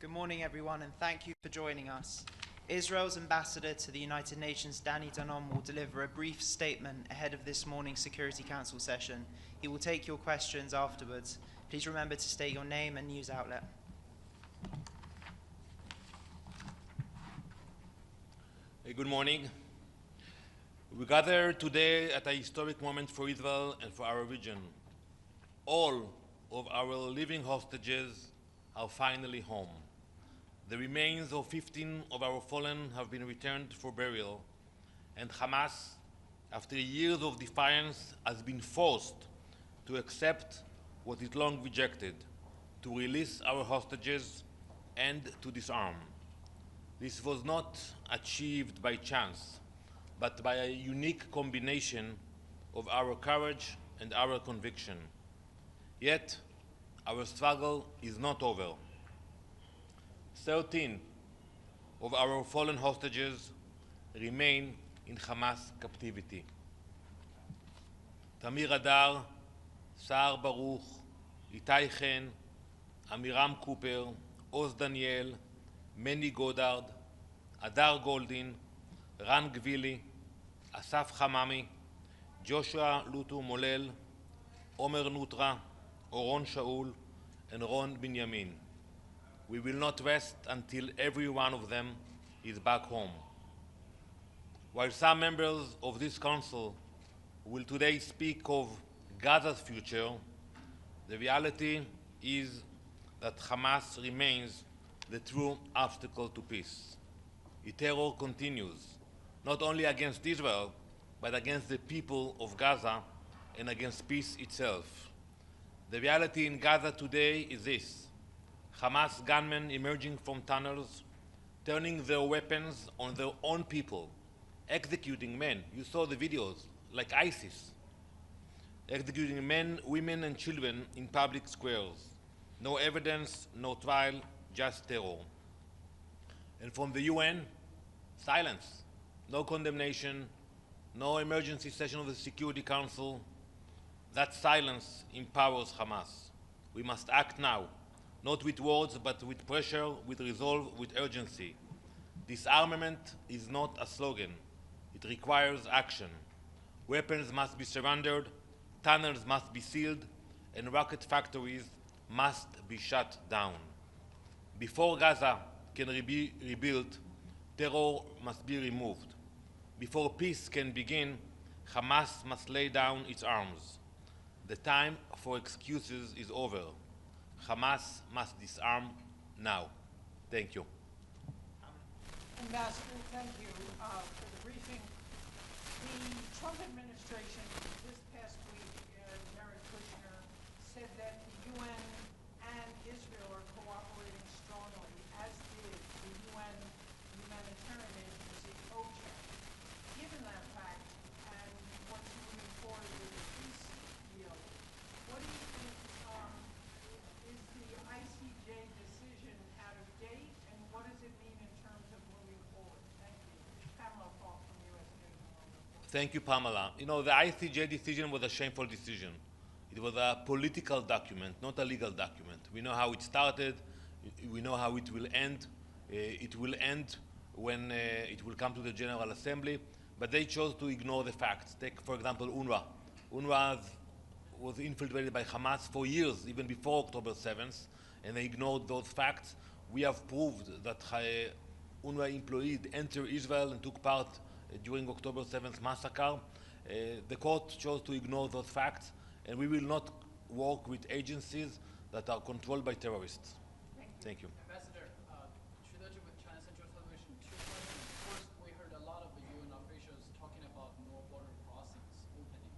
Good morning, everyone, and thank you for joining us. Israel's ambassador to the United Nations, Danny Danon, will deliver a brief statement ahead of this morning's Security Council session. He will take your questions afterwards. Please remember to state your name and news outlet. Good morning. We gather today at a historic moment for Israel and for our region. All of our living hostages are finally home. The remains of 15 of our fallen have been returned for burial, and Hamas, after years of defiance, has been forced to accept what it long rejected, to release our hostages and to disarm. This was not achieved by chance, but by a unique combination of our courage and our conviction. Yet, our struggle is not over. 13 of our fallen hostages remain in Hamas captivity. Tamir Adar, Sa'ar Baruch, Itai Chen, Amiram Cooper, Oz Daniel, Manny Goddard, Adar Goldin, Ran Gvili, Asaf Hamami, Joshua Lutu Molel, Omer Nutra, Oron Shaul, and Ron Binyamin. We will not rest until every one of them is back home. While some members of this council will today speak of Gaza's future, the reality is that Hamas remains the true obstacle to peace. Its terror continues, not only against Israel, but against the people of Gaza and against peace itself. The reality in Gaza today is this: Hamas gunmen emerging from tunnels, turning their weapons on their own people, executing men. You saw the videos, like ISIS, executing men, women, and children in public squares. No evidence, no trial, just terror. And from the UN, silence, no condemnation, no emergency session of the Security Council. That silence empowers Hamas. We must act now, not with words, but with pressure, with resolve, with urgency. Disarmament is not a slogan. It requires action. Weapons must be surrendered, tunnels must be sealed, and rocket factories must be shut down. Before Gaza can be rebuilt, terror must be removed. Before peace can begin, Hamas must lay down its arms. The time for excuses is over. Hamas must disarm now. Thank you. Ambassador, thank you for the briefing. The Trump administration this past week, Jared Kushner, said that the UN and Israel are cooperating strongly, as did the UN humanitarian agency, OCHA. Given that fact and what's moving forward with the peace deal, what do you think is the ICJ decision out of date, and what does it mean in terms of moving forward? Thank you. Pamela Falk from U.S. News and World Report. Thank you, Pamela. You know, the ICJ decision was a shameful decision. It was a political document, not a legal document. We know how it started. We know how it will end. It will end when it will come to the General Assembly, but they chose to ignore the facts. Take, for example, UNRWA. UNRWA was infiltrated by Hamas for years, even before October 7th, and they ignored those facts. We have proved that UNRWA employees entered Israel and took part during October 7th massacre. The court chose to ignore those facts, and we will not work with agencies that are controlled by terrorists. Thank you. Ambassador, Trilogy with China Central Television, two questions. First, we heard a lot of UN officials talking about more border crossings opening.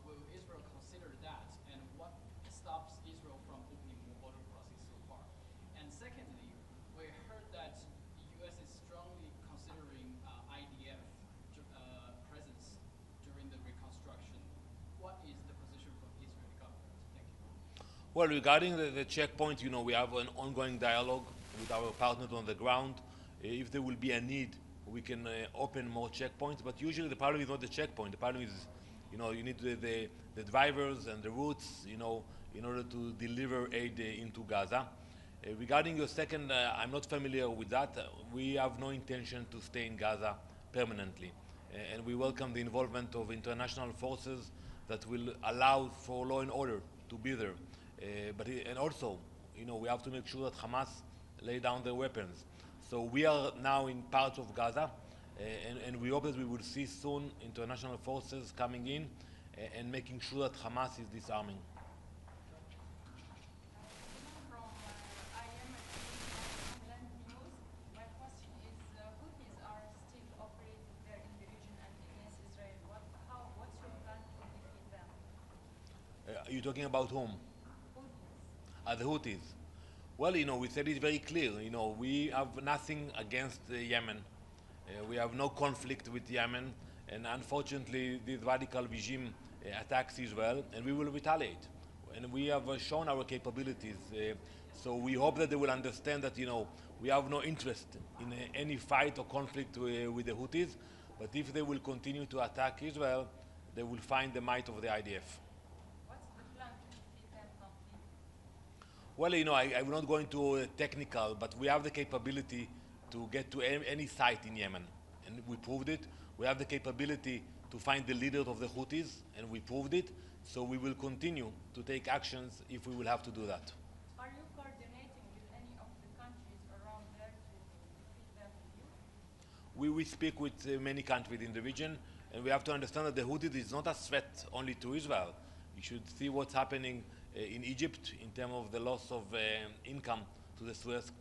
Will Israel consider that, and what stops Israel from opening more border crossings so far? And secondly, we heard that the U.S. is strongly considering IDF presence during the reconstruction. What is the position from the Israeli government? Thank you. Well, regarding the checkpoint, you know, we have an ongoing dialogue with our partners on the ground. If there will be a need, we can open more checkpoints, but usually the problem is not the checkpoint. The problem is, you know, you need the drivers and the routes, you know, in order to deliver aid into Gaza. Regarding your second, I'm not familiar with that. We have no intention to stay in Gaza permanently. And we welcome the involvement of international forces that will allow for law and order to be there. And also, we have to make sure that Hamas lay down their weapons. So we are now in parts of Gaza, and we hope that we will see soon international forces coming in and making sure that Hamas is disarming. From IM Homeland News. My question is, Houthis are still operating there in the region and against Israel. What's your plan to defeat them? Are you talking about whom? Houthis. The Houthis. Well, we said it very clear. We have nothing against Yemen. We have no conflict with Yemen, and unfortunately, this radical regime attacks Israel, and we will retaliate. And we have shown our capabilities. So we hope that they will understand that, we have no interest in any fight or conflict with the Houthis. But if they will continue to attack Israel, they will find the might of the IDF. What's the plan to defeat them completely? Well, I'm not going to technical, but we have the capability to get to any site in Yemen, and we proved it. We have the capability to find the leaders of the Houthis, and we proved it. So we will continue to take actions if we will have to do that. Are you coordinating with any of the countries around there to defeat them with you? We speak with many countries in the region, and we have to understand that the Houthis is not a threat only to Israel. You should see what's happening in Egypt in terms of the loss of income to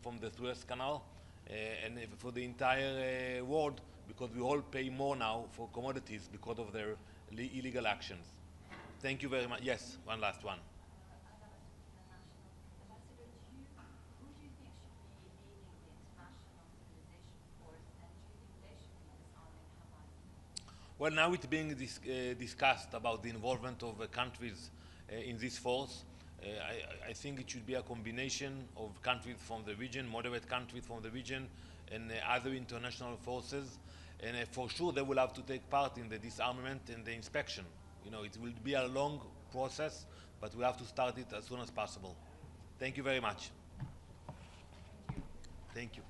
from the Suez Canal, and for the entire world, because we all pay more now for commodities because of their illegal actions. Thank you very much. Yes, one last one. Ambassador, who do you think should be leading the international mobilization force, and do you think they should be disarming Hamas? Well, now it's being discussed about the involvement of countries in this force. I think it should be a combination of countries from the region, moderate countries from the region, and other international forces. And for sure, they will have to take part in the disarmament and the inspection. It will be a long process, but we have to start it as soon as possible. Thank you very much. Thank you.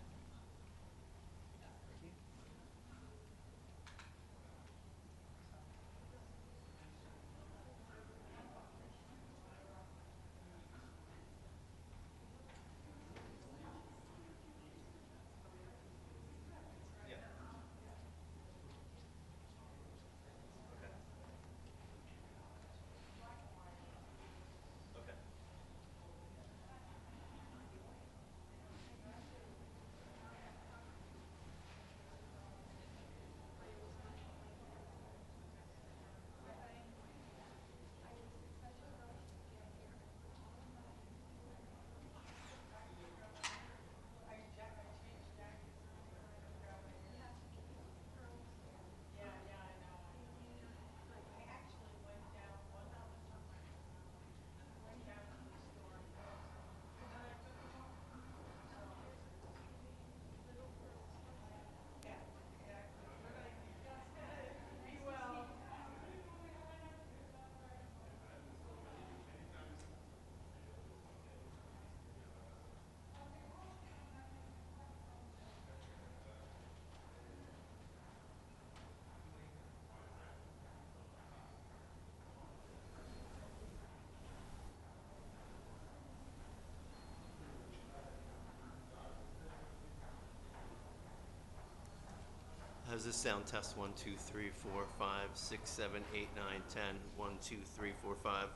How's this sound? Test 1, 2, 3, 4, 5, 6, 7, 8, 9, 10. 1, 2, 3, 4, 5.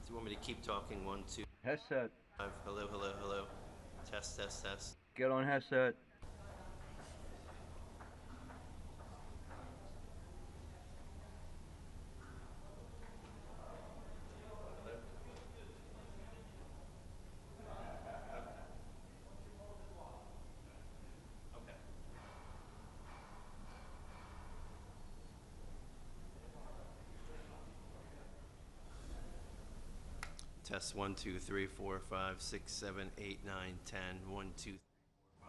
Do you want me to keep talking? 1, 2, Headset. 5. Hello, hello, hello. Test, test, test. Get on headset. Test 1, 2, 3, 4, 5, 6, 7, 8, 9, 10. 1, 2, 3, 4, 5.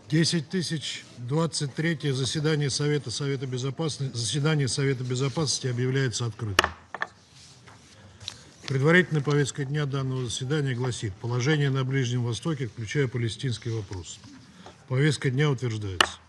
$10.023 заседание Совета Безопасности объявляется открытым. Предварительная повестка дня данного заседания гласит: положение на Ближнем Востоке, включая палестинский вопрос. Повестка дня утверждается.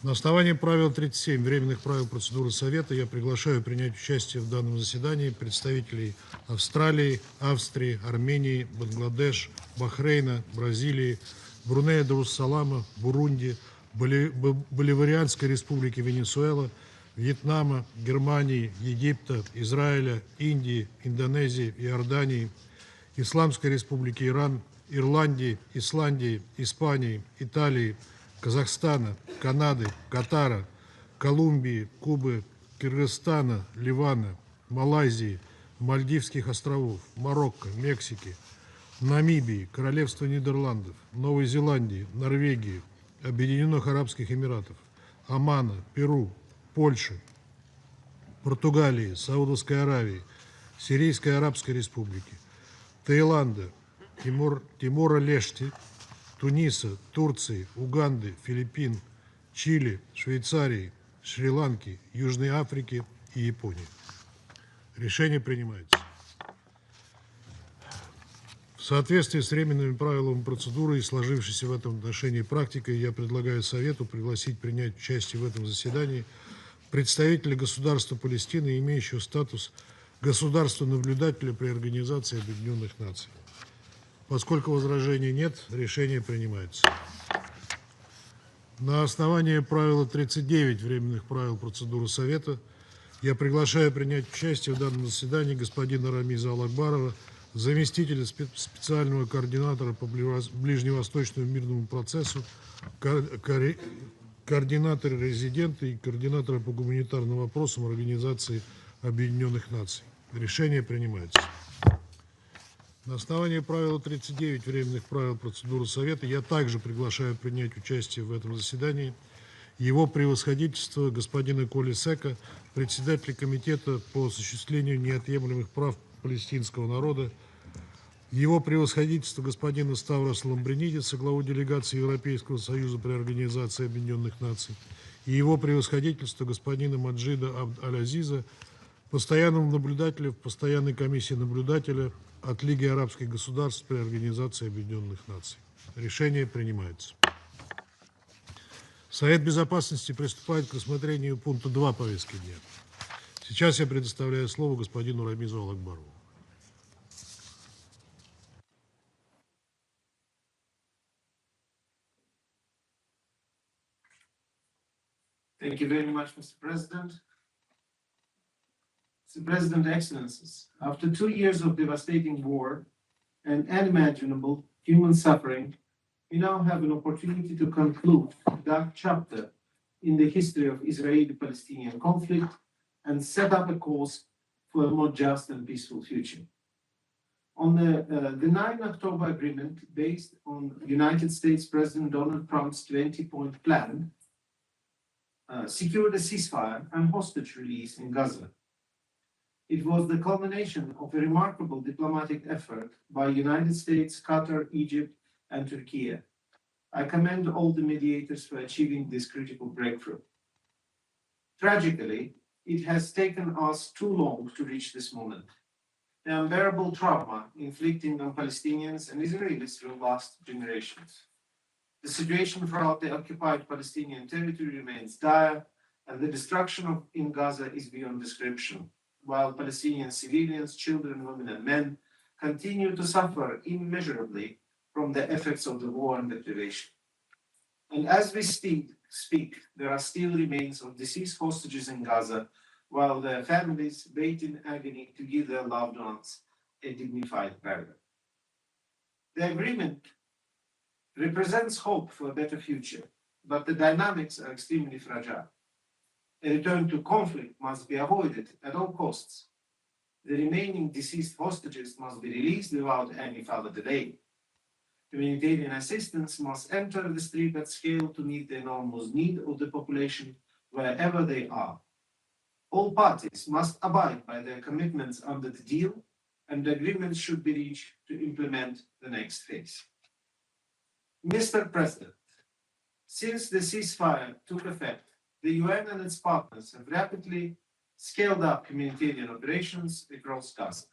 На основании правил 37 временных правил процедуры Совета я приглашаю принять участие в данном заседании представителей Австралии, Австрии, Армении, Бангладеш, Бахрейна, Бразилии, Брунея Дарус-Салама, Бурунди, Боливарианской республики Венесуэла, Вьетнама, Германии, Египта, Израиля, Индии, Индонезии, Иордании, Исламской республики Иран, Ирландии, Исландии, Испании, Италии, Казахстана, Канады, Катара, Колумбии, Кубы, Кыргызстана, Ливана, Малайзии, Мальдивских островов, Марокко, Мексики, Намибии, Королевства Нидерландов, Новой Зеландии, Норвегии, Объединенных Арабских Эмиратов, Омана, Перу, Польши, Португалии, Саудовской Аравии, Сирийской Арабской Республики, Таиланда, Тимора-Лешти, Туниса, Турции, Уганды, Филиппин, Чили, Швейцарии, Шри-Ланки, Южной Африки и Японии. Решение принимается. В соответствии с временными правилами процедуры и сложившейся в этом отношении практикой, я предлагаю Совету пригласить принять участие в этом заседании представителя государства Палестины, имеющего статус государства-наблюдателя при Организации Объединенных Наций. Поскольку возражений нет, решение принимается. На основании правила 39 временных правил процедуры Совета я приглашаю принять участие в данном заседании господина Рамиза Алакбарова, заместителя специального координатора по ближневосточному мирному процессу, координатора резидента и координатора по гуманитарным вопросам Организации Объединенных Наций. Решение принимается. На основании правила 39 временных правил процедуры Совета я также приглашаю принять участие в этом заседании его превосходительство господина Коли Сека, председателя Комитета по осуществлению неотъемлемых прав палестинского народа, его превосходительство господина Ставроса Ламбринидиса, главу делегации Европейского Союза при Организации Объединенных Наций, и его превосходительство господина Маджида Абд-Аль-Азиза, постоянного наблюдателя в постоянной комиссии наблюдателя от Лиги арабских государств при Организации Объединенных Наций. Решение принимается. Совет Безопасности приступает к рассмотрению пункта 2 повестки дня. Сейчас я предоставляю слово господину Рамизу Алакбарову. Thank you very much, Mr. President. Mr. President, Excellencies, after 2 years of devastating war and unimaginable human suffering, we now have an opportunity to conclude a dark chapter in the history of Israeli-Palestinian conflict and set up a course for a more just and peaceful future. On the 9 October agreement, based on United States President Donald Trump's 20-point plan, secured a ceasefire and hostage release in Gaza. It was the culmination of a remarkable diplomatic effort by United States, Qatar, Egypt, and Turkey. I commend all the mediators for achieving this critical breakthrough. Tragically, it has taken us too long to reach this moment. The unbearable trauma inflicted on Palestinians and Israelis will last generations. The situation throughout the occupied Palestinian territory remains dire, and the destruction in Gaza is beyond description, while Palestinian civilians, children, women, and men continue to suffer immeasurably from the effects of the war and deprivation. And as we speak, speak, there are still remains of deceased hostages in Gaza, while their families wait in agony to give their loved ones a dignified burial. The agreement represents hope for a better future, but the dynamics are extremely fragile. A return to conflict must be avoided at all costs. The remaining deceased hostages must be released without any further delay. Humanitarian assistance must enter the street at scale to meet the enormous need of the population wherever they are. All parties must abide by their commitments under the deal, and the agreement should be reached to implement the next phase. Mr. President, since the ceasefire took effect, the UN and its partners have rapidly scaled up humanitarian operations across Gaza.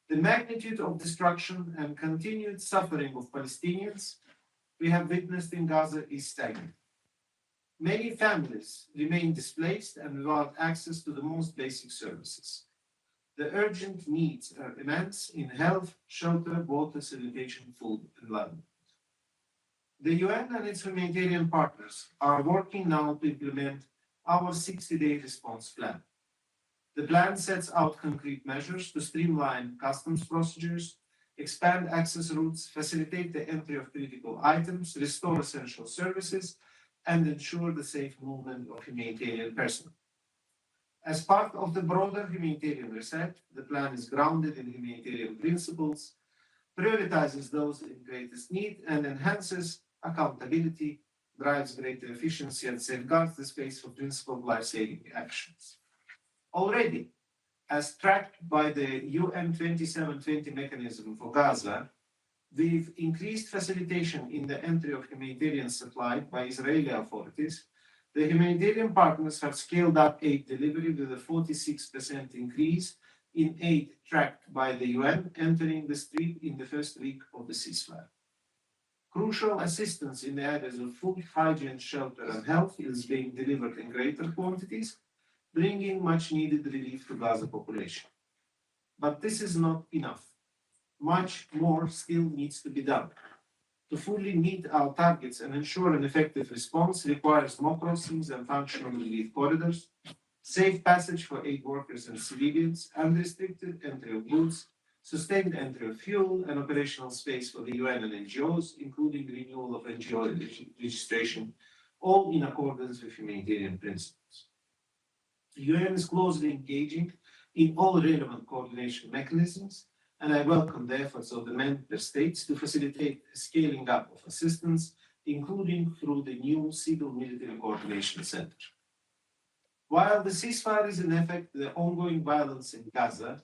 The magnitude of destruction and continued suffering of Palestinians we have witnessed in Gaza is staggering. Many families remain displaced and without access to the most basic services. The urgent needs are immense in health, shelter, water, sanitation, food, and livelihood. The UN and its humanitarian partners are working now to implement our 60-day response plan. The plan sets out concrete measures to streamline customs procedures, expand access routes, facilitate the entry of critical items, restore essential services, and ensure the safe movement of humanitarian personnel. As part of the broader humanitarian reset, the plan is grounded in humanitarian principles, prioritizes those in greatest need, and enhances accountability, drives greater efficiency, and safeguards the space for principled life-saving actions. Already, as tracked by the UN 2720 mechanism for Gaza, we've increased facilitation in the entry of humanitarian supply by Israeli authorities. The humanitarian partners have scaled up aid delivery with a 46% increase in aid tracked by the UN entering the street in the first week of the ceasefire. Crucial assistance in the areas of food, hygiene, shelter, and health is being delivered in greater quantities, bringing much needed relief to Gaza population. But this is not enough. Much more still needs to be done. To fully meet our targets and ensure an effective response requires more crossings and functional relief corridors, safe passage for aid workers and civilians, unrestricted entry of goods, sustained entry of fuel, and operational space for the UN and NGOs, including renewal of NGO registration, all in accordance with humanitarian principles. The UN is closely engaging in all relevant coordination mechanisms, and I welcome the efforts of the member states to facilitate the scaling up of assistance, including through the new Civil-Military Coordination Center. While the ceasefire is in effect, the ongoing violence in Gaza,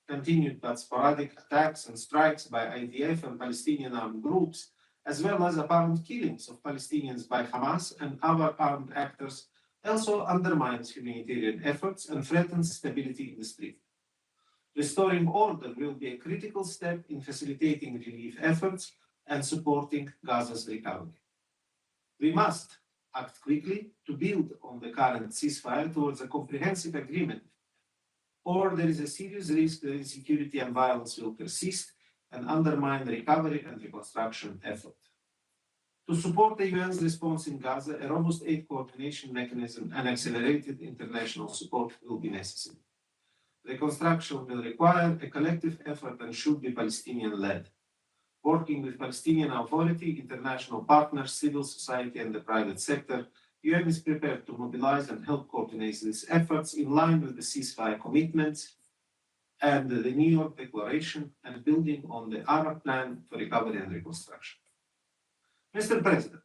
continued but sporadic attacks and strikes by IDF and Palestinian armed groups, as well as apparent killings of Palestinians by Hamas and other armed actors, also undermines humanitarian efforts and threatens stability in the street. Restoring order will be a critical step in facilitating relief efforts and supporting Gaza's recovery. We must act quickly to build on the current ceasefire towards a comprehensive agreement, or there is a serious risk that insecurity and violence will persist and undermine the recovery and reconstruction effort. To support the UN's response in Gaza, a robust aid coordination mechanism and accelerated international support will be necessary. Reconstruction will require a collective effort and should be Palestinian-led. Working with Palestinian Authority, international partners, civil society, and the private sector, UN is prepared to mobilize and help coordinate these efforts in line with the ceasefire commitments and the New York Declaration and building on the Arab Plan for Recovery and Reconstruction. Mr. President,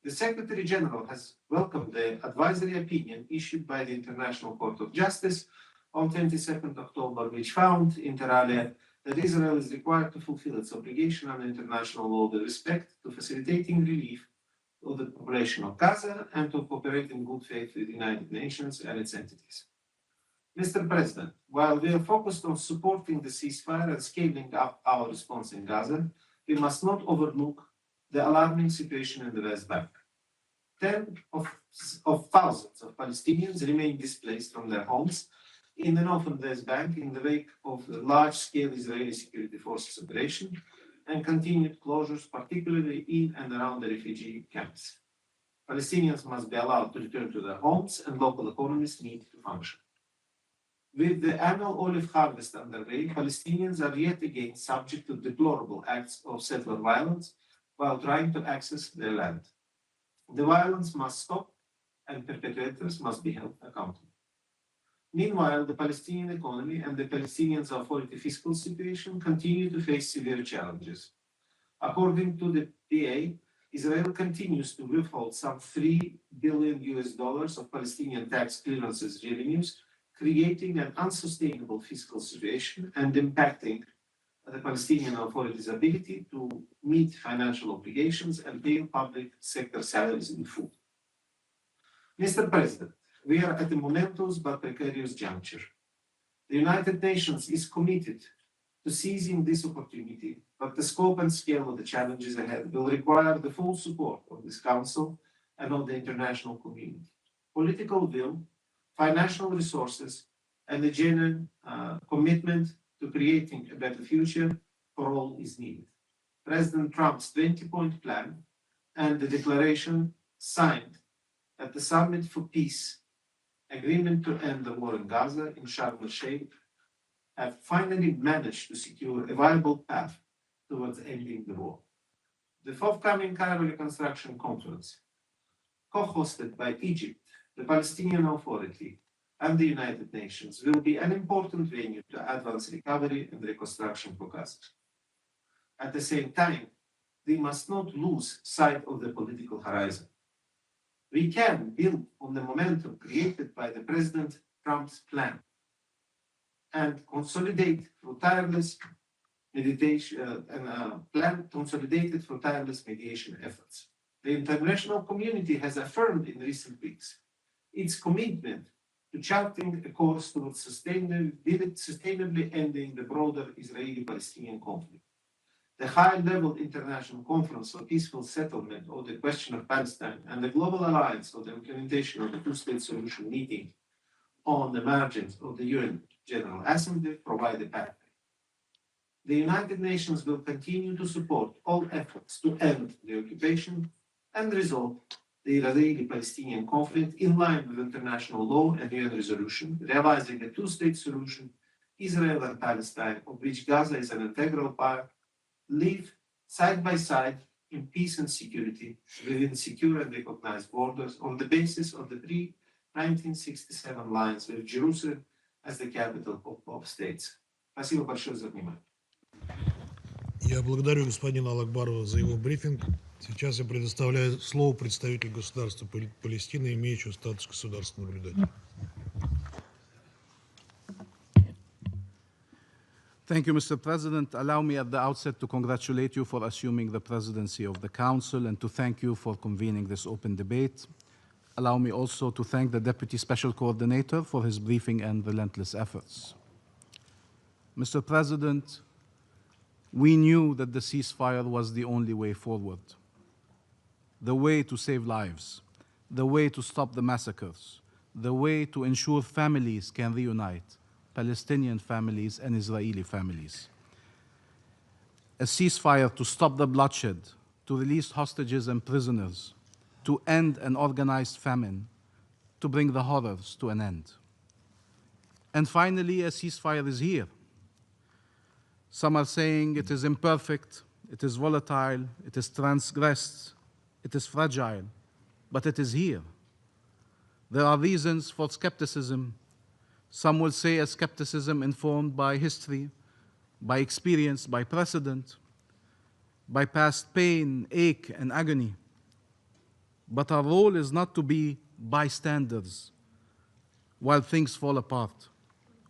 the Secretary General has welcomed the advisory opinion issued by the International Court of Justice on 22nd October, which found, inter alia, that Israel is required to fulfill its obligation under international law with respect to facilitating relief of the population of Gaza and to cooperate in good faith with the United Nations and its entities. Mr. President, while we are focused on supporting the ceasefire and scaling up our response in Gaza, we must not overlook the alarming situation in the West Bank. Tens of thousands of Palestinians remain displaced from their homes in the northern West Bank in the wake of the large-scale Israeli security forces operation and continued closures, particularly in and around the refugee camps. Palestinians must be allowed to return to their homes and local economies need to function. With the annual olive harvest underway, Palestinians are yet again subject to deplorable acts of settler violence while trying to access their land. The violence must stop and perpetrators must be held accountable. Meanwhile, the Palestinian economy and the Palestinian Authority fiscal situation continue to face severe challenges. According to the PA, Israel continues to withhold some $3 billion of Palestinian tax clearances revenues, creating an unsustainable fiscal situation and impacting the Palestinian Authority's ability to meet financial obligations and pay public sector salaries in full. Mr. President, we are at a momentous but precarious juncture. The United Nations is committed to seizing this opportunity, but the scope and scale of the challenges ahead will require the full support of this Council and of the international community. Political will, financial resources, and a genuine commitment to creating a better future for all is needed. President Trump's 20-point plan and the declaration signed at the Summit for Peace, agreement to end the war in Gaza in Sharm el-Sheikh, have finally managed to secure a viable path towards ending the war. The forthcoming Cairo Reconstruction Conference, co-hosted by Egypt, the Palestinian Authority, and the United Nations, will be an important venue to advance recovery and reconstruction for Gaza. At the same time, we must not lose sight of the political horizon. We can build on the momentum created by the President Trump's plan and consolidate through tireless mediation consolidated through tireless mediation efforts. The international community has affirmed in recent weeks its commitment to charting a course towards sustainably ending the broader Israeli-Palestinian conflict. The high-level international conference for peaceful settlement of the question of Palestine and the Global Alliance for the implementation of the two-state solution meeting on the margins of the UN General Assembly provide a pathway. The United Nations will continue to support all efforts to end the occupation and resolve the Israeli-Palestinian conflict in line with international law and UN resolution, realizing a two-state solution, Israel and Palestine, of which Gaza is an integral part, live side by side in peace and security within secure and recognized borders on the basis of the pre-1967 lines with Jerusalem as the capital of both states. Спасибо большое за внимание. Я благодарю господина Алакбарова за его брифинг. Сейчас я предоставляю слово представителю государства Палестины, имеющего статус государственного наблюдателя. Thank you, Mr. President. Allow me at the outset to congratulate you for assuming the presidency of the Council and to thank you for convening this open debate. Allow me also to thank the Deputy Special Coordinator for his briefing and relentless efforts. Mr. President, we knew that the ceasefire was the only way forward, the way to save lives, the way to stop the massacres, the way to ensure families can reunite, Palestinian families and Israeli families. A ceasefire to stop the bloodshed, to release hostages and prisoners, to end an organized famine, to bring the horrors to an end. And finally, a ceasefire is here. Some are saying it is imperfect, it is volatile, it is transgressed, it is fragile, but it is here. There are reasons for skepticism. Some will say a skepticism informed by history, by experience, by precedent, by past pain, ache, and agony. But our role is not to be bystanders while things fall apart,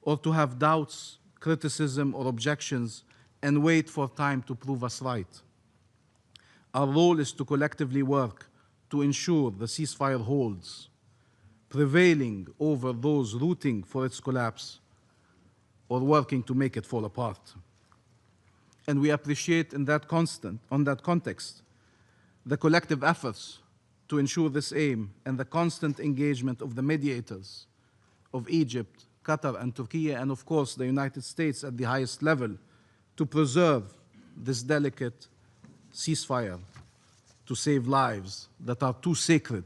or to have doubts, criticism, or objections and wait for time to prove us right. Our role is to collectively work to ensure the ceasefire holds, prevailing over those rooting for its collapse or working to make it fall apart. And we appreciate on that context, the collective efforts to ensure this aim and the constant engagement of the mediators of Egypt, Qatar, and Turkey, and of course the United States at the highest level, to preserve this delicate ceasefire, to save lives that are too sacred.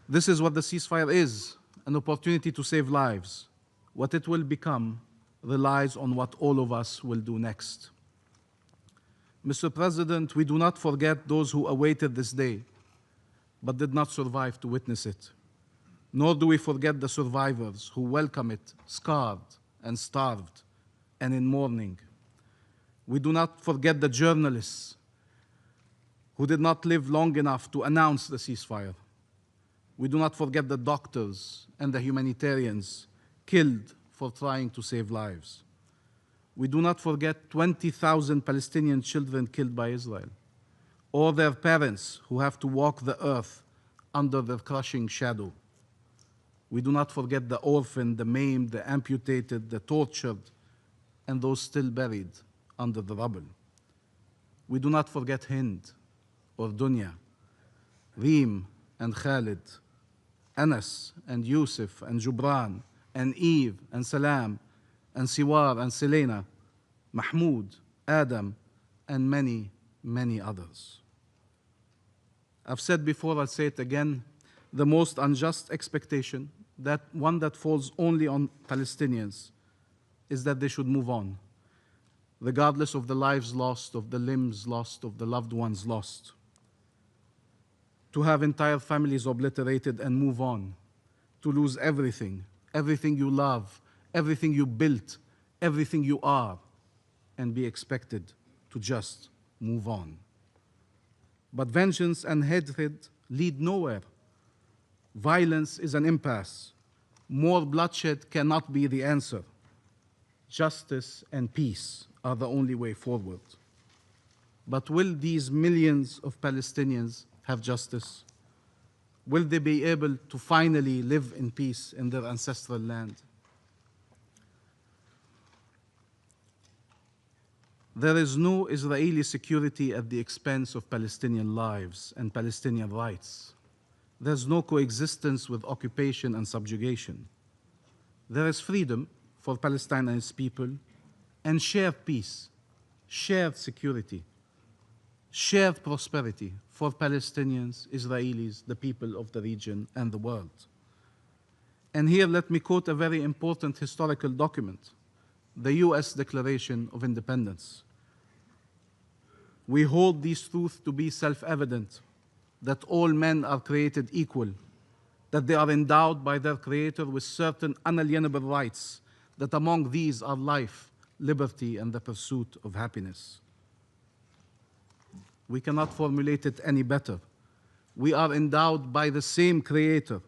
This is what the ceasefire is, an opportunity to save lives. What it will become relies on what all of us will do next. Mr. President, we do not forget those who awaited this day, but did not survive to witness it. Nor do we forget the survivors who welcome it scarred and starved and in mourning. We do not forget the journalists who did not live long enough to announce the ceasefire. We do not forget the doctors and the humanitarians killed for trying to save lives. We do not forget 20,000 Palestinian children killed by Israel, or their parents who have to walk the earth under their crushing shadow. We do not forget the orphaned, the maimed, the amputated, the tortured, and those still buried under the rubble. We do not forget Hind or Dunya, Reem and Khalid, Anas and Yusuf and Jubran and Eve and Salam and Siwar and Selena, Mahmoud, Adam, and many, many others. I've said before, I'll say it again, the most unjust expectation, that one that falls only on Palestinians, is that they should move on, regardless of the lives lost, of the limbs lost, of the loved ones lost. To have entire families obliterated and move on, to lose everything, everything you love, everything you built, everything you are, and be expected to just move on. But vengeance and hatred lead nowhere. Violence is an impasse. More bloodshed cannot be the answer. Justice and peace are the only way forward. But will these millions of Palestinians have justice? Will they be able to finally live in peace in their ancestral land? There is no Israeli security at the expense of Palestinian lives and Palestinian rights. There's no coexistence with occupation and subjugation. There is freedom for Palestine and its people, and shared peace, shared security, shared prosperity for Palestinians, Israelis, the people of the region, and the world. And here let me quote a very important historical document, the US Declaration of Independence. We hold these truths to be self-evident, that all men are created equal, that they are endowed by their Creator with certain unalienable rights, that among these are life, liberty, and the pursuit of happiness. We cannot formulate it any better. We are endowed by the same Creator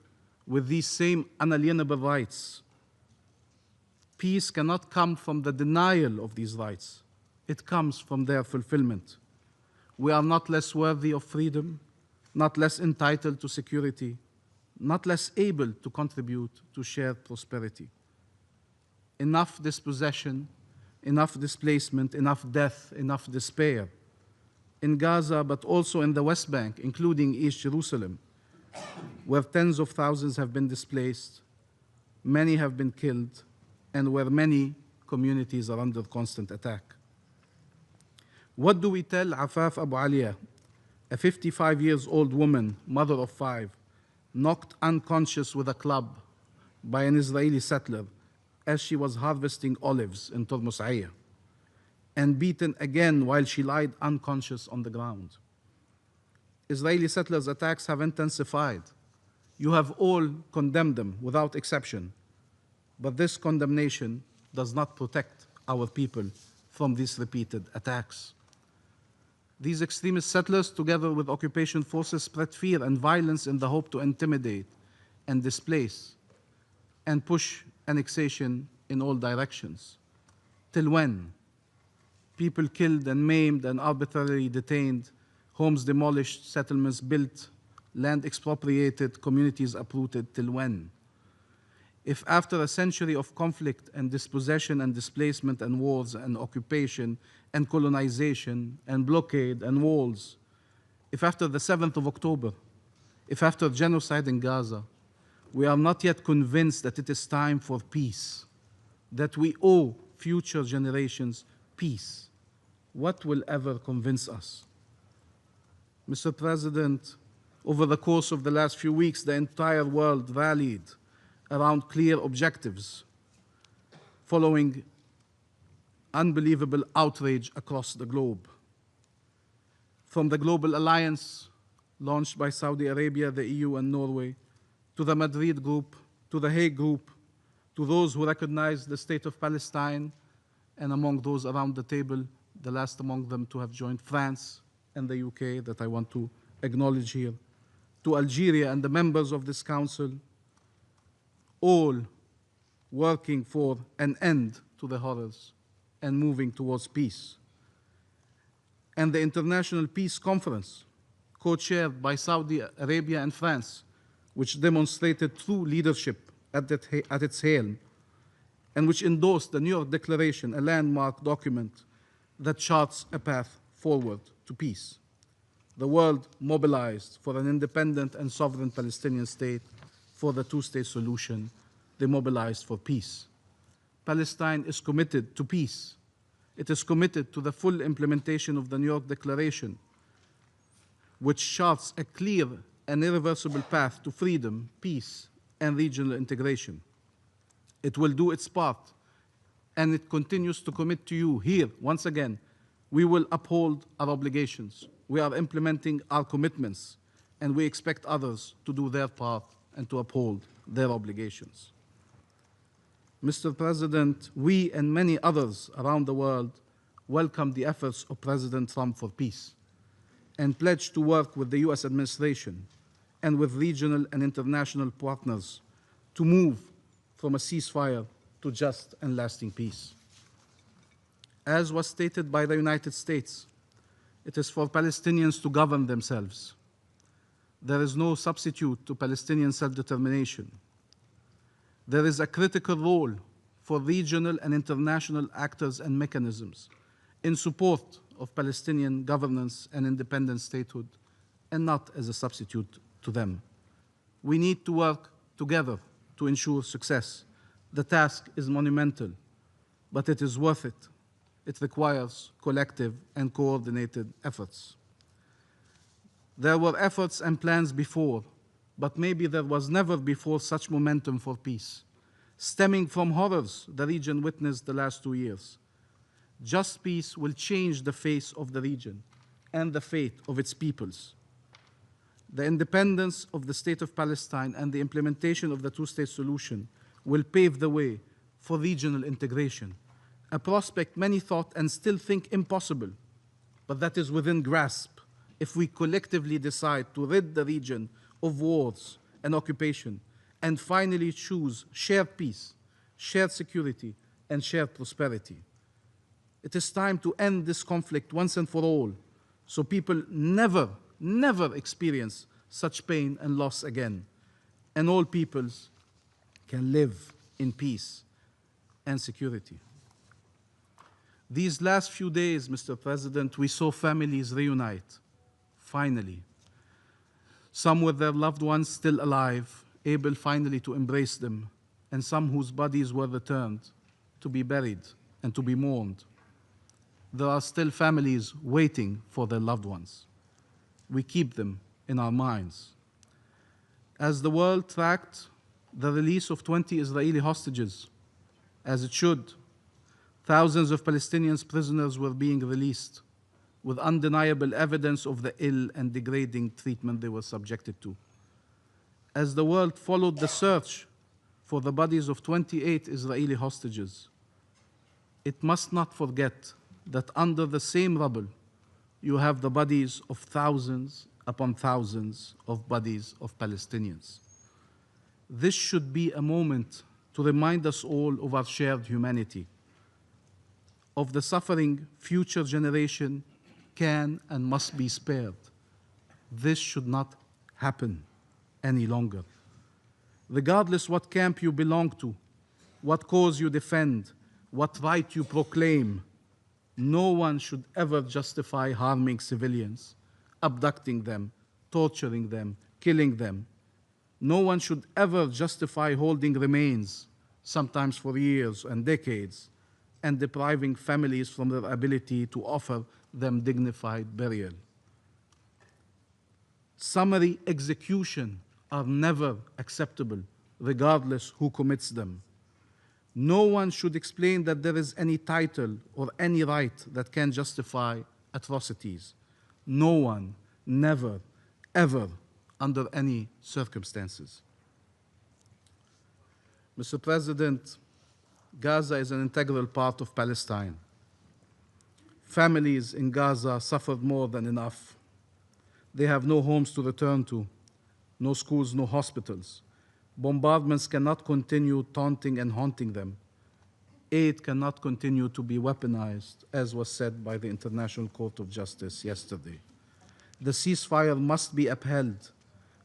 with these same unalienable rights. Peace cannot come from the denial of these rights. It comes from their fulfillment. We are not less worthy of freedom, not less entitled to security, not less able to contribute to shared prosperity. Enough dispossession, enough displacement, enough death, enough despair. In Gaza, but also in the West Bank, including East Jerusalem, where tens of thousands have been displaced, many have been killed, and where many communities are under constant attack. What do we tell Afaf Abu Aliya, a 55-year-old woman, mother of 5, knocked unconscious with a club by an Israeli settler as she was harvesting olives in Tormos Aya, and beaten again while she lied unconscious on the ground? Israeli settlers' attacks have intensified. You have all condemned them without exception, but this condemnation does not protect our people from these repeated attacks. These extremist settlers, together with occupation forces, spread fear and violence in the hope to intimidate and displace and push annexation in all directions. Till when? People killed and maimed and arbitrarily detained, homes demolished, settlements built, land expropriated, communities uprooted. Till when? If after a century of conflict and dispossession and displacement and wars and occupation and colonization and blockade and walls, if after the 7th of October, if after genocide in Gaza, we are not yet convinced that it is time for peace, that we owe future generations peace, what will ever convince us? Mr. President, over the course of the last few weeks, the entire world rallied around clear objectives following unbelievable outrage across the globe. From the Global Alliance launched by Saudi Arabia, the EU, and Norway, to the Madrid Group, to the Hague Group, to those who recognize the State of Palestine, and among those around the table, the last among them to have joined, France and the UK, that I want to acknowledge here, to Algeria and the members of this council, all working for an end to the horrors and moving towards peace. And the International Peace Conference, co-chaired by Saudi Arabia and France, which demonstrated true leadership at its helm, and which endorsed the New York Declaration, a landmark document that charts a path forward to peace. The world mobilized for an independent and sovereign Palestinian state, for the two-state solution. They mobilized for peace. Palestine is committed to peace. It is committed to the full implementation of the New York Declaration, which charts a clear and irreversible path to freedom, peace, and regional integration. It will do its part, and it continues to commit to you here, once again, we will uphold our obligations. We are implementing our commitments, and we expect others to do their part and to uphold their obligations. Mr. President, we and many others around the world welcome the efforts of President Trump for peace and pledge to work with the US administration and with regional and international partners to move from a ceasefire to just and lasting peace. As was stated by the United States, it is for Palestinians to govern themselves. There is no substitute to Palestinian self-determination. There is a critical role for regional and international actors and mechanisms in support of Palestinian governance and independent statehood, and not as a substitute to them. We need to work together to ensure success. The task is monumental, but it is worth it. It requires collective and coordinated efforts. There were efforts and plans before, but maybe there was never before such momentum for peace, stemming from horrors the region witnessed the last 2 years. Just peace will change the face of the region and the fate of its peoples. The independence of the State of Palestine and the implementation of the two-state solution will pave the way for regional integration, a prospect many thought and still think impossible, but that is within grasp if we collectively decide to rid the region of wars and occupation and finally choose shared peace, shared security, and shared prosperity. It is time to end this conflict once and for all, so people never experience such pain and loss again, and all peoples can live in peace and security. These last few days, Mr. President, we saw families reunite, finally. Some with their loved ones still alive, able finally to embrace them, and some whose bodies were returned to be buried and to be mourned. There are still families waiting for their loved ones. We keep them in our minds. As the world tracked the release of 20 Israeli hostages, as it should, thousands of Palestinian prisoners were being released with undeniable evidence of the ill and degrading treatment they were subjected to. As the world followed the search for the bodies of 28 Israeli hostages, it must not forget that under the same rubble, you have the bodies of thousands upon thousands of bodies of Palestinians. This should be a moment to remind us all of our shared humanity, of the suffering future generation can and must be spared. This should not happen any longer. Regardless what camp you belong to, what cause you defend, what right you proclaim, no one should ever justify harming civilians, abducting them, torturing them, killing them. No one should ever justify holding remains, sometimes for years and decades, and depriving families from their ability to offer them dignified burial. Summary execution are never acceptable, regardless who commits them. No one should explain that there is any title or any right that can justify atrocities. No one, never, ever, under any circumstances. Mr. President, Gaza is an integral part of Palestine. Families in Gaza suffered more than enough. They have no homes to return to, no schools, no hospitals. Bombardments cannot continue taunting and haunting them. Aid cannot continue to be weaponized, as was said by the International Court of Justice yesterday. The ceasefire must be upheld.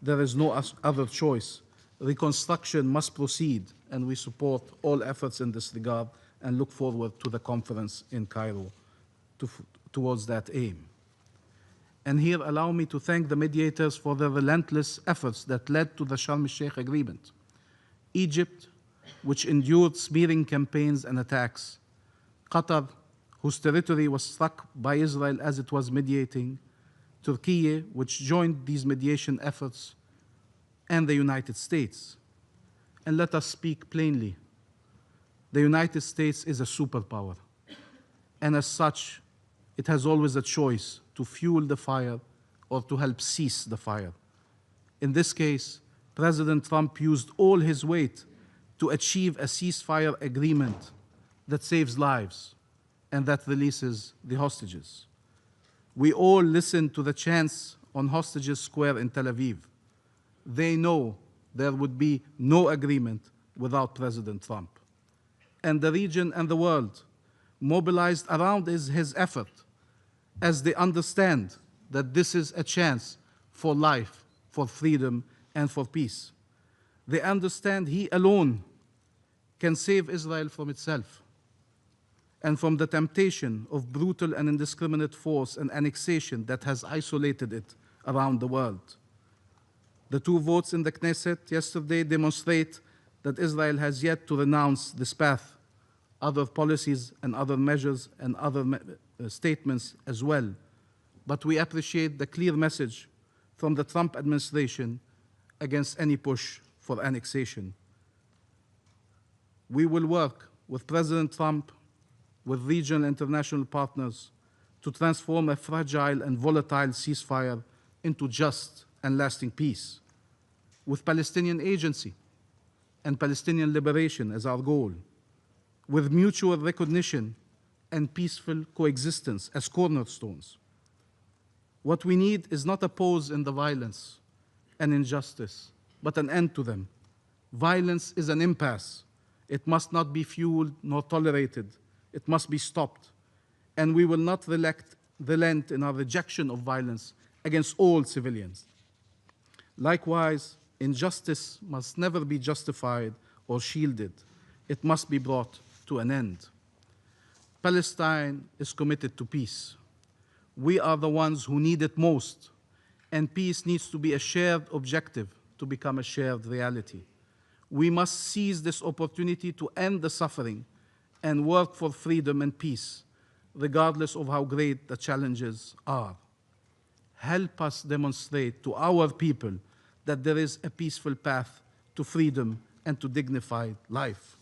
There is no other choice. Reconstruction must proceed, and we support all efforts in this regard and look forward to the conference in Cairo towards that aim. And here allow me to thank the mediators for their relentless efforts that led to the Sharm el-Sheikh agreement. Egypt, which endured smearing campaigns and attacks. Qatar, whose territory was struck by Israel as it was mediating. Turkey, which joined these mediation efforts. And the United States. And let us speak plainly. The United States is a superpower. And as such, it has always a choice to fuel the fire or to help cease the fire. In this case, President Trump used all his weight to achieve a ceasefire agreement that saves lives and that releases the hostages. We all listened to the chants on Hostages Square in Tel Aviv. They know there would be no agreement without President Trump. And the region and the world mobilized around his effort as they understand that this is a chance for life, for freedom, and for peace. They understand he alone can save Israel from itself and from the temptation of brutal and indiscriminate force and annexation that has isolated it around the world. The 2 votes in the Knesset yesterday demonstrate that Israel has yet to renounce this path. Other policies and other measures and other statements as well. But we appreciate the clear message from the Trump administration against any push for annexation. We will work with President Trump, with regional and international partners, to transform a fragile and volatile ceasefire into just and lasting peace, with Palestinian agency and Palestinian liberation as our goal, with mutual recognition and peaceful coexistence as cornerstones. What we need is not a pause in the violence and injustice, but an end to them. Violence is an impasse. It must not be fueled nor tolerated. It must be stopped. And we will not relent in our rejection of violence against all civilians. Likewise, injustice must never be justified or shielded. It must be brought to an end. Palestine is committed to peace. We are the ones who need it most, and peace needs to be a shared objective to become a shared reality. We must seize this opportunity to end the suffering and work for freedom and peace, regardless of how great the challenges are. Help us demonstrate to our people that there is a peaceful path to freedom and to dignified life.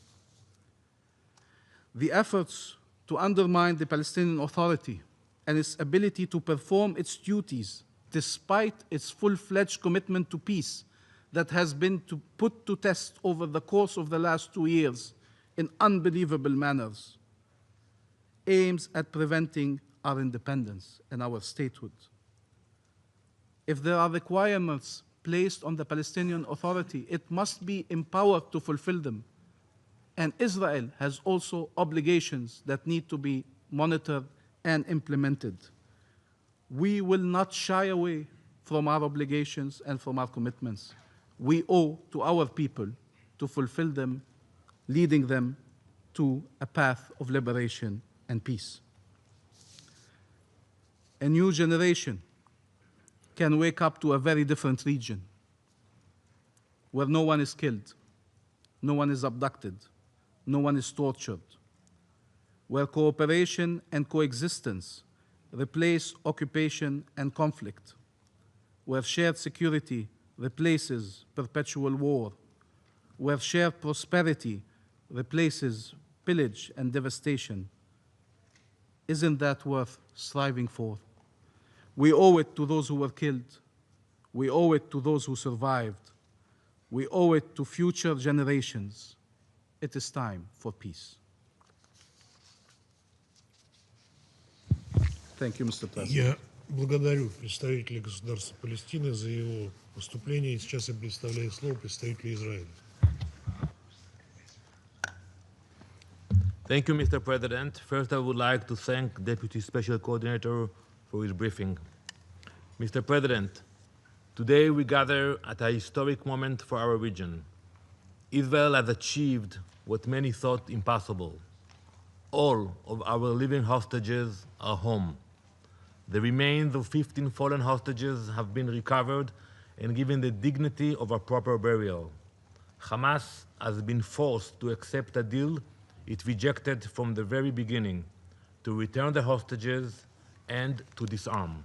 The efforts to undermine the Palestinian Authority and its ability to perform its duties despite its full-fledged commitment to peace that has been put to test over the course of the last 2 years in unbelievable manners, aims at preventing our independence and our statehood. If there are requirements placed on the Palestinian Authority, it must be empowered to fulfill them. And Israel has also obligations that need to be monitored and implemented. We will not shy away from our obligations and from our commitments. We owe to our people to fulfill them, leading them to a path of liberation and peace. A new generation can wake up to a very different region where no one is killed, no one is abducted, no one is tortured, where cooperation and coexistence replace occupation and conflict, where shared security replaces perpetual war, where shared prosperity replaces pillage and devastation. Isn't that worth striving for? We owe it to those who were killed. We owe it to those who survived. We owe it to future generations. It is time for peace. Thank you, Mr. President. Я благодарю представителя государства Палестины за его выступление. И сейчас я предоставляю слово представителю Израиля. Thank you, Mr. President. First, I would like to thank Deputy Special Coordinator for his briefing. Mr. President, today we gather at a historic moment for our region. Israel has achieved what many thought impossible. All of our living hostages are home. The remains of 15 fallen hostages have been recovered and given the dignity of a proper burial. Hamas has been forced to accept a deal it rejected from the very beginning, to return the hostages and to disarm.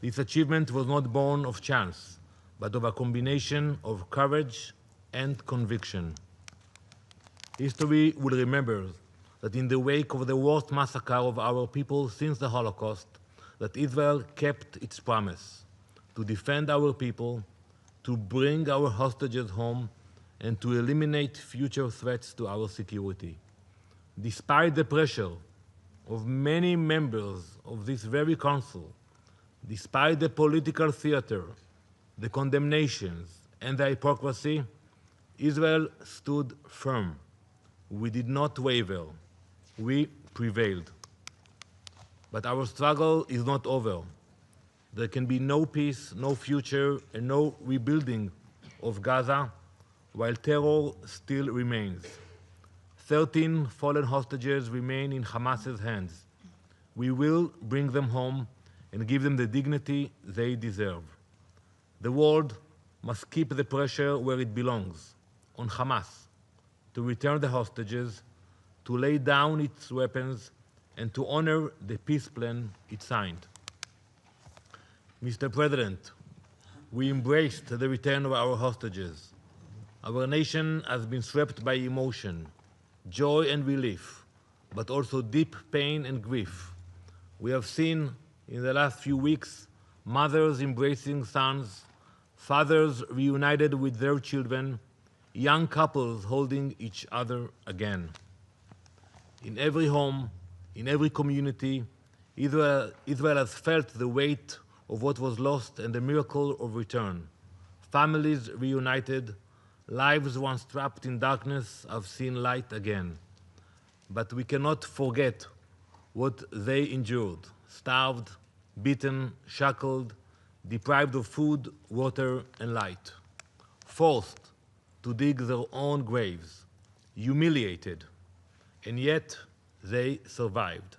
This achievement was not born of chance, but of a combination of courage and conviction. History will remember that in the wake of the worst massacre of our people since the Holocaust, that Israel kept its promise to defend our people, to bring our hostages home, and to eliminate future threats to our security. Despite the pressure of many members of this very council, despite the political theater, the condemnations, and the hypocrisy, Israel stood firm. We did not waver. We prevailed. But our struggle is not over. There can be no peace, no future, and no rebuilding of Gaza while terror still remains. 13 fallen hostages remain in Hamas's hands. We will bring them home and give them the dignity they deserve. The world must keep the pressure where it belongs, on Hamas, to return the hostages, to lay down its weapons, and to honor the peace plan it signed. Mr. President, we embraced the return of our hostages. Our nation has been swept by emotion, joy and relief, but also deep pain and grief. We have seen in the last few weeks mothers embracing sons, fathers reunited with their children, young couples holding each other again. In every home, in every community, Israel has felt the weight of what was lost and the miracle of return. Families reunited, lives once trapped in darkness have seen light again. But we cannot forget what they endured: starved, beaten, shackled, deprived of food, water, and light, forced to dig their own graves, humiliated, and yet they survived.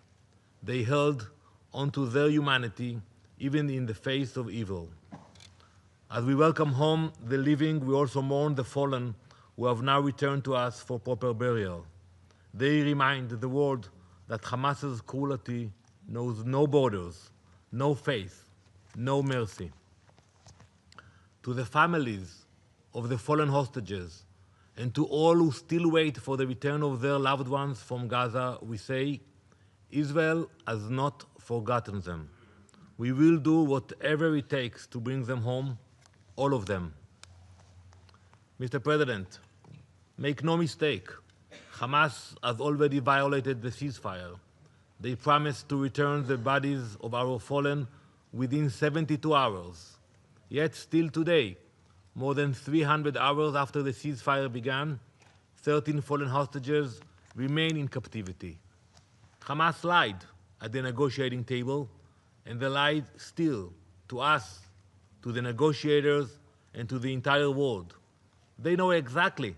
They held onto their humanity even in the face of evil. As we welcome home the living, we also mourn the fallen who have now returned to us for proper burial. They remind the world that Hamas's cruelty knows no borders, no faith, no mercy. To the families of the fallen hostages and to all who still wait for the return of their loved ones from Gaza, we say, Israel has not forgotten them. We will do whatever it takes to bring them home, all of them. Mr. President, make no mistake, Hamas has already violated the ceasefire. They promised to return the bodies of our fallen within 72 hours. Yet still today, more than 300 hours after the ceasefire began, 13 fallen hostages remain in captivity. Hamas lied at the negotiating table, and they lied still to us, to the negotiators, and to the entire world. They know exactly,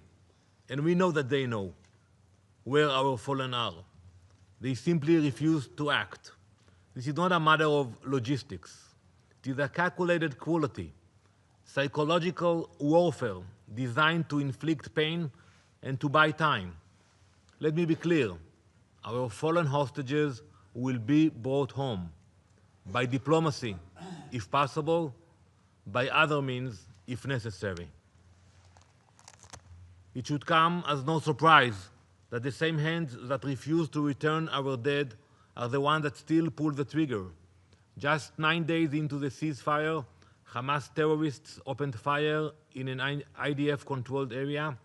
and we know that they know, where our fallen are. They simply refuse to act. This is not a matter of logistics. It is a calculated cruelty, psychological warfare designed to inflict pain and to buy time. Let me be clear, our fallen hostages will be brought home by diplomacy, if possible, by other means if necessary. It should come as no surprise that the same hands that refuse to return our dead are the ones that still pull the trigger. Just 9 days into the ceasefire, Hamas terrorists opened fire in an IDF-controlled area,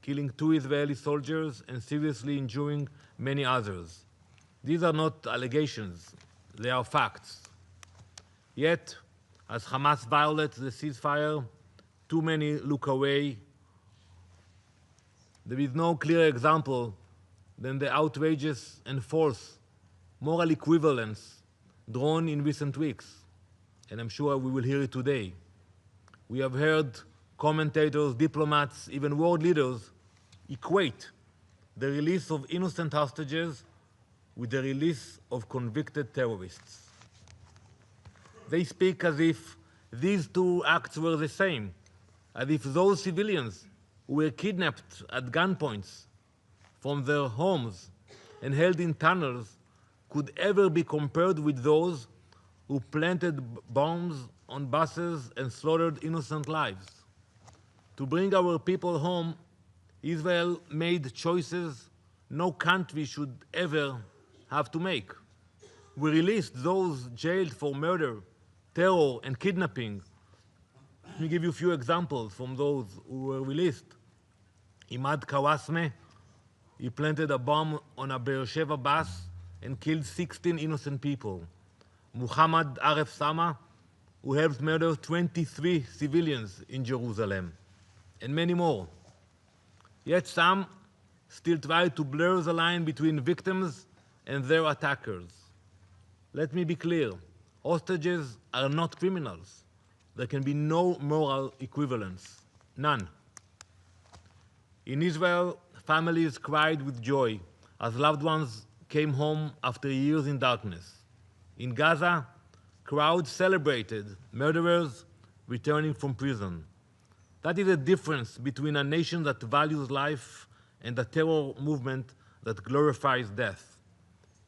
killing 2 Israeli soldiers and seriously injuring many others. These are not allegations, they are facts. Yet, as Hamas violates the ceasefire, too many look away. There is no clearer example than the outrageous and false moral equivalence drawn in recent weeks, and I'm sure we will hear it today. We have heard commentators, diplomats, even world leaders equate the release of innocent hostages with the release of convicted terrorists. They speak as if these two acts were the same, as if those civilians who were kidnapped at gunpoints from their homes and held in tunnels could ever be compared with those who planted bombs on buses and slaughtered innocent lives. To bring our people home, Israel made choices no country should ever have to make. We released those jailed for murder, terror, and kidnapping. Let me give you a few examples from those who were released. Imad Kawasme, he planted a bomb on a Beersheba bus and killed 16 innocent people. Muhammad Aref Sama, who helped murder 23 civilians in Jerusalem, and many more. Yet some still try to blur the line between victims and their attackers. Let me be clear, hostages are not criminals. There can be no moral equivalence, none. In Israel, families cried with joy as loved ones came home after years in darkness. In Gaza, crowds celebrated murderers returning from prison. That is the difference between a nation that values life and a terror movement that glorifies death.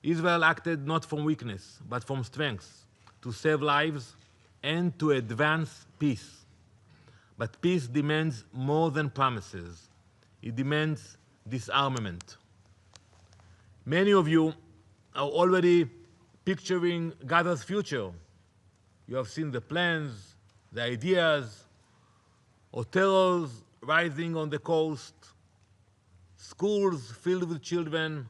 Israel acted not from weakness, but from strength, to save lives and to advance peace. But peace demands more than promises. It demands disarmament. Many of you are already picturing Gaza's future. You have seen the plans, the ideas, hotels rising on the coast, schools filled with children,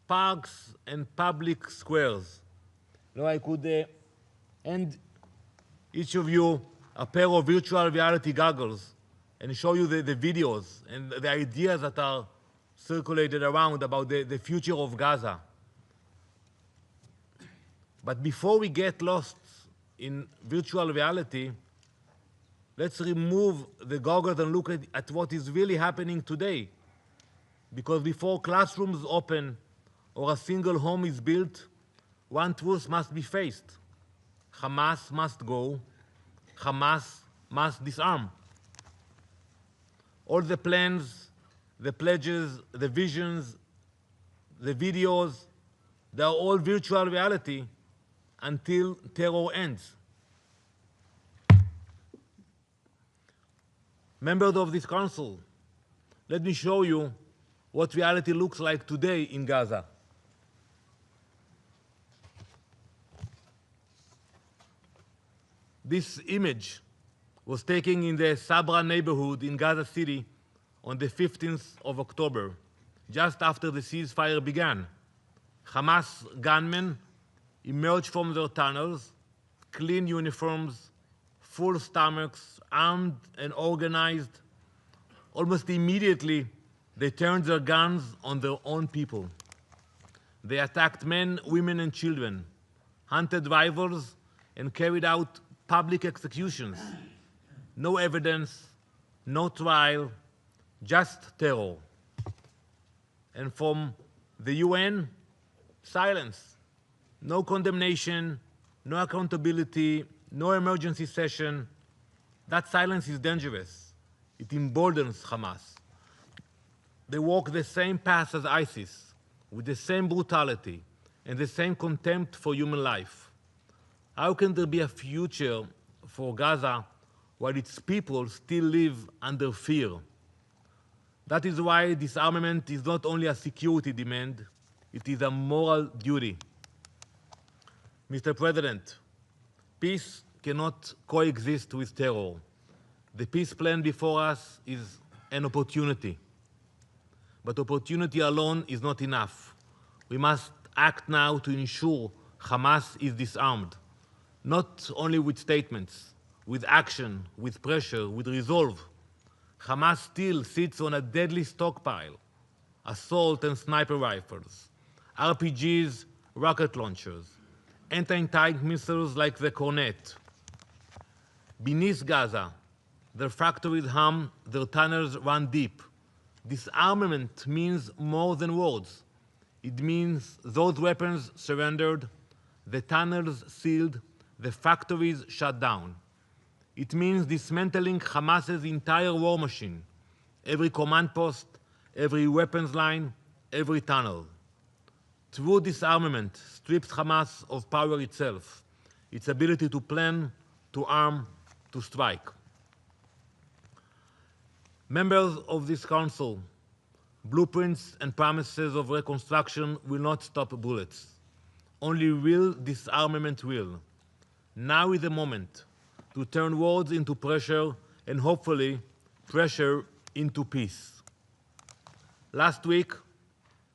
parks and public squares. Now I could hand each of you a pair of virtual reality goggles and show you the videos and the ideas that are circulated around about the future of Gaza. But before we get lost in virtual reality, let's remove the goggles and look at what is really happening today. Because before classrooms open or a single home is built, one truth must be faced. Hamas must go. Hamas must disarm. All the plans, the pledges, the visions, the videos, they are all virtual reality until terror ends. Members of this council, let me show you what reality looks like today in Gaza. This image was taken in the Sabra neighborhood in Gaza City on the 15th of October, just after the ceasefire began. Hamas gunmen emerged from their tunnels, clean uniforms, full stomachs, armed and organized. Almost immediately, they turned their guns on their own people. They attacked men, women, and children, hunted rivals, and carried out public executions. No evidence, no trial, just terror. And from the UN, silence. No condemnation, no accountability, no emergency session. That silence is dangerous. It emboldens Hamas. They walk the same path as ISIS, with the same brutality and the same contempt for human life. How can there be a future for Gaza while its people still live under fear. That is why disarmament is not only a security demand, it is a moral duty. Mr. President, peace cannot coexist with terror. The peace plan before us is an opportunity. But opportunity alone is not enough. We must act now to ensure Hamas is disarmed, not only with statements, with action, with pressure, with resolve. Hamas still sits on a deadly stockpile: assault and sniper rifles, RPGs, rocket launchers, anti-tank missiles like the Cornet. Beneath Gaza, their factories hum, their tunnels run deep. Disarmament means more than words. It means those weapons surrendered, the tunnels sealed, the factories shut down. It means dismantling Hamas's entire war machine, every command post, every weapons line, every tunnel. True disarmament strips Hamas of power itself, its ability to plan, to arm, to strike. Members of this council, blueprints and promises of reconstruction will not stop bullets. Only real disarmament will. Now is the moment to turn words into pressure and hopefully pressure into peace. Last week,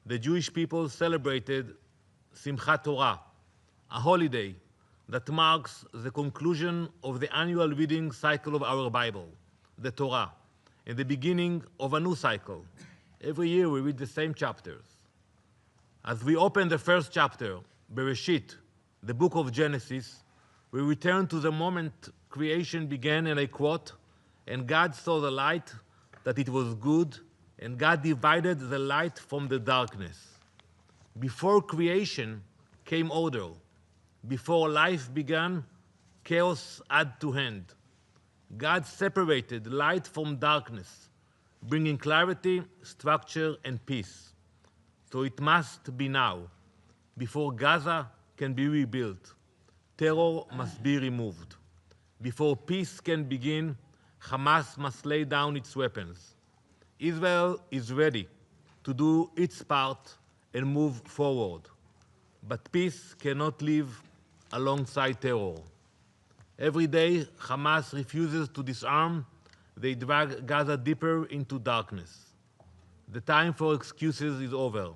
the Jewish people celebrated Simchat Torah, a holiday that marks the conclusion of the annual reading cycle of our Bible, the Torah, and the beginning of a new cycle. Every year we read the same chapters. As we open the first chapter, Bereshit, the book of Genesis, we return to the moment creation began, and I quote, "And God saw the light, that it was good, and God divided the light from the darkness." Before creation came order. Before life began, chaos had to hand. God separated light from darkness, bringing clarity, structure, and peace. So it must be now. Before Gaza can be rebuilt, terror must be removed. Before peace can begin, Hamas must lay down its weapons. Israel is ready to do its part and move forward. But peace cannot live alongside terror. Every day, Hamas refuses to disarm. They drag Gaza deeper into darkness. The time for excuses is over.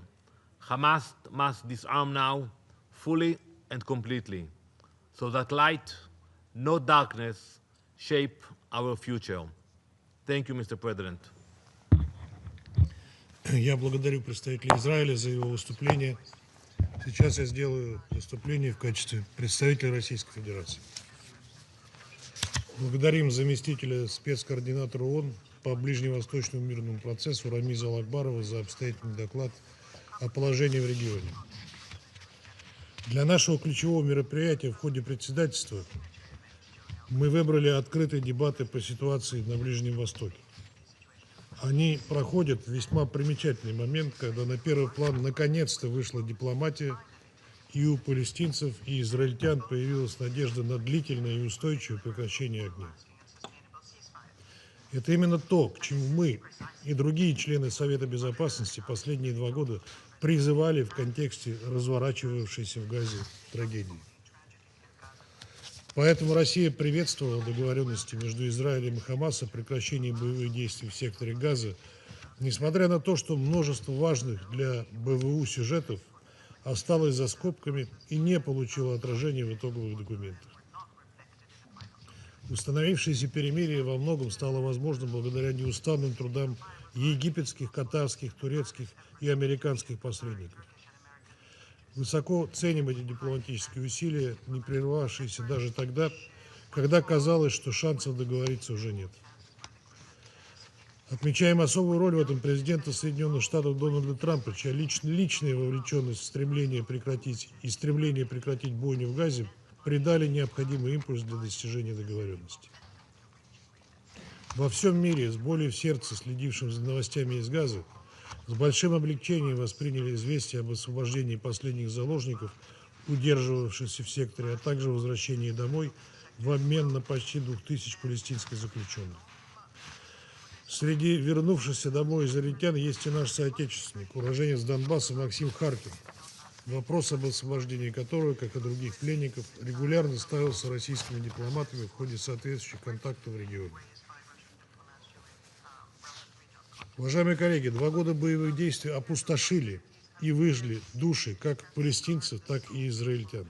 Hamas must disarm now, fully and completely, so that light, not darkness, shape our future. Thank you, Mr. President. Я благодарю представителя Израиля за его выступление. Сейчас я сделаю выступление в качестве представителя Российской Федерации. Благодарим заместителя спецкоординатора ООН по Ближневосточному мирному процессу Рамиза Алакбарова за обстоятельный доклад о положении в регионе. Для нашего ключевого мероприятия в ходе председательства мы выбрали открытые дебаты по ситуации на Ближнем Востоке. Они проходят в весьма примечательный момент, когда на первый план наконец-то вышла дипломатия, и у палестинцев и израильтян появилась надежда на длительное и устойчивое прекращение огня. Это именно то, к чему мы и другие члены Совета Безопасности последние 2 года призывали в контексте разворачивавшейся в Газе трагедии. Поэтому Россия приветствовала договоренности между Израилем и Хамас о прекращении боевых действий в секторе Газа, несмотря на то, что множество важных для БВУ сюжетов осталось за скобками и не получило отражения в итоговых документах. Установившееся перемирие во многом стало возможным благодаря неустанным трудам египетских, катарских, турецких и американских посредников. Высоко ценим эти дипломатические усилия, не прервавшиеся даже тогда, когда казалось, что шансов договориться уже нет. Отмечаем особую роль в этом президента Соединенных Штатов Дональда Трампа, чья личная вовлеченность в стремление прекратить бойню в Газе придали необходимый импульс для достижения договоренности. Во всем мире, с болью в сердце следившим за новостями из Газы, с большим облегчением восприняли известие об освобождении последних заложников, удерживавшихся в секторе, а также возвращении домой в обмен на почти 2000 палестинских заключенных. Среди вернувшихся домой израильтян есть и наш соотечественник, уроженец Донбасса Максим Харкин, вопрос об освобождении которого, как и других пленников, регулярно ставился российскими дипломатами в ходе соответствующих контактов в регионе. Уважаемые коллеги, 2 года боевых действий опустошили и выжгли души как палестинцев, так и израильтян.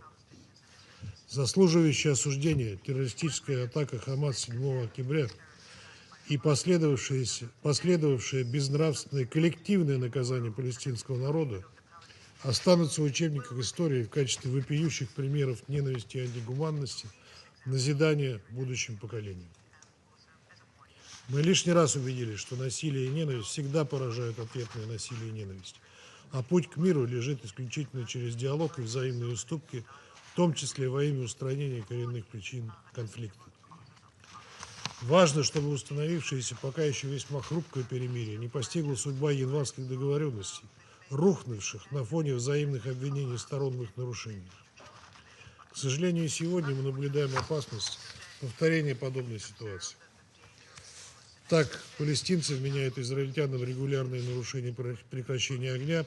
Заслуживающая осуждения террористическая атака Хамас 7 октября и последовавшее безнравственное коллективное наказание палестинского народа останутся в учебниках истории в качестве вопиющих примеров ненависти и антигуманности, назидания будущим поколениям. Мы лишний раз убедились, что насилие и ненависть всегда порождают ответное насилие и ненависть, а путь к миру лежит исключительно через диалог и взаимные уступки, в том числе во имя устранения коренных причин конфликта. Важно, чтобы установившееся пока еще весьма хрупкое перемирие не постигла судьба январских договоренностей, рухнувших на фоне взаимных обвинений сторон в их нарушениях. К сожалению, сегодня мы наблюдаем опасность повторения подобной ситуации. Так, палестинцы вменяют израильтянам регулярные нарушения прекращения огня.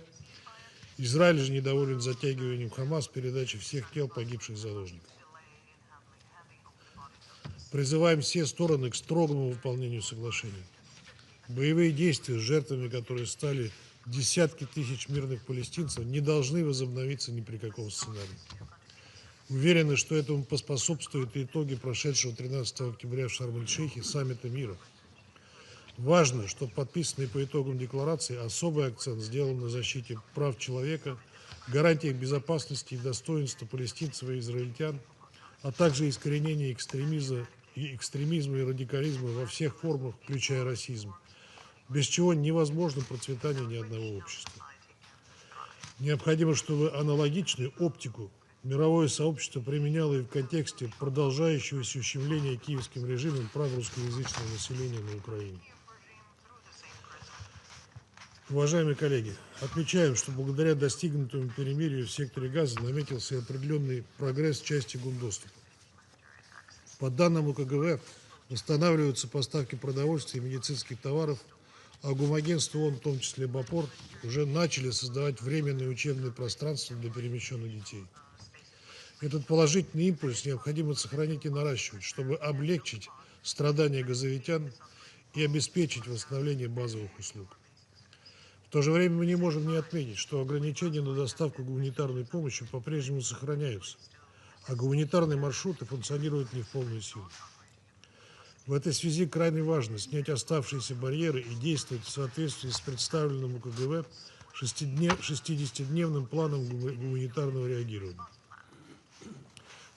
Израиль же недоволен затягиванием Хамас передачи всех тел погибших заложников. Призываем все стороны к строгому выполнению соглашения. Боевые действия, с жертвами которые стали десятки тысяч мирных палестинцев, не должны возобновиться ни при каком сценарии. Уверены, что этому поспособствуют и итоги прошедшего 13 октября в Шарм-эль-Шейхе саммита мира. Важно, что подписанный по итогам декларации особый акцент сделан на защите прав человека, гарантиях безопасности и достоинства палестинцев и израильтян, а также искоренение экстремизма и радикализма во всех формах, включая расизм, без чего невозможно процветание ни одного общества. Необходимо, чтобы аналогичную оптику мировое сообщество применяло и в контексте продолжающегося ущемления киевским режимом прав русскоязычного населения на Украине. Уважаемые коллеги, отмечаем, что благодаря достигнутому перемирию в секторе Газа наметился определенный прогресс в части гумдоступа. По данным УКГВ, восстанавливаются поставки продовольствия и медицинских товаров, а гумагентство ООН, в том числе БАПОР, уже начали создавать временные учебные пространства для перемещенных детей. Этот положительный импульс необходимо сохранить и наращивать, чтобы облегчить страдания газовитян и обеспечить восстановление базовых услуг. В то же время мы не можем не отметить, что ограничения на доставку гуманитарной помощи по-прежнему сохраняются, а гуманитарные маршруты функционируют не в полную силу. В этой связи крайне важно снять оставшиеся барьеры и действовать в соответствии с представленным УКГВ 60-дневным планом гуманитарного реагирования.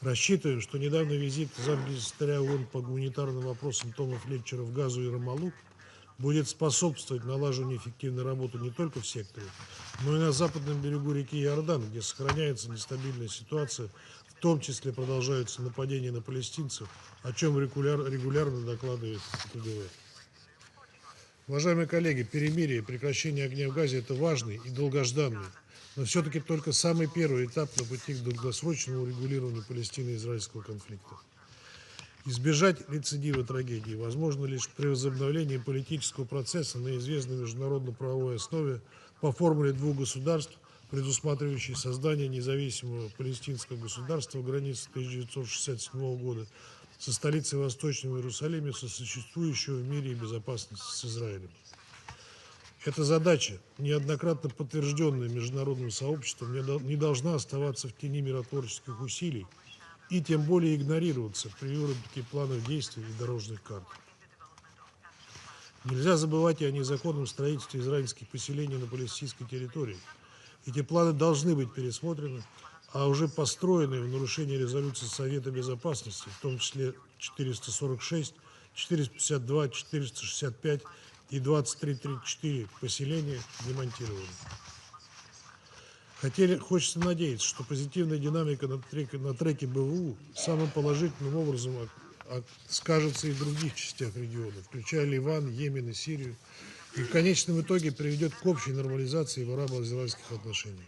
Рассчитываем, что недавний визит замсекретаря ООН по гуманитарным вопросам Тома Флетчера в Газу и Рамаллу будет способствовать налаживанию эффективной работы не только в секторе, но и на западном берегу реки Иордан, где сохраняется нестабильная ситуация, в том числе продолжаются нападения на палестинцев, о чем регулярно докладывает КГВ. Уважаемые коллеги, перемирие и прекращение огня в Газе – это важный и долгожданный, но все-таки только самый первый этап на пути к долгосрочному урегулированию палестино-израильского конфликта. Избежать рецидива трагедии возможно лишь при возобновлении политического процесса на известной международно-правовой основе по формуле двух государств, предусматривающей создание независимого палестинского государства в границе 1967 года со столицей в Восточном Иерусалиме, сосуществующего в мире и безопасности с Израилем. Эта задача, неоднократно подтвержденная международным сообществом, не должна оставаться в тени миротворческих усилий и тем более игнорироваться при выработке планов действий и дорожных карт. Нельзя забывать и о незаконном строительстве израильских поселений на палестинской территории. Эти планы должны быть пересмотрены, а уже построенные в нарушении резолюции Совета Безопасности, в том числе 446, 452, 465 и 2334 поселения, демонтированы. Хочется надеяться, что позитивная динамика на треке БВУ самым положительным образом скажется и в других частях региона, включая Ливан, Йемен и Сирию, и в конечном итоге приведет к общей нормализации в арабо-израильских отношениях.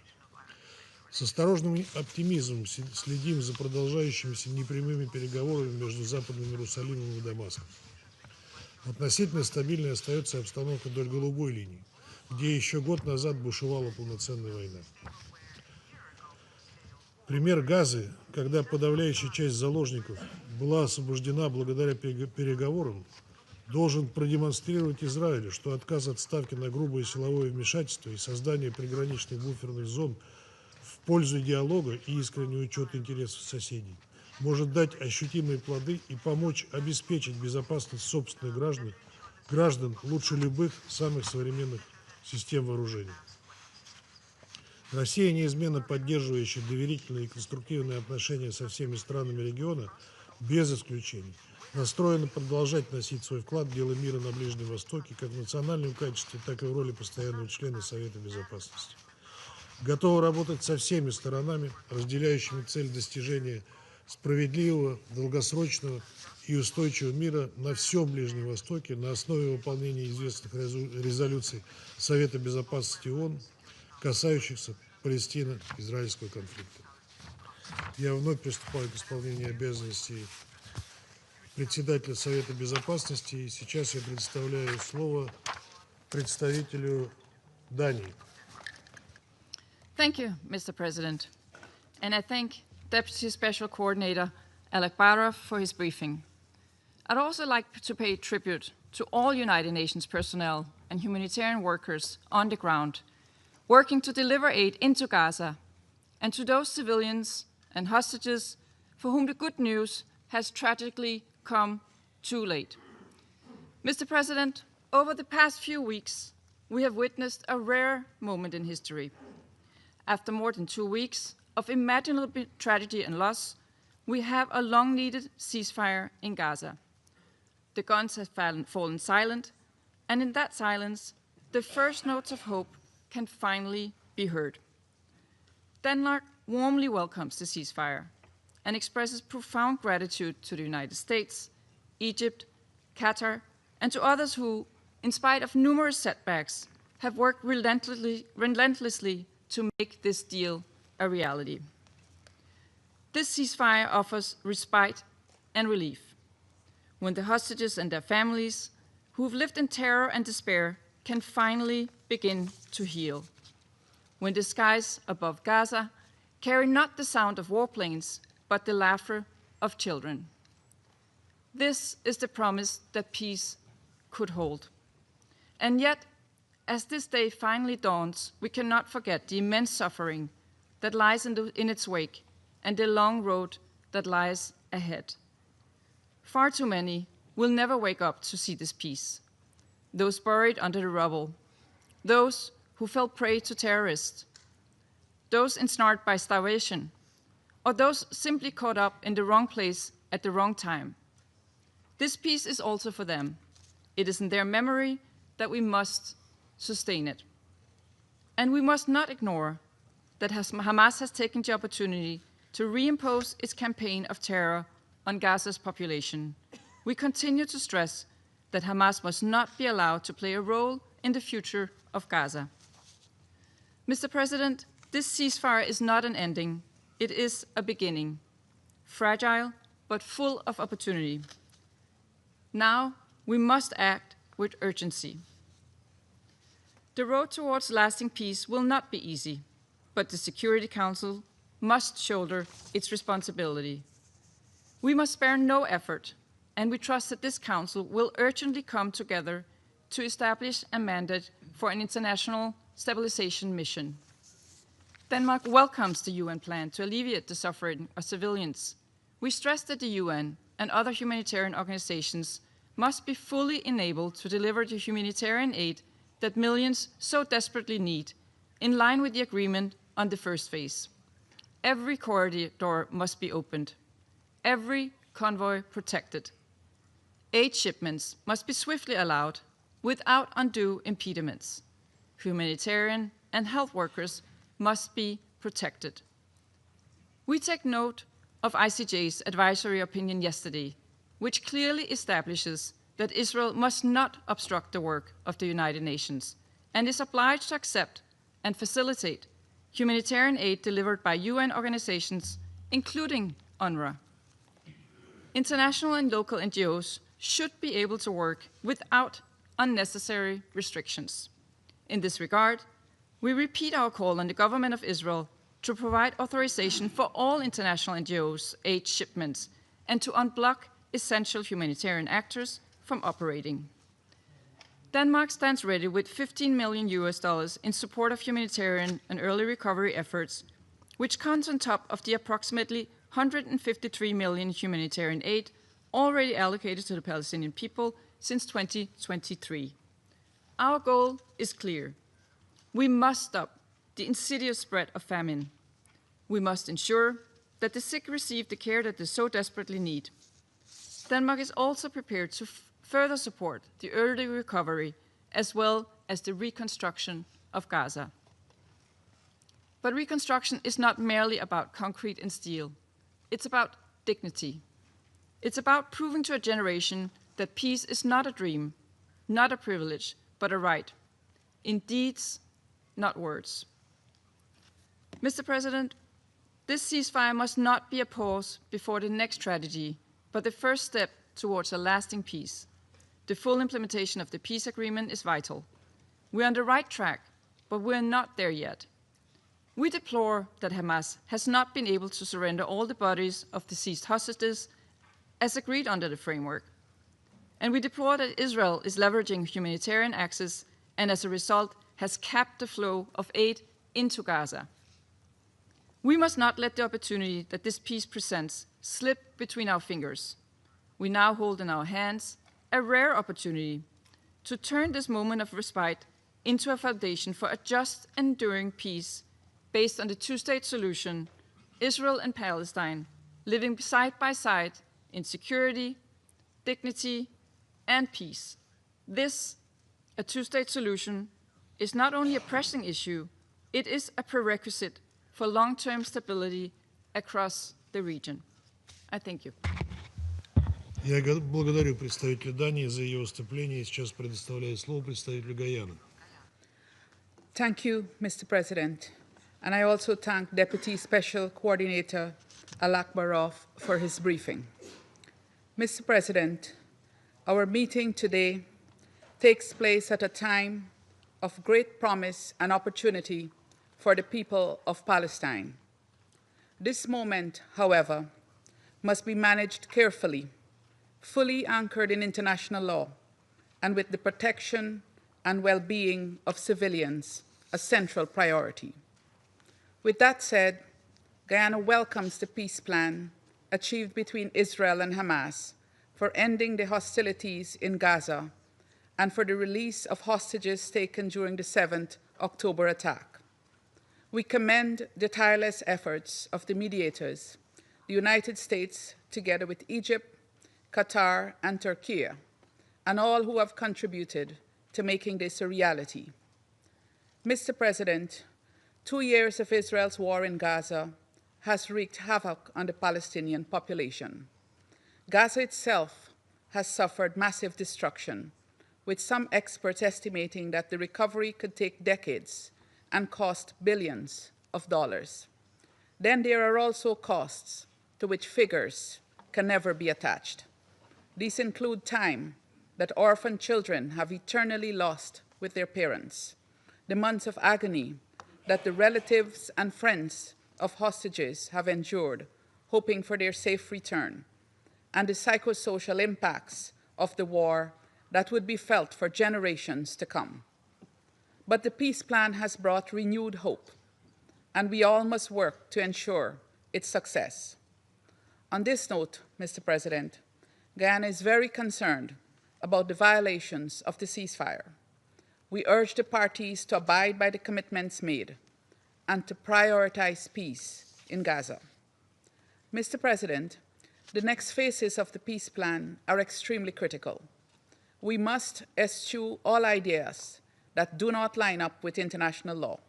С осторожным оптимизмом следим за продолжающимися непрямыми переговорами между Западным Иерусалимом и Дамаском. Относительно стабильной остается обстановка вдоль Голубой линии, где еще год назад бушевала полноценная война. Пример Газы, когда подавляющая часть заложников была освобождена благодаря переговорам, должен продемонстрировать Израилю, что отказ от ставки на грубое силовое вмешательство и создание приграничных буферных зон в пользу диалога и искреннего учета интересов соседей может дать ощутимые плоды и помочь обеспечить безопасность собственных граждан лучше любых самых современных систем вооружений. Россия, неизменно поддерживающая доверительные и конструктивные отношения со всеми странами региона, без исключений, настроена продолжать вносить свой вклад в дело мира на Ближнем Востоке как в национальном качестве, так и в роли постоянного члена Совета Безопасности. Готова работать со всеми сторонами, разделяющими цель достижения справедливого, долгосрочного и устойчивого мира на всем Ближнем Востоке на основе выполнения известных резолюций Совета Безопасности ООН, касающихся Палестино-израильского конфликта. Я вновь приступаю к исполнению обязанностей председателя Совета Безопасности, и сейчас я предоставляю слово представителю Дании. Thank you, Mr. President. And I thank Deputy Special Coordinator Alec Barov for his briefing. I'd also like to pay tribute to all United Nations personnel and humanitarian workers on the ground working to deliver aid into Gaza, and to those civilians and hostages for whom the good news has tragically come too late. Mr. President, over the past few weeks, we have witnessed a rare moment in history. After more than 2 weeks of imaginable tragedy and loss, we have a long-needed ceasefire in Gaza. The guns have fallen silent, and in that silence, the first notes of hope can finally be heard. Denmark warmly welcomes the ceasefire and expresses profound gratitude to the United States, Egypt, Qatar, and to others who, in spite of numerous setbacks, have worked relentlessly to make this deal a reality. This ceasefire offers respite and relief. When the hostages and their families, who have lived in terror and despair, can finally begin to heal. When the skies above Gaza carry not the sound of warplanes, but the laughter of children. This is the promise that peace could hold. And yet, as this day finally dawns, we cannot forget the immense suffering that lies in its wake and the long road that lies ahead. Far too many will never wake up to see this peace. Those buried under the rubble, those who fell prey to terrorists, those ensnared by starvation, or those simply caught up in the wrong place at the wrong time. This peace is also for them. It is in their memory that we must sustain it. And we must not ignore that Hamas has taken the opportunity to reimpose its campaign of terror on Gaza's population. We continue to stress that Hamas must not be allowed to play a role in the future of Gaza. Mr. President, this ceasefire is not an ending. It is a beginning, fragile but full of opportunity. Now we must act with urgency. The road towards lasting peace will not be easy, but the Security Council must shoulder its responsibility. We must spare no effort, and we trust that this Council will urgently come together to establish a mandate for an international stabilization mission. Denmark welcomes the UN plan to alleviate the suffering of civilians. We stress that the UN and other humanitarian organizations must be fully enabled to deliver the humanitarian aid that millions so desperately need, in line with the agreement on the first phase. Every corridor must be opened, every convoy protected. Aid shipments must be swiftly allowed without undue impediments. Humanitarian and health workers must be protected. We take note of ICJ's advisory opinion yesterday, which clearly establishes that Israel must not obstruct the work of the United Nations and is obliged to accept and facilitate humanitarian aid delivered by UN organizations, including UNRWA. International and local NGOs should be able to work without unnecessary restrictions. In this regard, we repeat our call on the government of Israel to provide authorization for all international NGOs' aid shipments and to unblock essential humanitarian actors from operating. Denmark stands ready with $15 million in support of humanitarian and early recovery efforts, which comes on top of the approximately $153 million humanitarian aid already allocated to the Palestinian people since 2023. Our goal is clear. We must stop the insidious spread of famine. We must ensure that the sick receive the care that they so desperately need. Denmark is also prepared to further support the early recovery as well as the reconstruction of Gaza. But reconstruction is not merely about concrete and steel. It's about dignity. It's about proving to a generation that peace is not a dream, not a privilege, but a right. In deeds, not words. Mr. President, this ceasefire must not be a pause before the next tragedy, but the first step towards a lasting peace. The full implementation of the peace agreement is vital. We're on the right track, but we're not there yet. We deplore that Hamas has not been able to surrender all the bodies of the seized hostages as agreed under the framework. And we deplore that Israel is leveraging humanitarian access and as a result has capped the flow of aid into Gaza. We must not let the opportunity that this peace presents slip between our fingers. We now hold in our hands a rare opportunity to turn this moment of respite into a foundation for a just and enduring peace based on the two-state solution, Israel and Palestine living side by side in security, dignity, and peace. This, a two-state solution, is not only a pressing issue, it is a prerequisite for long-term stability across the region. I thank you. Я благодарю представителя Дании за ее выступление. И сейчас предоставляю слово представителю Гаяны. Thank you, Mr. President. And I also thank Deputy Special Coordinator Alak Baroff for his briefing. Mr. President, our meeting today takes place at a time of great promise and opportunity for the people of Palestine. This moment, however, must be managed carefully, fully anchored in international law, and with the protection and well-being of civilians a central priority. With that said, Guyana welcomes the peace plan achieved between Israel and Hamas for ending the hostilities in Gaza and for the release of hostages taken during the 7th October attack. We commend the tireless efforts of the mediators, the United States, together with Egypt, Qatar, and Turkey, and all who have contributed to making this a reality. Mr. President, 2 years of Israel's war in Gaza has wreaked havoc on the Palestinian population. Gaza itself has suffered massive destruction, with some experts estimating that the recovery could take decades and cost billions of dollars. Then there are also costs to which figures can never be attached. These include time that orphan children have eternally lost with their parents, the months of agony that the relatives and friends of hostages have endured, hoping for their safe return, and the psychosocial impacts of the war that would be felt for generations to come. But the peace plan has brought renewed hope, and we all must work to ensure its success. On this note, Mr. President, Guyana is very concerned about the violations of the ceasefire. We urge the parties to abide by the commitments made and to prioritize peace in Gaza. Mr. President, the next phases of the peace plan are extremely critical. We must eschew all ideas that do not line up with international law,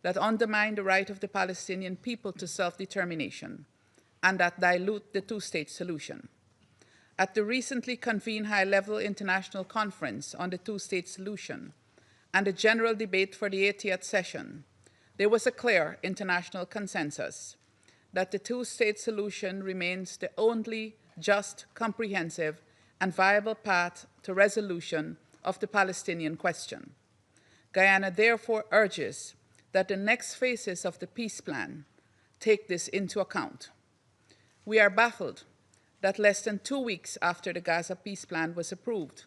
that undermine the right of the Palestinian people to self-determination, and that dilute the two-state solution. At the recently convened high-level international conference on the two-state solution and the general debate for the 80th session, there was a clear international consensus that the two-state solution remains the only just, comprehensive, and viable path to resolution of the Palestinian question. Guyana therefore urges that the next phases of the peace plan take this into account. We are baffled that less than 2 weeks after the Gaza peace plan was approved,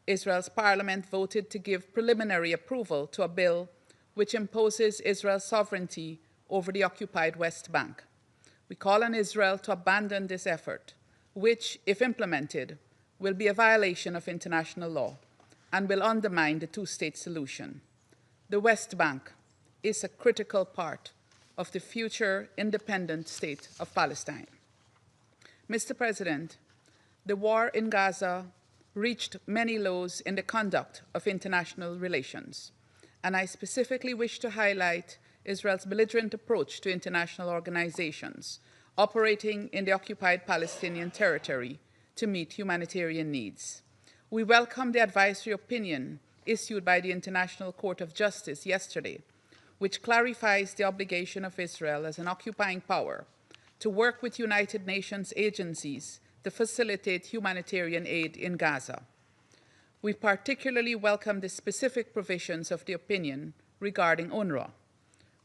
Israel's parliament voted to give preliminary approval to a bill which imposes Israel's sovereignty over the occupied West Bank. We call on Israel to abandon this effort, which, if implemented, will be a violation of international law and will undermine the two-state solution. The West Bank is a critical part of the future independent state of Palestine. Mr. President, the war in Gaza reached many lows in the conduct of international relations, and I specifically wish to highlight Israel's belligerent approach to international organizations operating in the occupied Palestinian territory to meet humanitarian needs. We welcome the advisory opinion issued by the International Court of Justice yesterday, which clarifies the obligation of Israel as an occupying power to work with United Nations agencies to facilitate humanitarian aid in Gaza. We particularly welcome the specific provisions of the opinion regarding UNRWA.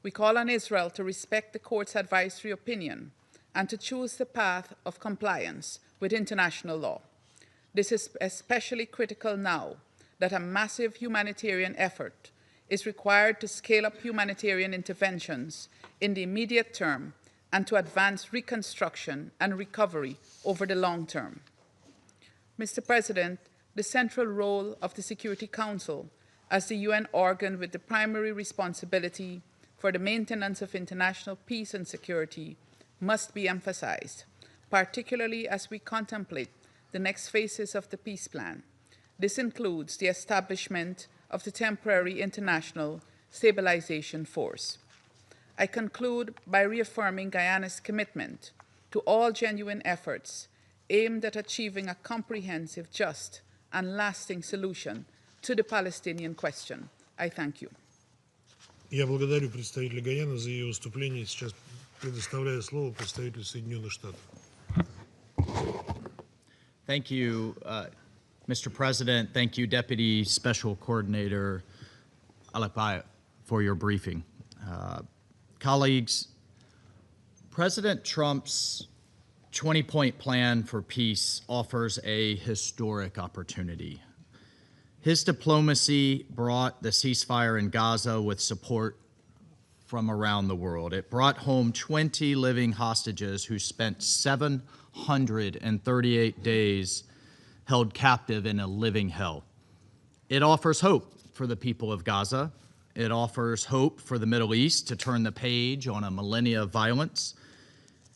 We call on Israel to respect the court's advisory opinion and to choose the path of compliance with international law. This is especially critical now that a massive humanitarian effort is required to scale up humanitarian interventions in the immediate term and to advance reconstruction and recovery over the long term. Mr. President, the central role of the Security Council as the UN organ with the primary responsibility for the maintenance of international peace and security must be emphasized, particularly as we contemplate the next phases of the peace plan. This includes the establishment of the Temporary International Stabilization Force. I conclude by reaffirming Guyana's commitment to all genuine efforts aimed at achieving a comprehensive, just, and lasting solution to the Palestinian question. I thank you. Я благодарю представителя Гаяны за ее выступление. Сейчас предоставляю слово представителю Соединенных Штатов. Thank you, Mr. President. Thank you, Deputy Special Coordinator Alakbayev, for your briefing. Colleagues, President Trump's 20-point plan for peace offers a historic opportunity. His diplomacy brought the ceasefire in Gaza with support from around the world. It brought home 20 living hostages who spent 738 days held captive in a living hell. It offers hope for the people of Gaza. It offers hope for the Middle East to turn the page on a millennia of violence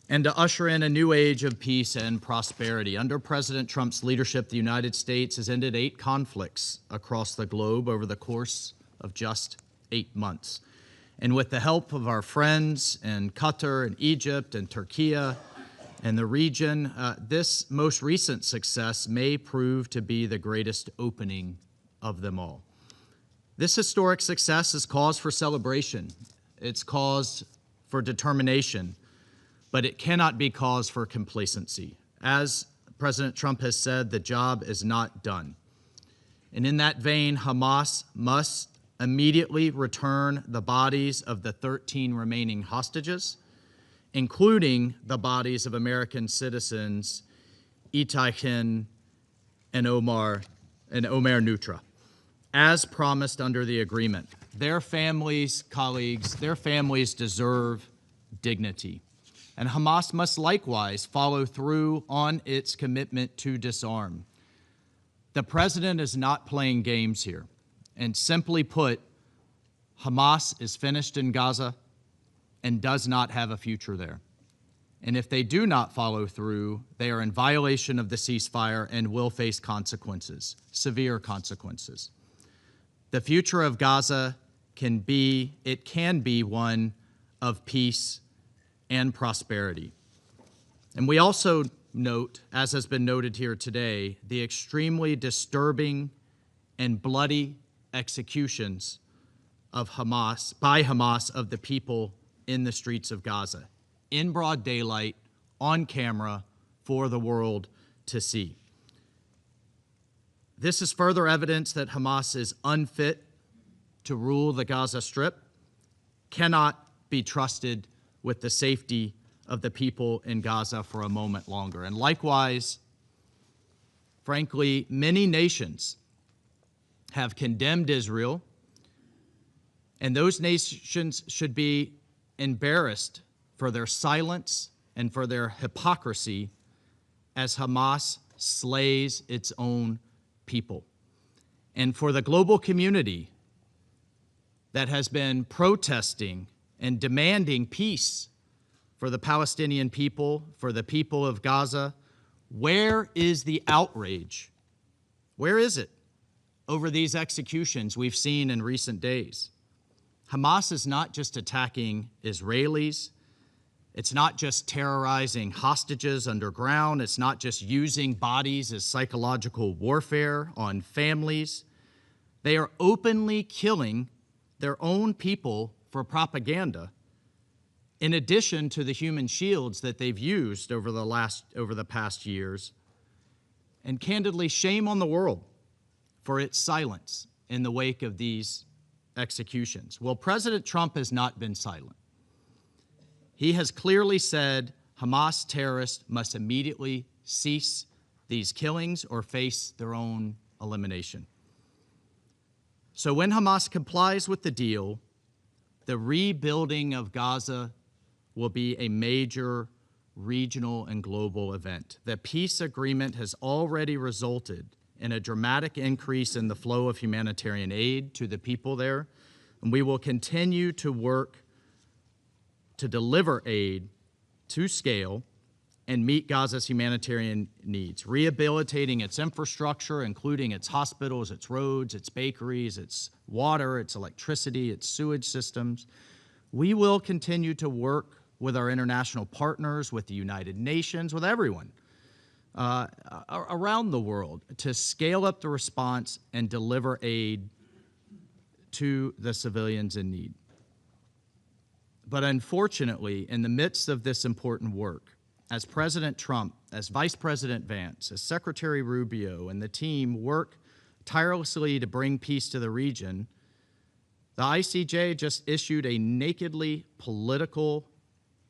and to usher in a new age of peace and prosperity. Under President Trump's leadership, the United States has ended 8 conflicts across the globe over the course of just 8 months. And with the help of our friends in Qatar and Egypt and Turkey and the region, this most recent success may prove to be the greatest opening of them all. This historic success is cause for celebration. It's cause for determination, but it cannot be cause for complacency. As President Trump has said, the job is not done. And in that vein, Hamas must immediately return the bodies of the 13 remaining hostages, including the bodies of American citizens Itai Khin and Omer Nutra, as promised under the agreement. Their families, colleagues, their families deserve dignity. And Hamas must likewise follow through on its commitment to disarm. The president is not playing games here. And simply put, Hamas is finished in Gaza and does not have a future there. And if they do not follow through, they are in violation of the ceasefire and will face consequences, severe consequences. The future of Gaza can be one of peace and prosperity. And we also note, as has been noted here today, the extremely disturbing and bloody executions of Hamas, by Hamas, of the people in the streets of Gaza, in broad daylight, on camera, for the world to see. This is further evidence that Hamas is unfit to rule the Gaza Strip, cannot be trusted with the safety of the people in Gaza for a moment longer. And likewise, frankly, many nations have condemned Israel, and those nations should be embarrassed for their silence and for their hypocrisy as Hamas slays its own people. And for the global community that has been protesting and demanding peace for the Palestinian people, for the people of Gaza, where is the outrage? Where is it over these executions we've seen in recent days? Hamas is not just attacking Israelis. It's not just terrorizing hostages underground. It's not just using bodies as psychological warfare on families. They are openly killing their own people for propaganda, in addition to the human shields that they've used over the past years. And candidly, shame on the world for its silence in the wake of these executions. Well, President Trump has not been silent. He has clearly said Hamas terrorists must immediately cease these killings or face their own elimination. So when Hamas complies with the deal, the rebuilding of Gaza will be a major regional and global event. The peace agreement has already resulted in a dramatic increase in the flow of humanitarian aid to the people there, and we will continue to work to deliver aid to scale and meet Gaza's humanitarian needs, rehabilitating its infrastructure, including its hospitals, its roads, its bakeries, its water, its electricity, its sewage systems. We will continue to work with our international partners, with the United Nations, with everyone around the world to scale up the response and deliver aid to the civilians in need. But unfortunately, in the midst of this important work, as President Trump, as Vice President Vance, as Secretary Rubio and the team work tirelessly to bring peace to the region, the ICJ just issued a nakedly political,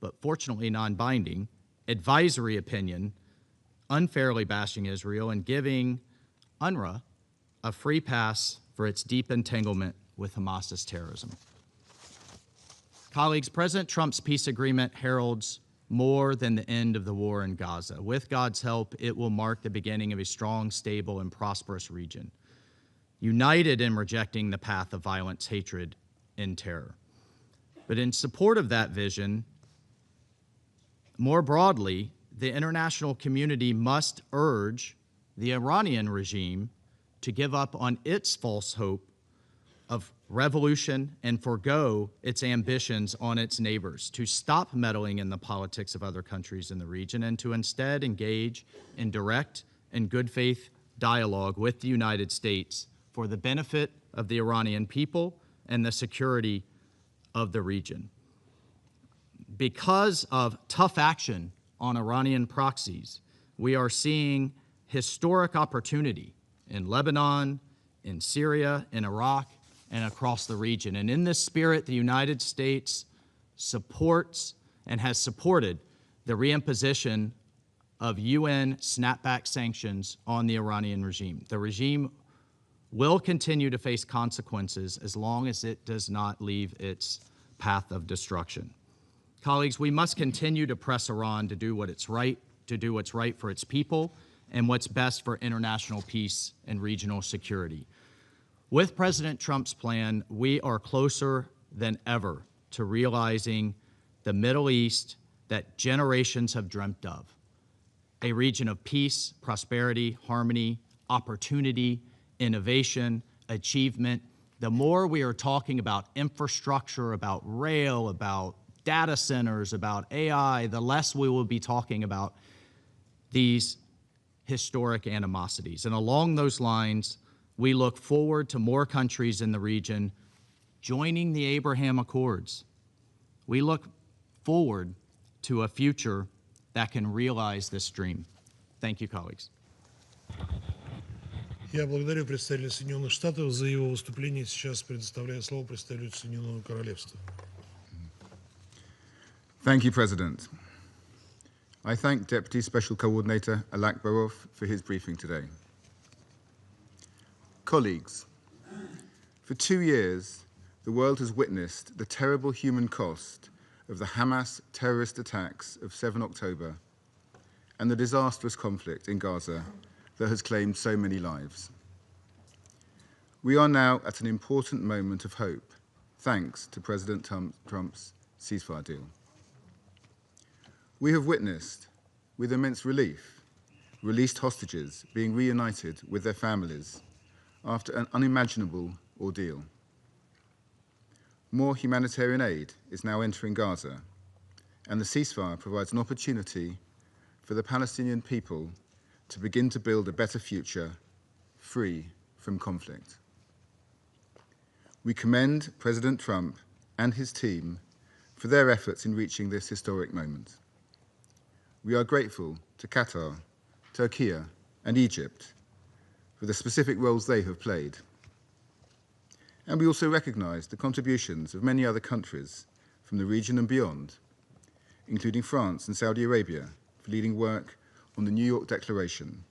but fortunately non-binding, advisory opinion, unfairly bashing Israel and giving UNRWA a free pass for its deep entanglement with Hamas's terrorism. Colleagues, President Trump's peace agreement heralds more than the end of the war in Gaza. With God's help, it will mark the beginning of a strong, stable, and prosperous region, united in rejecting the path of violence, hatred, and terror. But in support of that vision, more broadly, the international community must urge the Iranian regime to give up on its false hope of revolution and forgo its ambitions on its neighbors, to stop meddling in the politics of other countries in the region and to instead engage in direct and good faith dialogue with the United States for the benefit of the Iranian people and the security of the region. Because of tough action on Iranian proxies, we are seeing historic opportunity in Lebanon, in Syria, in Iraq, and across the region. And in this spirit, the United States supports and has supported the reimposition of UN snapback sanctions on the Iranian regime. The regime will continue to face consequences as long as it does not leave its path of destruction. Colleagues, we must continue to press Iran to do what's right for its people and what's best for international peace and regional security. With President Trump's plan, we are closer than ever to realizing the Middle East that generations have dreamt of, a region of peace, prosperity, harmony, opportunity, innovation, achievement. The more we are talking about infrastructure, about rail, about data centers, about AI, the less we will be talking about these historic animosities. And along those lines, we look forward to more countries in the region joining the Abraham Accords. We look forward to a future that can realize this dream. Thank you, colleagues. Я благодарю представителя Соединенных Штатов за его выступление. Сейчас предоставляю слово представителю Соединенного Королевства. Thank you, President. I thank Deputy Special Coordinator Alak Barov for his briefing today. Colleagues, for 2 years, the world has witnessed the terrible human cost of the Hamas terrorist attacks of 7 October and the disastrous conflict in Gaza that has claimed so many lives. We are now at an important moment of hope, thanks to President Trump's ceasefire deal. We have witnessed, with immense relief, released hostages being reunited with their families after an unimaginable ordeal. More humanitarian aid is now entering Gaza, and the ceasefire provides an opportunity for the Palestinian people to begin to build a better future, free from conflict. We commend President Trump and his team for their efforts in reaching this historic moment. We are grateful to Qatar, Turkey, and Egypt for the specific roles they have played. And we also recognize the contributions of many other countries from the region and beyond, including France and Saudi Arabia, for leading work on the New York Declaration,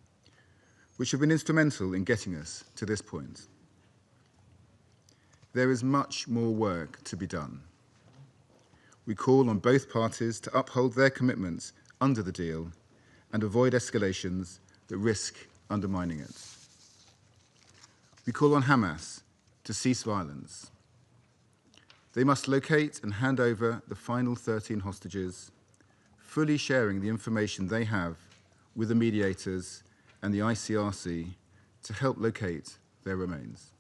which have been instrumental in getting us to this point. There is much more work to be done. We call on both parties to uphold their commitments under the deal and avoid escalations that risk undermining it. We call on Hamas to cease violence. They must locate and hand over the final 13 hostages, fully sharing the information they have with the mediators and the ICRC to help locate their remains.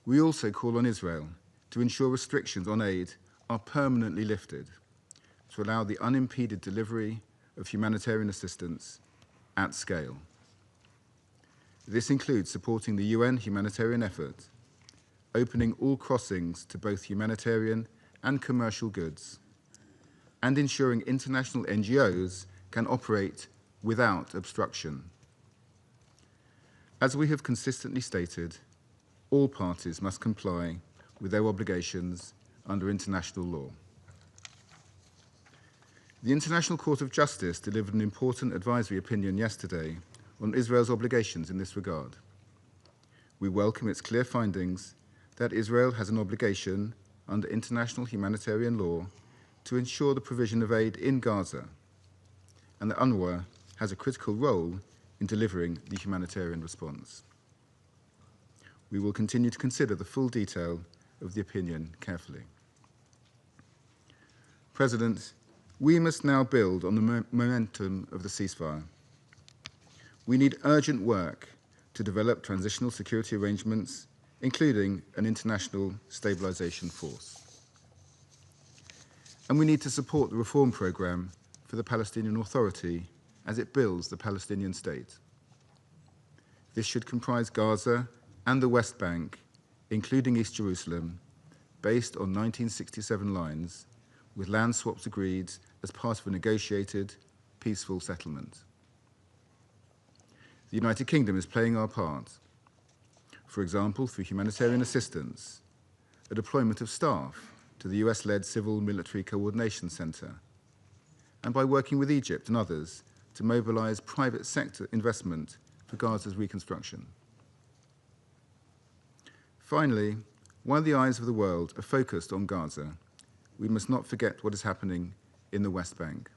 We also call on Israel to ensure restrictions on aid are permanently lifted to allow the unimpeded delivery of humanitarian assistance at scale. This includes supporting the UN humanitarian effort, opening all crossings to both humanitarian and commercial goods, and ensuring international NGOs can operate without obstruction. As we have consistently stated, all parties must comply with their obligations under international law. The International Court of Justice delivered an important advisory opinion yesterday on Israel's obligations in this regard. We welcome its clear findings that Israel has an obligation under international humanitarian law to ensure the provision of aid in Gaza, and that UNRWA has a critical role in delivering the humanitarian response. We will continue to consider the full detail of the opinion carefully. President, we must now build on the momentum of the ceasefire. We need urgent work to develop transitional security arrangements, including an international stabilization force. And we need to support the reform program for the Palestinian Authority as it builds the Palestinian state. This should comprise Gaza and the West Bank, including East Jerusalem, based on 1967 lines, with land swaps agreed as part of a negotiated, peaceful settlement. The United Kingdom is playing our part, for example, through humanitarian assistance, a deployment of staff to the US-led Civil Military Coordination Center, and by working with Egypt and others to mobilize private sector investment for Gaza's reconstruction. Finally, while the eyes of the world are focused on Gaza, we must not forget what is happening in the West Bank.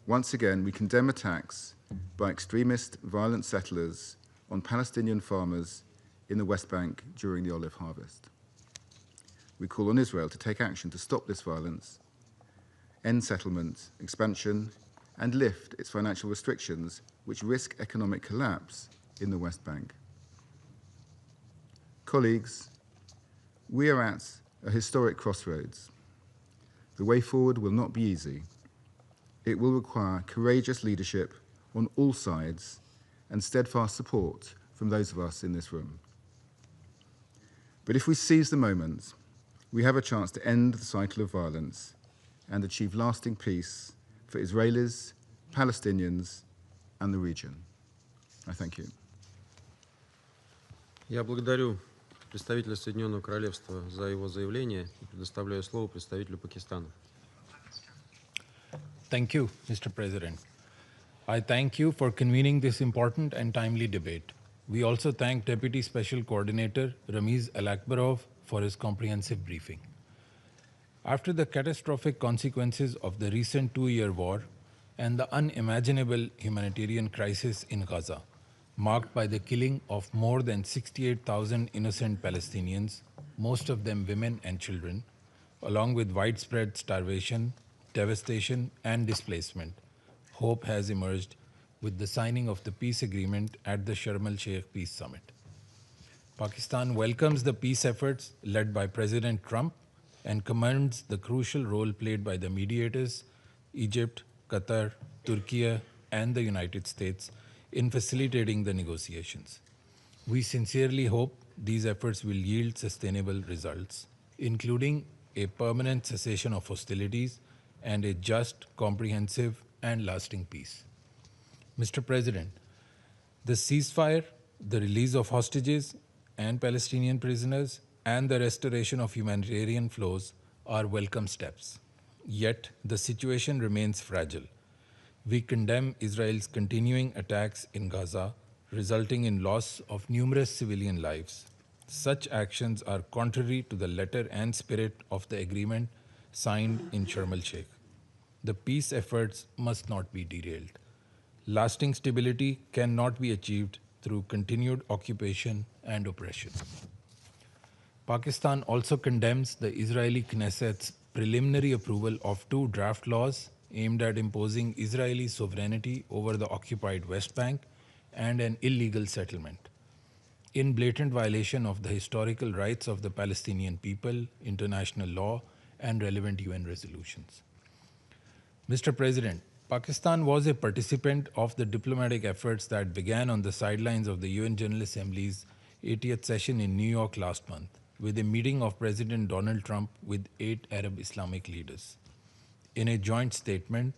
Once again, we condemn attacks by extremist, violent settlers on Palestinian farmers in the West Bank during the olive harvest. We call on Israel to take action to stop this violence, end settlement, expansion, and lift its financial restrictions which risk economic collapse in the West Bank. Colleagues, we are at a historic crossroads. The way forward will not be easy. It will require courageous leadership on all sides and steadfast support from those of us in this room. But if we seize the moment, we have a chance to end the cycle of violence and achieve lasting peace for Israelis, Palestinians, and the region. I thank you. Я благодарю представителя Соединенного Королевства за его заявление и предоставляю слово представителю Пакистана. Thank you, Mr. President. I thank you for convening this important and timely debate. We also thank Deputy Special Coordinator Ramiz Alakbarov for his comprehensive briefing. After the catastrophic consequences of the recent two-year war and the unimaginable humanitarian crisis in Gaza, marked by the killing of more than 68,000 innocent Palestinians, most of them women and children, along with widespread starvation, devastation, and displacement, hope has emerged with the signing of the peace agreement at the Sharm el-Sheikh Peace Summit. Pakistan welcomes the peace efforts led by President Trump and commends the crucial role played by the mediators, Egypt, Qatar, Turkey, and the United States in facilitating the negotiations. We sincerely hope these efforts will yield sustainable results, including a permanent cessation of hostilities and a just, comprehensive, and lasting peace. Mr. President, the ceasefire, the release of hostages and Palestinian prisoners, and the restoration of humanitarian flows are welcome steps. Yet, the situation remains fragile. We condemn Israel's continuing attacks in Gaza, resulting in loss of numerous civilian lives. Such actions are contrary to the letter and spirit of the agreement signed in Sharm el-Sheikh. The peace efforts must not be derailed. Lasting stability cannot be achieved through continued occupation and oppression. Pakistan also condemns the Israeli Knesset's preliminary approval of two draft laws aimed at imposing Israeli sovereignty over the occupied West Bank and an illegal settlement, in blatant violation of the historical rights of the Palestinian people, international law, and relevant UN resolutions. Mr. President, Pakistan was a participant of the diplomatic efforts that began on the sidelines of the UN General Assembly's 80th session in New York last month, with a meeting of President Donald Trump with 8 Arab Islamic leaders. In a joint statement,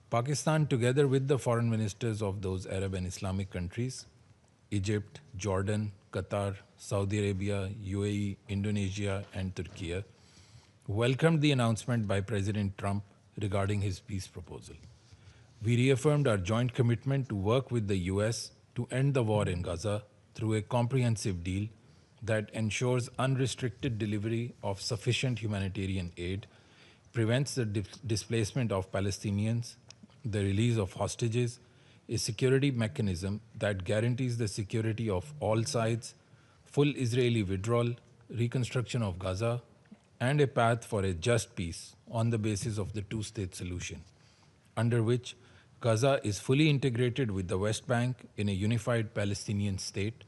Pakistan, together with the foreign ministers of those Arab and Islamic countries, Egypt, Jordan, Qatar, Saudi Arabia, UAE, Indonesia, and Turkey, welcomed the announcement by President Trump regarding his peace proposal. We reaffirmed our joint commitment to work with the US to end the war in Gaza through a comprehensive deal that ensures unrestricted delivery of sufficient humanitarian aid, prevents the displacement of Palestinians, the release of hostages, a security mechanism that guarantees the security of all sides, full Israeli withdrawal, reconstruction of Gaza, and a path for a just peace on the basis of the two-state solution, under which Gaza is fully integrated with the West Bank in a unified Palestinian state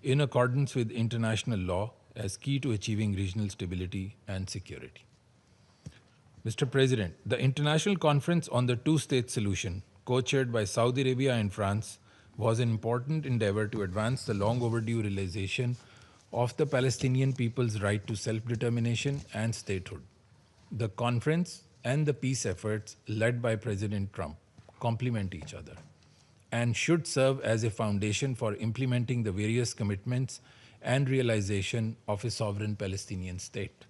in accordance with international law as key to achieving regional stability and security. Mr. President, the International Conference on the Two-State Solution, co-chaired by Saudi Arabia and France, was an important endeavor to advance the long overdue realization of the Palestinian people's right to self-determination and statehood. The conference and the peace efforts led by President Trump complement each other and should serve as a foundation for implementing the various commitments and realization of a sovereign Palestinian state.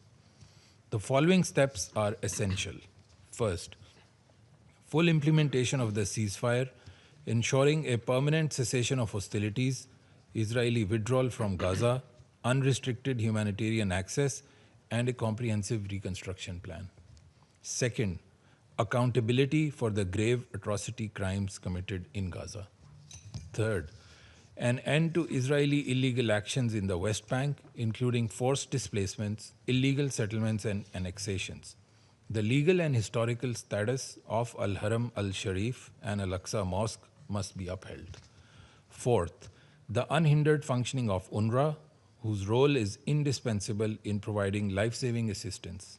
The following steps are essential. First, full implementation of the ceasefire, ensuring a permanent cessation of hostilities, Israeli withdrawal from Gaza, unrestricted humanitarian access, and a comprehensive reconstruction plan. Second, accountability for the grave atrocity crimes committed in Gaza. Third, an end to Israeli illegal actions in the West Bank, including forced displacements, illegal settlements, and annexations. The legal and historical status of Al-Haram al-Sharif and Al-Aqsa Mosque must be upheld. Fourth, the unhindered functioning of UNRWA, whose role is indispensable in providing life-saving assistance.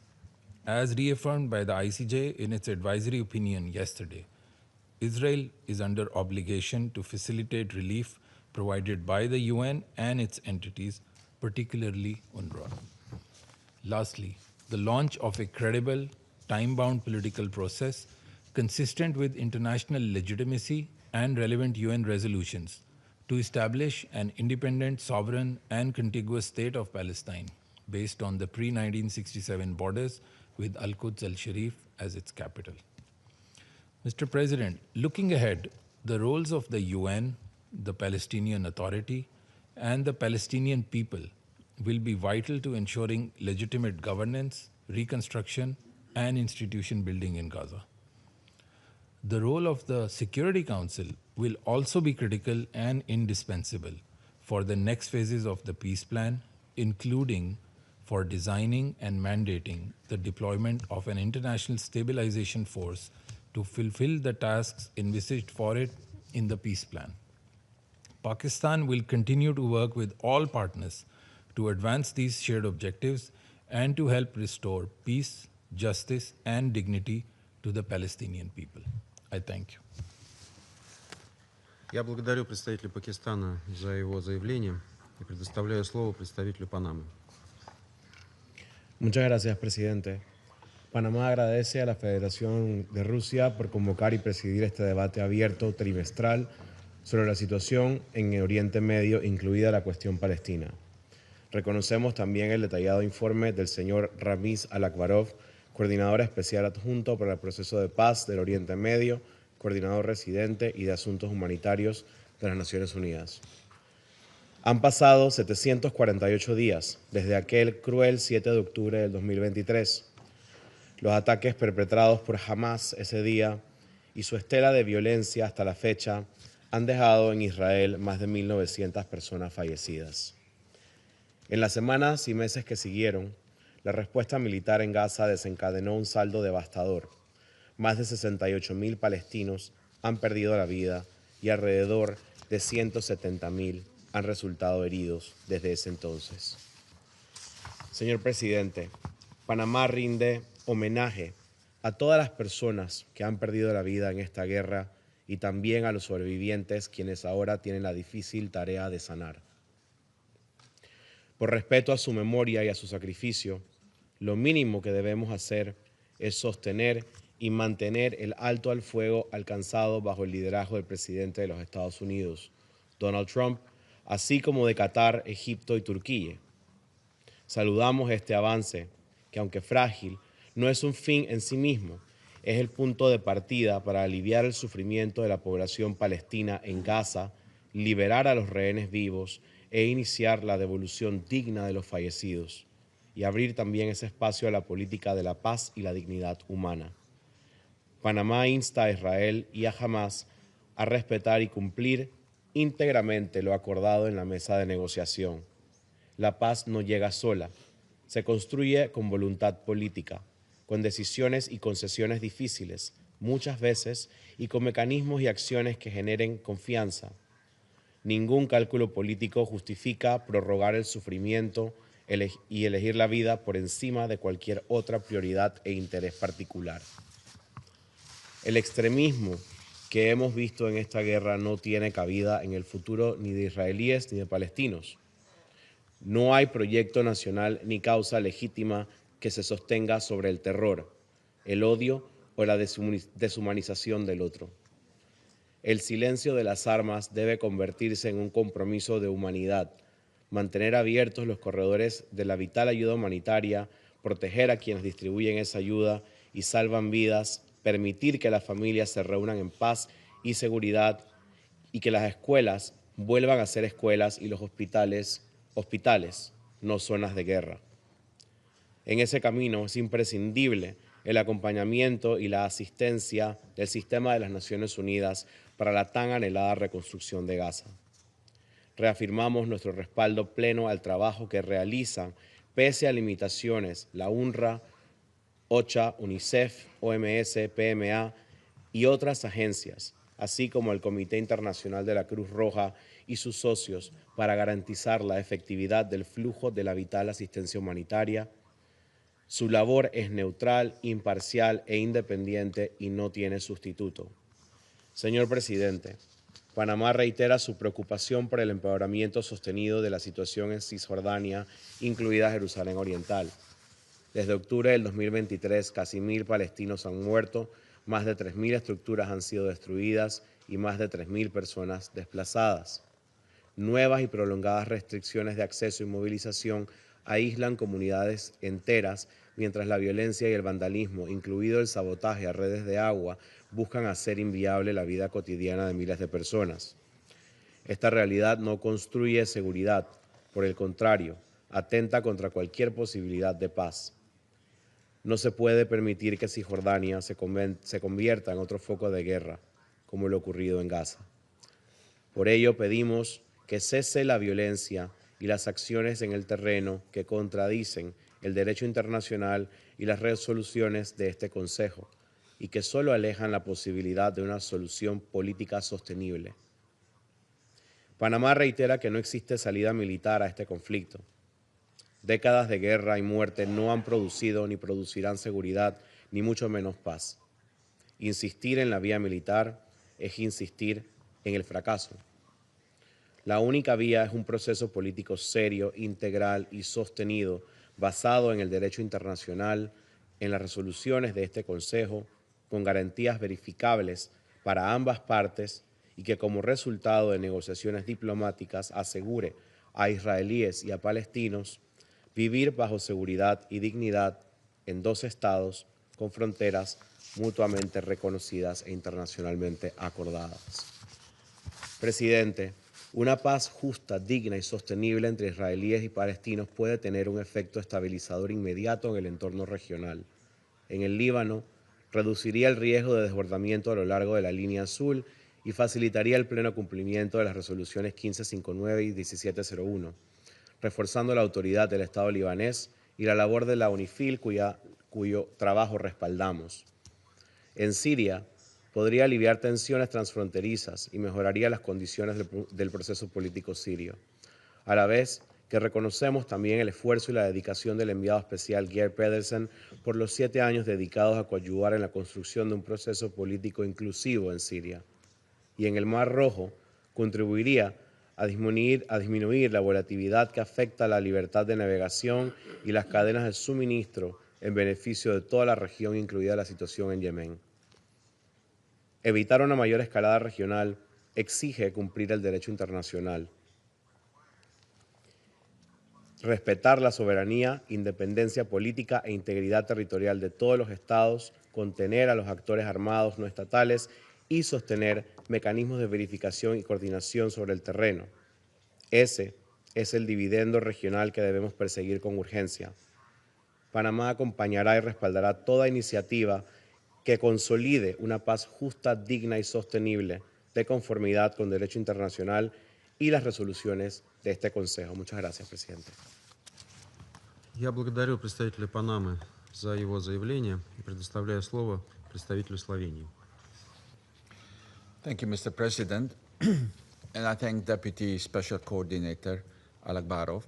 As reaffirmed by the ICJ in its advisory opinion yesterday, Israel is under obligation to facilitate relief provided by the UN and its entities, particularly UNRWA. Lastly, the launch of a credible, time-bound political process consistent with international legitimacy and relevant UN resolutions to establish an independent, sovereign, and contiguous state of Palestine based on the pre-1967 borders with Al-Quds al-Sharif as its capital. Mr. President, looking ahead, the roles of the UN, the Palestinian Authority, and the Palestinian people will be vital to ensuring legitimate governance, reconstruction, and institution building in Gaza. The role of the Security Council will also be critical and indispensable for the next phases of the peace plan, including for designing and mandating the deployment of an international stabilization force to fulfill the tasks envisaged for it in the peace plan. Pakistan will continue to work with all partners to advance these shared objectives and to help restore peace, justice, and dignity to the Palestinian people. I thank you. Я благодарю представителя Пакистана за его заявление и предоставляю слово представителю Панамы. Muchas gracias, presidente. Panamá agradece a la Federación de Rusia por convocar y presidir este debate abierto trimestral sobre la situación en Oriente Medio, incluida la cuestión palestina. Reconocemos también el detallado informe del señor Ramiz Al-Akbarov, coordinador especial adjunto para el proceso de paz del Oriente Medio, coordinador residente y de asuntos humanitarios de las Naciones Unidas. Han pasado 748 días desde aquel cruel 7 de octubre del 2023. Los ataques perpetrados por Hamas ese día y su estela de violencia hasta la fecha han dejado en Israel más de 1.900 personas fallecidas. En las semanas y meses que siguieron, la respuesta militar en Gaza desencadenó un saldo devastador. Más de 68.000 palestinos han perdido la vida y alrededor de 170.000 han resultado heridos desde ese entonces. Señor presidente, Panamá rinde homenaje a todas las personas que han perdido la vida en esta guerra y también a los sobrevivientes quienes ahora tienen la difícil tarea de sanar. Por respeto a su memoria y a su sacrificio, lo mínimo que debemos hacer es sostener y mantener el alto al fuego alcanzado bajo el liderazgo del presidente de los Estados Unidos, Donald Trump, así como de Qatar, Egipto y Turquía. Saludamos este avance, que aunque frágil, no es un fin en sí mismo, es el punto de partida para aliviar el sufrimiento de la población palestina en Gaza, liberar a los rehenes vivos e iniciar la devolución digna de los fallecidos, y abrir también ese espacio a la política de la paz y la dignidad humana. Panamá insta a Israel y a Hamas a respetar y cumplir íntegramente lo acordado en la mesa de negociación. La paz no llega sola, se construye con voluntad política, con decisiones y concesiones difíciles, muchas veces, y con mecanismos y acciones que generen confianza. Ningún cálculo político justifica prorrogar el sufrimiento y elegir la vida por encima de cualquier otra prioridad e interés particular. El extremismo que hemos visto en esta guerra no tiene cabida en el futuro ni de israelíes ni de palestinos. No hay proyecto nacional ni causa legítima que se sostenga sobre el terror, el odio o la deshumanización del otro. El silencio de las armas debe convertirse en un compromiso de humanidad, mantener abiertos los corredores de la vital ayuda humanitaria, proteger a quienes distribuyen esa ayuda y salvan vidas, permitir que las familias se reúnan en paz y seguridad y que las escuelas vuelvan a ser escuelas y los hospitales, no zonas de guerra. En ese camino es imprescindible el acompañamiento y la asistencia del sistema de las Naciones Unidas para la tan anhelada reconstrucción de Gaza. Reafirmamos nuestro respaldo pleno al trabajo que realizan, pese a limitaciones, la UNRWA, OCHA, UNICEF, OMS, PMA y otras agencias, así como el Comité Internacional de la Cruz Roja y sus socios para garantizar la efectividad del flujo de la vital asistencia humanitaria. Su labor es neutral, imparcial e independiente y no tiene sustituto. Señor presidente, Panamá reitera su preocupación por el empeoramiento sostenido de la situación en Cisjordania, incluida Jerusalén Oriental. Desde octubre del 2023, casi 1.000 palestinos han muerto, más de 3.000 estructuras han sido destruidas y más de 3.000 personas desplazadas. Nuevas y prolongadas restricciones de acceso y movilización aíslan comunidades enteras, mientras la violencia y el vandalismo, incluido el sabotaje a redes de agua, buscan hacer inviable la vida cotidiana de miles de personas. Esta realidad no construye seguridad, por el contrario, atenta contra cualquier posibilidad de paz. No se puede permitir que Cisjordania se convierta en otro foco de guerra, como lo ocurrido en Gaza. Por ello pedimos que cese la violencia y las acciones en el terreno que contradicen el derecho internacional y las resoluciones de este Consejo, y que solo alejan la posibilidad de una solución política sostenible. Panamá reitera que no existe salida militar a este conflicto. Décadas de guerra y muerte no han producido ni producirán seguridad, ni mucho menos paz. Insistir en la vía militar es insistir en el fracaso. La única vía es un proceso político serio, integral y sostenido, basado en el derecho internacional, en las resoluciones de este Consejo, con garantías verificables para ambas partes y que como resultado de negociaciones diplomáticas asegure a israelíes y a palestinos vivir bajo seguridad y dignidad en dos estados con fronteras mutuamente reconocidas e internacionalmente acordadas. Presidente, una paz justa, digna y sostenible entre israelíes y palestinos puede tener un efecto estabilizador inmediato en el entorno regional. En el Líbano, reduciría el riesgo de desbordamiento a lo largo de la línea azul y facilitaría el pleno cumplimiento de las resoluciones 1559 y 1701, reforzando la autoridad del Estado libanés y la labor de la UNIFIL, cuyo trabajo respaldamos. En Siria, podría aliviar tensiones transfronterizas y mejoraría las condiciones del proceso político sirio, a la vez que reconocemos también el esfuerzo y la dedicación del enviado especial Geir Pedersen por los 7 años dedicados a coadyuvar en la construcción de un proceso político inclusivo en Siria. Y en el Mar Rojo contribuiría a disminuir la volatilidad que afecta a la libertad de navegación y las cadenas de suministro en beneficio de toda la región, incluida la situación en Yemen. Evitar una mayor escalada regional exige cumplir el derecho internacional, respetar la soberanía, independencia política e integridad territorial de todos los estados, contener a los actores armados no estatales y sostener mecanismos de verificación y coordinación sobre el terreno. Ese es el dividendo regional que debemos perseguir con urgencia. Panamá acompañará y respaldará toda iniciativa que consolide una paz justa, digna y sostenible de conformidad con derecho internacional y las resoluciones de este Consejo. Muchas gracias, presidente. Я благодарю представителя Панамы за его заявление и предоставляю слово представителю Словении. Thank you, Mr. President. And I thank Deputy Special Coordinator Alakbarov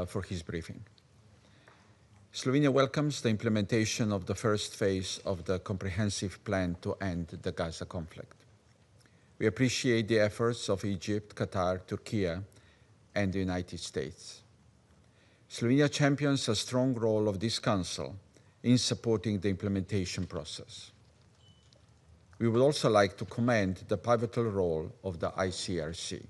for his briefing. Slovenia welcomes the implementation of the first phase of the comprehensive plan to end the Gaza conflict. We appreciate the efforts of Egypt, Qatar, Turkey, and the United States. Slovenia champions a strong role of this Council in supporting the implementation process. We would also like to commend the pivotal role of the ICRC.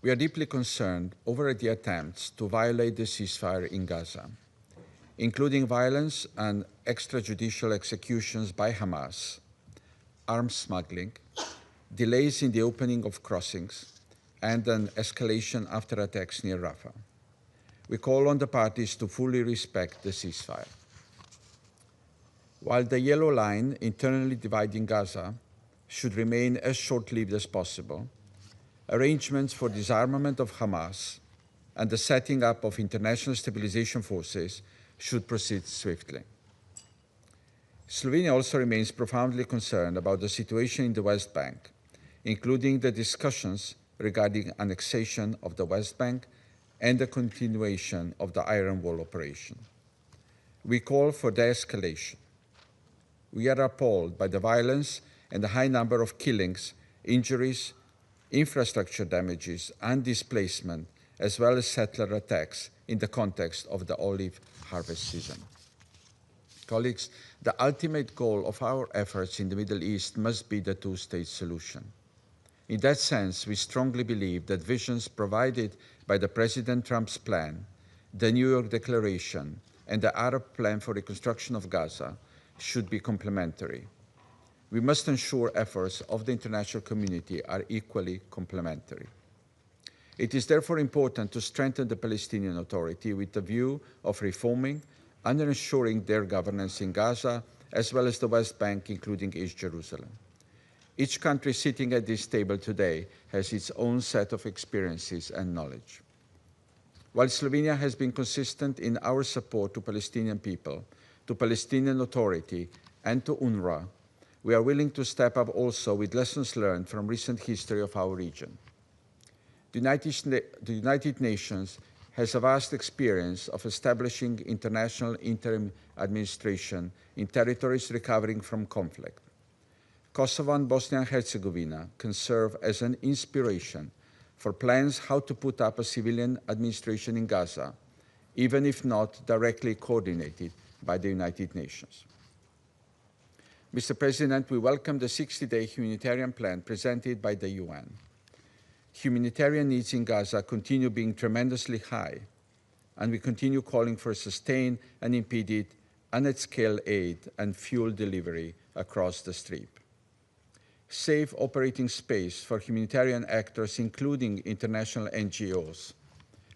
We are deeply concerned over the attempts to violate the ceasefire in Gaza, including violence and extrajudicial executions by Hamas, arms smuggling, delays in the opening of crossings, and an escalation after attacks near Rafah. We call on the parties to fully respect the ceasefire. While the yellow line internally dividing Gaza should remain as short-lived as possible, arrangements for disarmament of Hamas and the setting up of international stabilization forces should proceed swiftly. Slovenia also remains profoundly concerned about the situation in the West Bank, including the discussions regarding annexation of the West Bank and the continuation of the Iron Wall operation. We call for de-escalation. We are appalled by the violence and the high number of killings, injuries, infrastructure damages, and displacement as well as settler attacks in the context of the olive harvest season. Colleagues, the ultimate goal of our efforts in the Middle East must be the two-state solution. In that sense, we strongly believe that visions provided by the President Trump's plan, the New York Declaration, and the Arab Plan for Reconstruction of Gaza should be complementary. We must ensure efforts of the international community are equally complementary. It is therefore important to strengthen the Palestinian Authority with the view of reforming and ensuring their governance in Gaza, as well as the West Bank, including East Jerusalem. Each country sitting at this table today has its own set of experiences and knowledge. While Slovenia has been consistent in our support to Palestinian people, to Palestinian Authority, and to UNRWA, we are willing to step up also with lessons learned from recent history of our region. The United Nations has a vast experience of establishing international interim administration in territories recovering from conflict. Kosovo and Bosnia and Herzegovina can serve as an inspiration for plans how to put up a civilian administration in Gaza, even if not directly coordinated by the United Nations. Mr. President, we welcome the 60-day humanitarian plan presented by the UN. Humanitarian needs in Gaza continue being tremendously high, and we continue calling for sustained, unimpeded, and at-scale aid and fuel delivery across the Strip. Safe operating space for humanitarian actors, including international NGOs,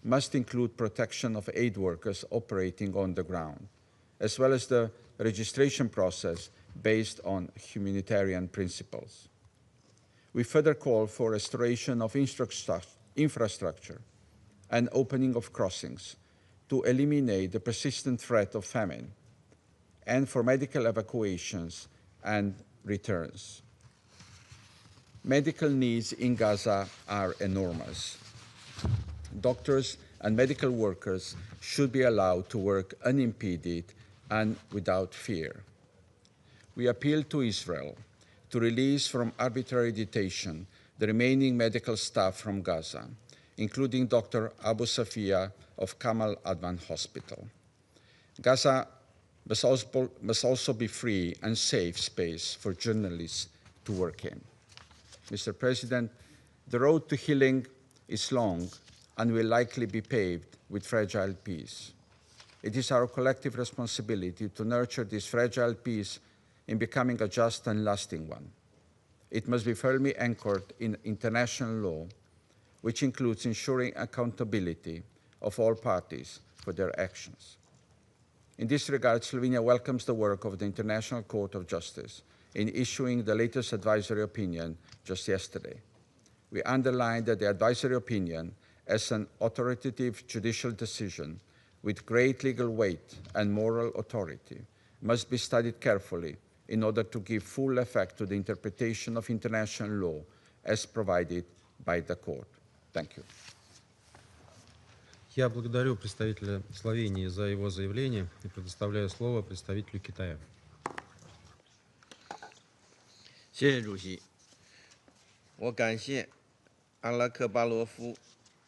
must include protection of aid workers operating on the ground, as well as the registration process based on humanitarian principles. We further call for restoration of infrastructure and opening of crossings to eliminate the persistent threat of famine, and for medical evacuations and returns. Medical needs in Gaza are enormous. Doctors and medical workers should be allowed to work unimpeded and without fear. We appeal to Israel to release from arbitrary detention the remaining medical staff from Gaza, including Dr. Abu Safia of Kamal Adwan Hospital. Gaza must also be free and safe space for journalists to work in. Mr. President, the road to healing is long and will likely be paved with fragile peace. It is our collective responsibility to nurture this fragile peace in becoming a just and lasting one. It must be firmly anchored in international law, which includes ensuring accountability of all parties for their actions. In this regard, Slovenia welcomes the work of the International Court of Justice in issuing the latest advisory opinion just yesterday. We underline that the advisory opinion, as an authoritative judicial decision with great legal weight and moral authority, must be studied carefully in order to give full effect to the interpretation of international law as provided by the court. Thank you. Я благодарю представителя Словении за его заявление и предоставляю слово представителю Китая. 谢谢主席。我感谢阿拉克巴罗夫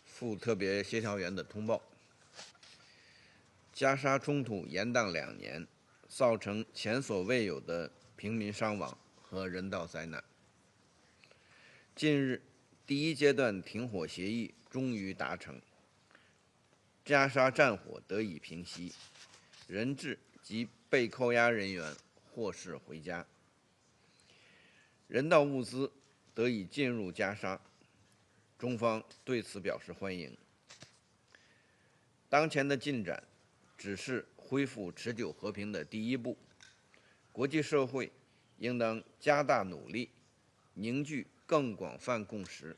副特别协调员的通报。加沙冲突延宕2年，造成前所未有的平民伤亡和人道灾难。近日，第一阶段停火协议终于达成，加沙战火得以平息，人质及被扣押人员获释回家，人道物资得以进入加沙，中方对此表示欢迎。当前的进展只是恢复持久和平的第一步，国际社会应当加大努力，凝聚更广泛共识，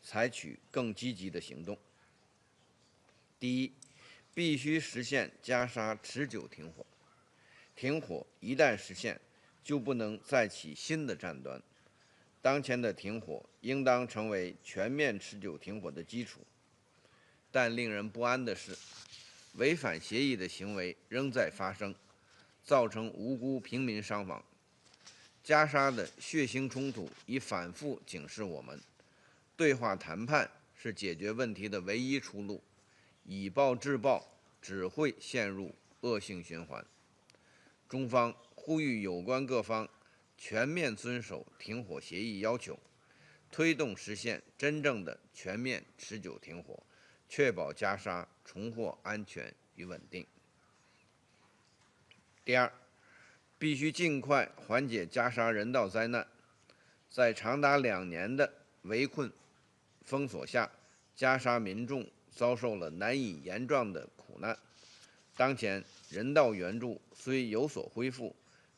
采取更积极的行动。第一，必须实现加沙持久停火。停火一旦实现，就不能再起新的战端。当前的停火应当成为全面持久停火的基础。但令人不安的是，违反协议的行为仍在发生，造成无辜平民伤亡。加沙的血腥冲突已反复警示我们，对话谈判是解决问题的唯一出路，以暴制暴只会陷入恶性循环。中方呼吁有关各方全面遵守停火协议要求，推动实现真正的全面持久停火，确保加沙重获安全与稳定。第二，必须尽快缓解加沙人道灾难。在长达2年的围困封锁下，加沙民众遭受了难以言状的苦难。当前人道援助虽有所恢复，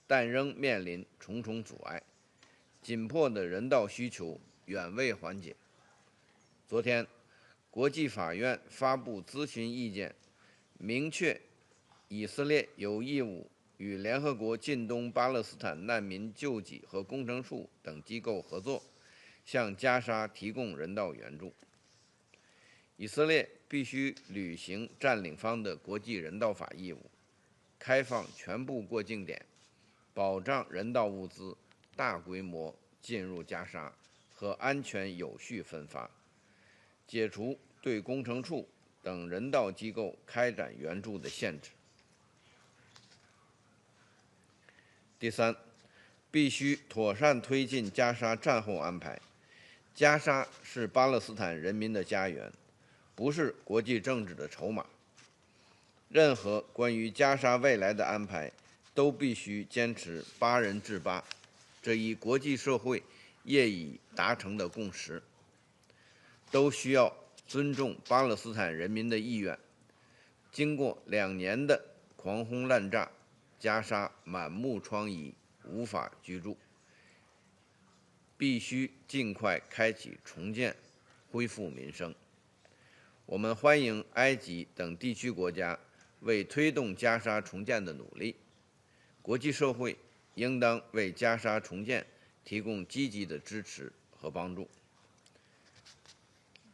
但仍面临重重阻碍，紧迫的人道需求远未缓解。昨天，国际法院发布咨询意见，明确以色列有义务与联合国近东巴勒斯坦难民救济和工程处等机构合作，向加沙提供人道援助。以色列必须履行占领方的国际人道法义务，开放全部过境点，保障人道物资大规模进入加沙和安全有序分发，解除对工程处等人道机构开展援助的限制。第三，必须妥善推进加沙战后安排。加沙是巴勒斯坦人民的家园，不是国际政治的筹码。任何关于加沙未来的安排，都必须坚持8人制8，这一国际社会业已达成的共识。都需要尊重巴勒斯坦人民的意愿。经过2年的狂轰滥炸，加沙满目疮痍，无法居住，必须尽快开启重建，恢复民生。我们欢迎埃及等地区国家为推动加沙重建的努力，国际社会应当为加沙重建提供积极的支持和帮助。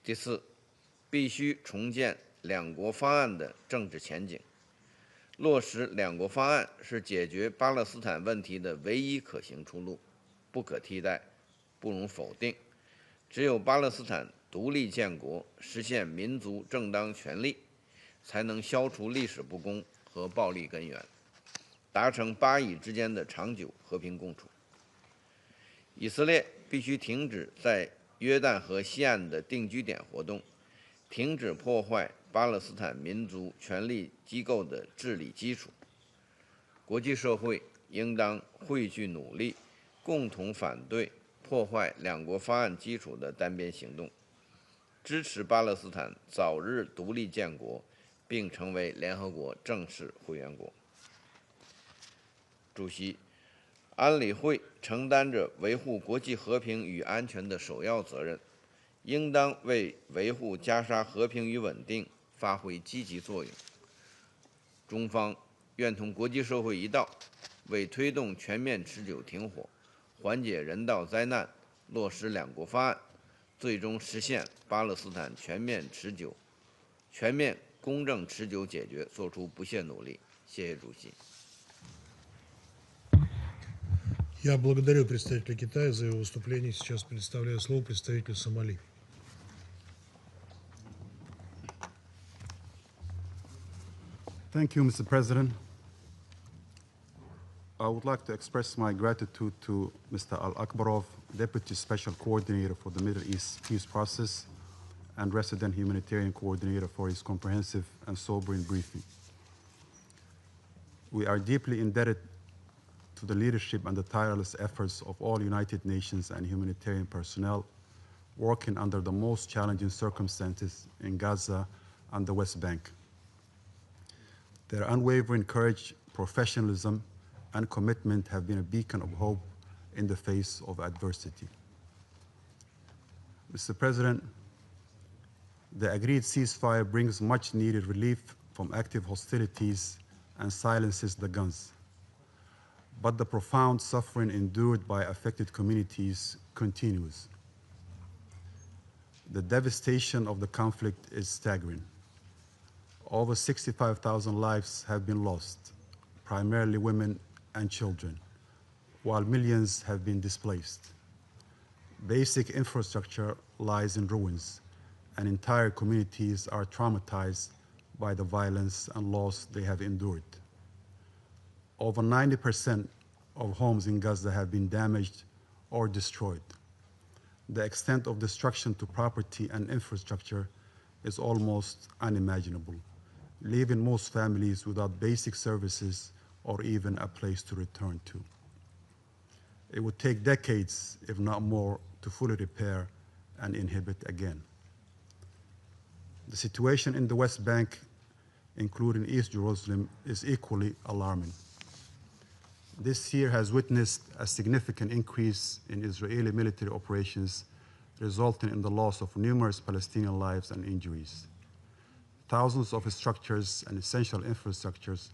第四，必须重建2国方案的政治前景。落实2国方案是解决巴勒斯坦问题的唯一可行出路，不可替代，不容否定。只有巴勒斯坦独立建国，实现民族正当权利，才能消除历史不公和暴力根源，达成巴以之间的长久和平共处。以色列必须停止在约旦河西岸的定居点活动，停止破坏巴勒斯坦民族权力机构的治理基础。国际社会应当汇聚努力，共同反对破坏2国方案基础的单边行动，支持巴勒斯坦早日独立建国，并成为联合国正式会员国。主席，安理会承担着维护国际和平与安全的首要责任，应当为维护加沙和平与稳定发挥积极作用。中方愿同国际社会一道，为推动全面持久停火、缓解人道灾难、落实2国方案，最终实现巴勒斯坦全面公正持久解决做出不懈努力。谢谢主席。Я благодарю представителя Китая за его выступление. Сейчас предоставляю слово представителю Сомали. Thank you, Mr. President. I would like to express my gratitude to Mr. Al-Akbarov, Deputy Special Coordinator for the Middle East Peace Process and Resident Humanitarian Coordinator, for his comprehensive and sobering briefing. We are deeply indebted to the leadership and the tireless efforts of all United Nations and humanitarian personnel working under the most challenging circumstances in Gaza and the West Bank. Their unwavering courage, professionalism, and commitment have been a beacon of hope in the face of adversity. Mr. President, the agreed ceasefire brings much needed relief from active hostilities and silences the guns. But the profound suffering endured by affected communities continues. The devastation of the conflict is staggering. Over 65,000 lives have been lost, primarily women and children, while millions have been displaced. Basic infrastructure lies in ruins, and entire communities are traumatized by the violence and loss they have endured. Over 90% of homes in Gaza have been damaged or destroyed. The extent of destruction to property and infrastructure is almost unimaginable, leaving most families without basic services or even a place to return to. It would take decades, if not more, to fully repair and inhabit again. The situation in the West Bank, including East Jerusalem, is equally alarming. This year has witnessed a significant increase in Israeli military operations, resulting in the loss of numerous Palestinian lives and injuries. Thousands of structures and essential infrastructures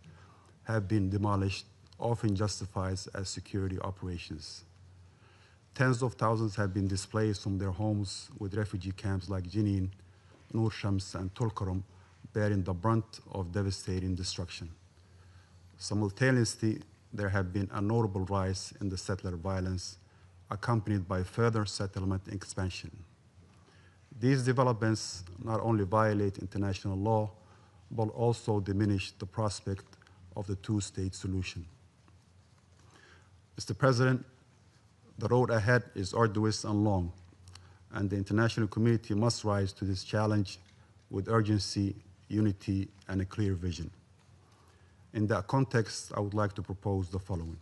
have been demolished, often justified as security operations. Tens of thousands have been displaced from their homes, with refugee camps like Jenin, Nur Shams, and Tulkarum bearing the brunt of devastating destruction. Simultaneously, there have been a notable rise in the settler violence, accompanied by further settlement expansion. These developments not only violate international law, but also diminish the prospect of the two-state solution. Mr. President, the road ahead is arduous and long, and the international community must rise to this challenge with urgency, unity, and a clear vision. In that context, I would like to propose the following.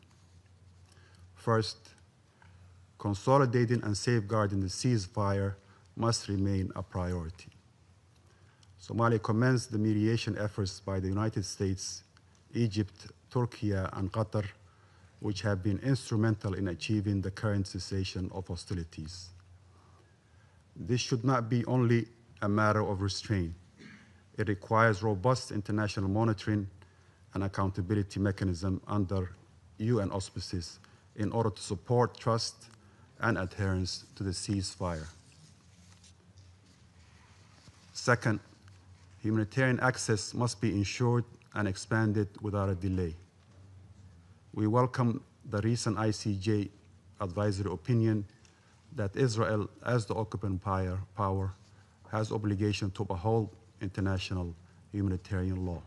First, consolidating and safeguarding the ceasefire must remain a priority. Somalia commends the mediation efforts by the United States, Egypt, Turkey, and Qatar, which have been instrumental in achieving the current cessation of hostilities. This should not be only a matter of restraint. It requires robust international monitoring and accountability mechanism under UN auspices in order to support trust and adherence to the ceasefire. Second, humanitarian access must be ensured and expanded without a delay. We welcome the recent ICJ advisory opinion that Israel, as the occupying power, has obligation to uphold international humanitarian law.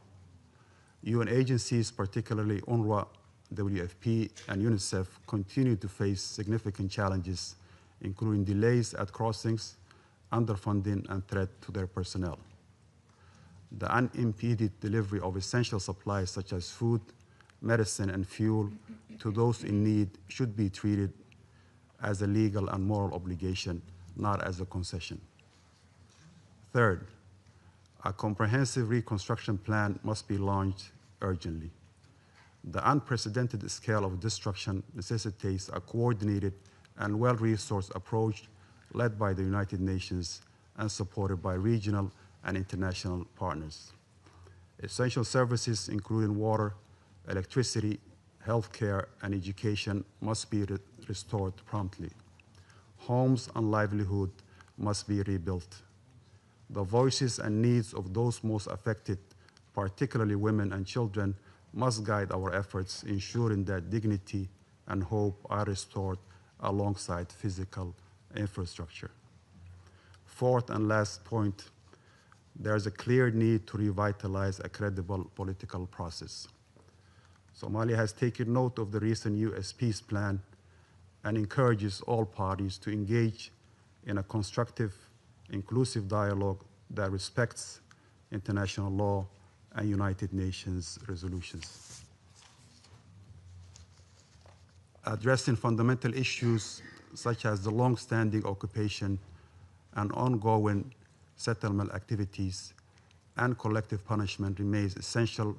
UN agencies, particularly UNRWA, WFP, and UNICEF, continue to face significant challenges, including delays at crossings, underfunding, and threat to their personnel. The unimpeded delivery of essential supplies such as food, medicine, and fuel to those in need should be treated as a legal and moral obligation, not as a concession. Third, a comprehensive reconstruction plan must be launched urgently. The unprecedented scale of destruction necessitates a coordinated and well-resourced approach led by the United Nations and supported by regional and international partners. Essential services, including water, electricity, healthcare, and education, must be restored promptly. Homes and livelihood must be rebuilt. The voices and needs of those most affected, particularly women and children, must guide our efforts, ensuring that dignity and hope are restored alongside physical infrastructure. Fourth and last point, there is a clear need to revitalize a credible political process. Somalia has taken note of the recent US peace plan and encourages all parties to engage in a constructive, inclusive dialogue that respects international law and United Nations resolutions. Addressing fundamental issues such as the long-standing occupation and ongoing settlement activities and collective punishment remains essential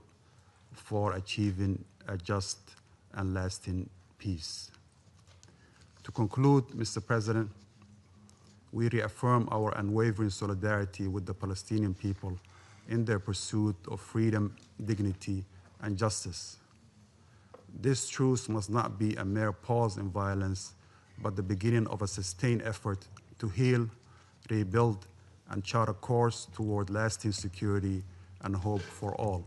for achieving a just and lasting peace. To conclude, Mr. President, we reaffirm our unwavering solidarity with the Palestinian people in their pursuit of freedom, dignity, and justice. This truce must not be a mere pause in violence, but the beginning of a sustained effort to heal, rebuild, and chart a course toward lasting security and hope for all.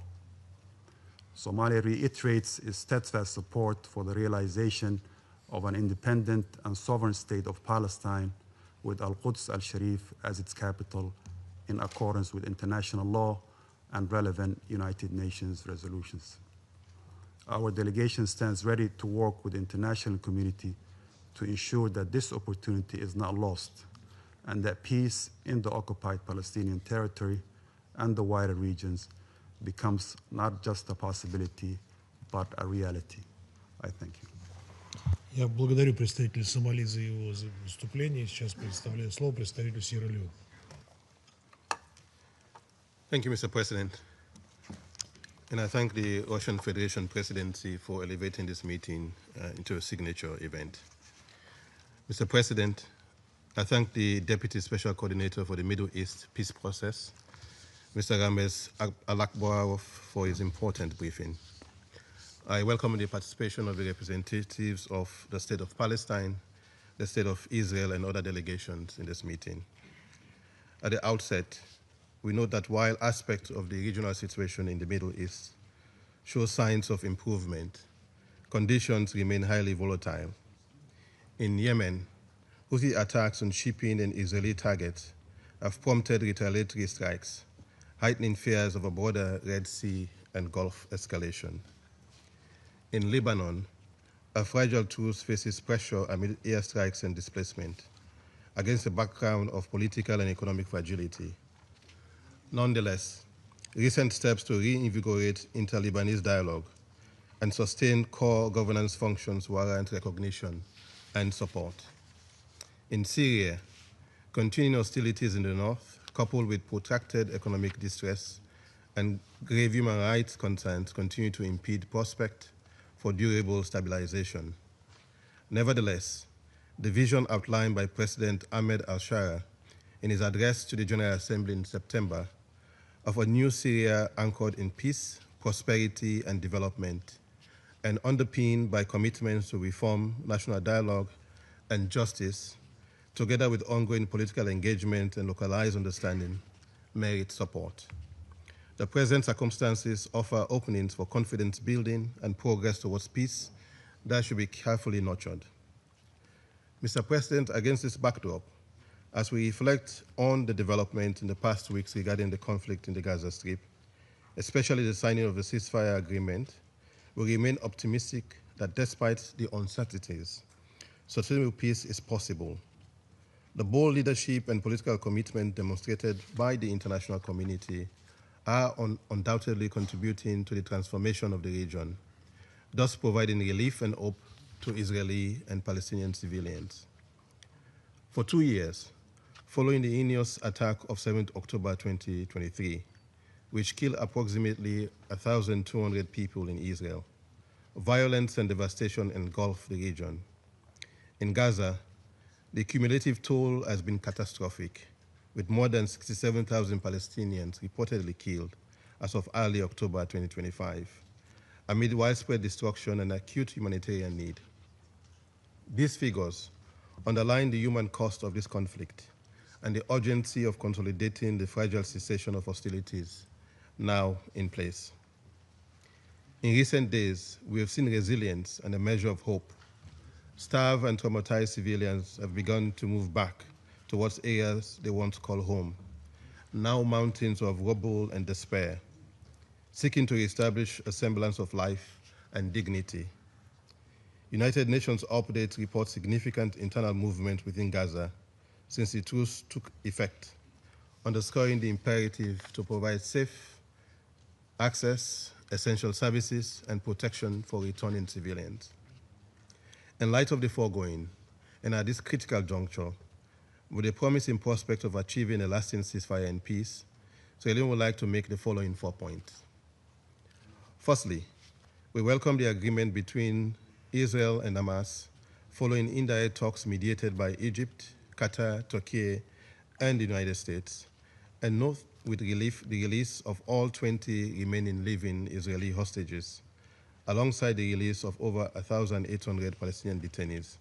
Somalia reiterates its steadfast support for the realization of an independent and sovereign state of Palestine with Al-Quds al-Sharif as its capital in accordance with international law and relevant United Nations resolutions. Our delegation stands ready to work with the international community to ensure that this opportunity is not lost and that peace in the occupied Palestinian territory and the wider regions becomes not just a possibility, but a reality. I thank you. Я благодарю представителя Сомали за его выступление. Сейчас предоставляю слово представителю Сьерра-Леоне. Thank you, Mr. President. And I thank the Russian Federation Presidency for elevating this meeting into a signature event. Mr. President, I thank the Deputy Special Coordinator for the Middle East Peace Process, Mr. Rames Alakbarov, for his important briefing. I welcome the participation of the representatives of the State of Palestine, the State of Israel, and other delegations in this meeting. At the outset, we note that while aspects of the regional situation in the Middle East show signs of improvement, conditions remain highly volatile. In Yemen, Houthi attacks on shipping and Israeli targets have prompted retaliatory strikes, heightening fears of a broader Red Sea and Gulf escalation. In Lebanon, a fragile truce faces pressure amid airstrikes and displacement, against a background of political and economic fragility. Nonetheless, recent steps to reinvigorate inter-Lebanese dialogue and sustain core governance functions warrant recognition and support. In Syria, continuing hostilities in the north, coupled with protracted economic distress and grave human rights concerns, continue to impede prospect for durable stabilization. Nevertheless, the vision outlined by President Ahmed al-Shara in his address to the General Assembly in September of a new Syria anchored in peace, prosperity, and development, and underpinned by commitments to reform, national dialogue, and justice, together with ongoing political engagement and localized understanding, merit support. The present circumstances offer openings for confidence building and progress towards peace that should be carefully nurtured. Mr. President, against this backdrop, as we reflect on the development in the past weeks regarding the conflict in the Gaza Strip, especially the signing of the ceasefire agreement, we remain optimistic that despite the uncertainties, sustainable peace is possible. The bold leadership and political commitment demonstrated by the international community are undoubtedly contributing to the transformation of the region, thus providing relief and hope to Israeli and Palestinian civilians. For 2 years, following the heinous attack of 7th October 2023, which killed approximately 1,200 people in Israel, violence and devastation engulfed the region. In Gaza, the cumulative toll has been catastrophic, with more than 67,000 Palestinians reportedly killed as of early October 2025, amid widespread destruction and acute humanitarian need. These figures underline the human cost of this conflict and the urgency of consolidating the fragile cessation of hostilities now in place. In recent days, we have seen resilience and a measure of hope. Starved and traumatized civilians have begun to move back towards areas they once called home, now mountains of rubble and despair, seeking to establish a semblance of life and dignity. United Nations updates report significant internal movement within Gaza since the truce took effect, underscoring the imperative to provide safe access, essential services, and protection for returning civilians. In light of the foregoing, and at this critical juncture, with the promising prospect of achieving a lasting ceasefire and peace, Sierra Leone would like to make the following 4 points. Firstly, we welcome the agreement between Israel and Hamas following indirect talks mediated by Egypt, Qatar, Turkey, and the United States, and note with relief the release of all 20 remaining living Israeli hostages, alongside the release of over 1,800 Palestinian detainees,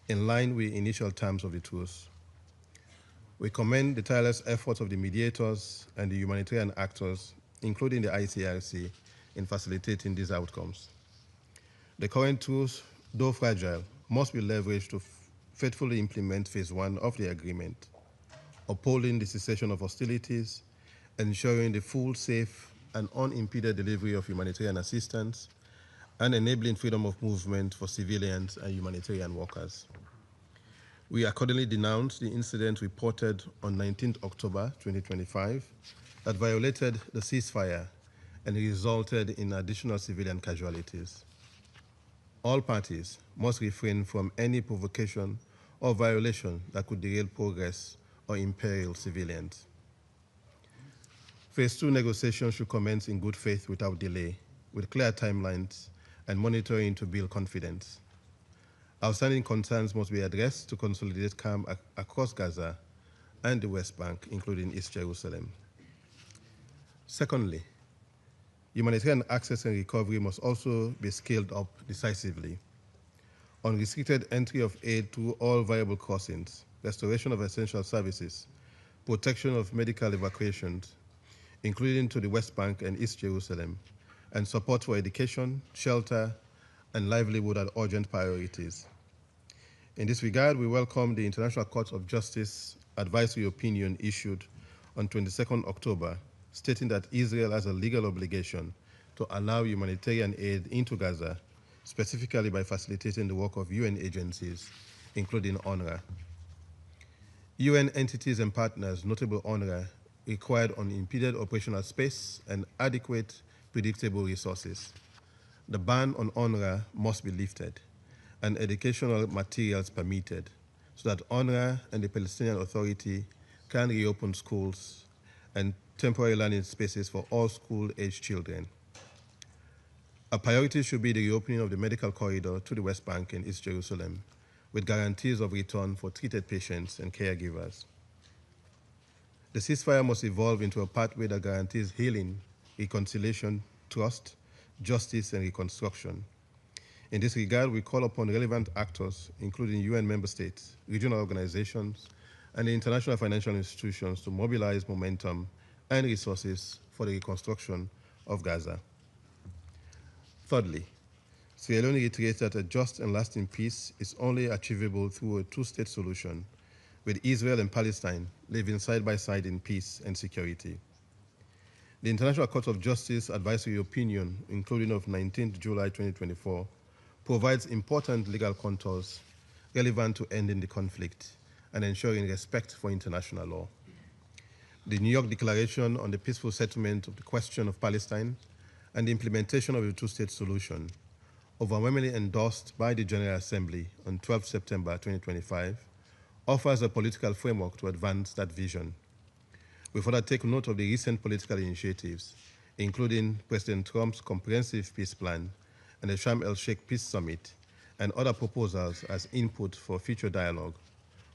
in line with initial terms of the truce. We commend the tireless efforts of the mediators and the humanitarian actors, including the ICRC, in facilitating these outcomes. The current truce, though fragile, must be leveraged to faithfully implement phase 1 of the agreement. upholding the cessation of hostilities, ensuring the full, safe, and unimpeded delivery of humanitarian assistance, and enabling freedom of movement for civilians and humanitarian workers. We accordingly denounce the incident reported on 19th October 2025 that violated the ceasefire and resulted in additional civilian casualties. All parties must refrain from any provocation or violation that could derail progress or imperil civilians. Phase 2 negotiations should commence in good faith without delay, with clear timelines and monitoring to build confidence. Outstanding concerns must be addressed to consolidate calm across Gaza and the West Bank, including East Jerusalem. Secondly, humanitarian access and recovery must also be scaled up decisively. Unrestricted entry of aid through all viable crossings, restoration of essential services, protection of medical evacuations, including to the West Bank and East Jerusalem, and support for education, shelter, and livelihood are urgent priorities. In this regard, we welcome the International Court of Justice advisory opinion issued on 22nd October, stating that Israel has a legal obligation to allow humanitarian aid into Gaza, specifically by facilitating the work of UN agencies, including UNRWA. UN entities and partners, notable UNRWA, required unimpeded operational space and adequate, predictable resources. The ban on UNRWA must be lifted and educational materials permitted so that UNRWA and the Palestinian Authority can reopen schools and temporary learning spaces for all school-aged children. A priority should be the reopening of the medical corridor to the West Bank and East Jerusalem, with guarantees of return for treated patients and caregivers. The ceasefire must evolve into a pathway that guarantees healing, reconciliation, trust, justice, and reconstruction. In this regard, we call upon relevant actors, including UN member states, regional organizations, and the international financial institutions to mobilize momentum and resources for the reconstruction of Gaza. Thirdly, Sierra Leone reiterates that a just and lasting peace is only achievable through a two-state solution, with Israel and Palestine living side by side in peace and security. The International Court of Justice advisory opinion, including of 19th July 2024, provides important legal contours relevant to ending the conflict and ensuring respect for international law. The New York Declaration on the Peaceful Settlement of the Question of Palestine and the implementation of the two-state solution, overwhelmingly endorsed by the General Assembly on 12 September 2025, offers a political framework to advance that vision. We further take note of the recent political initiatives, including President Trump's comprehensive peace plan and the Sharm el-Sheikh Peace Summit, and other proposals as input for future dialogue,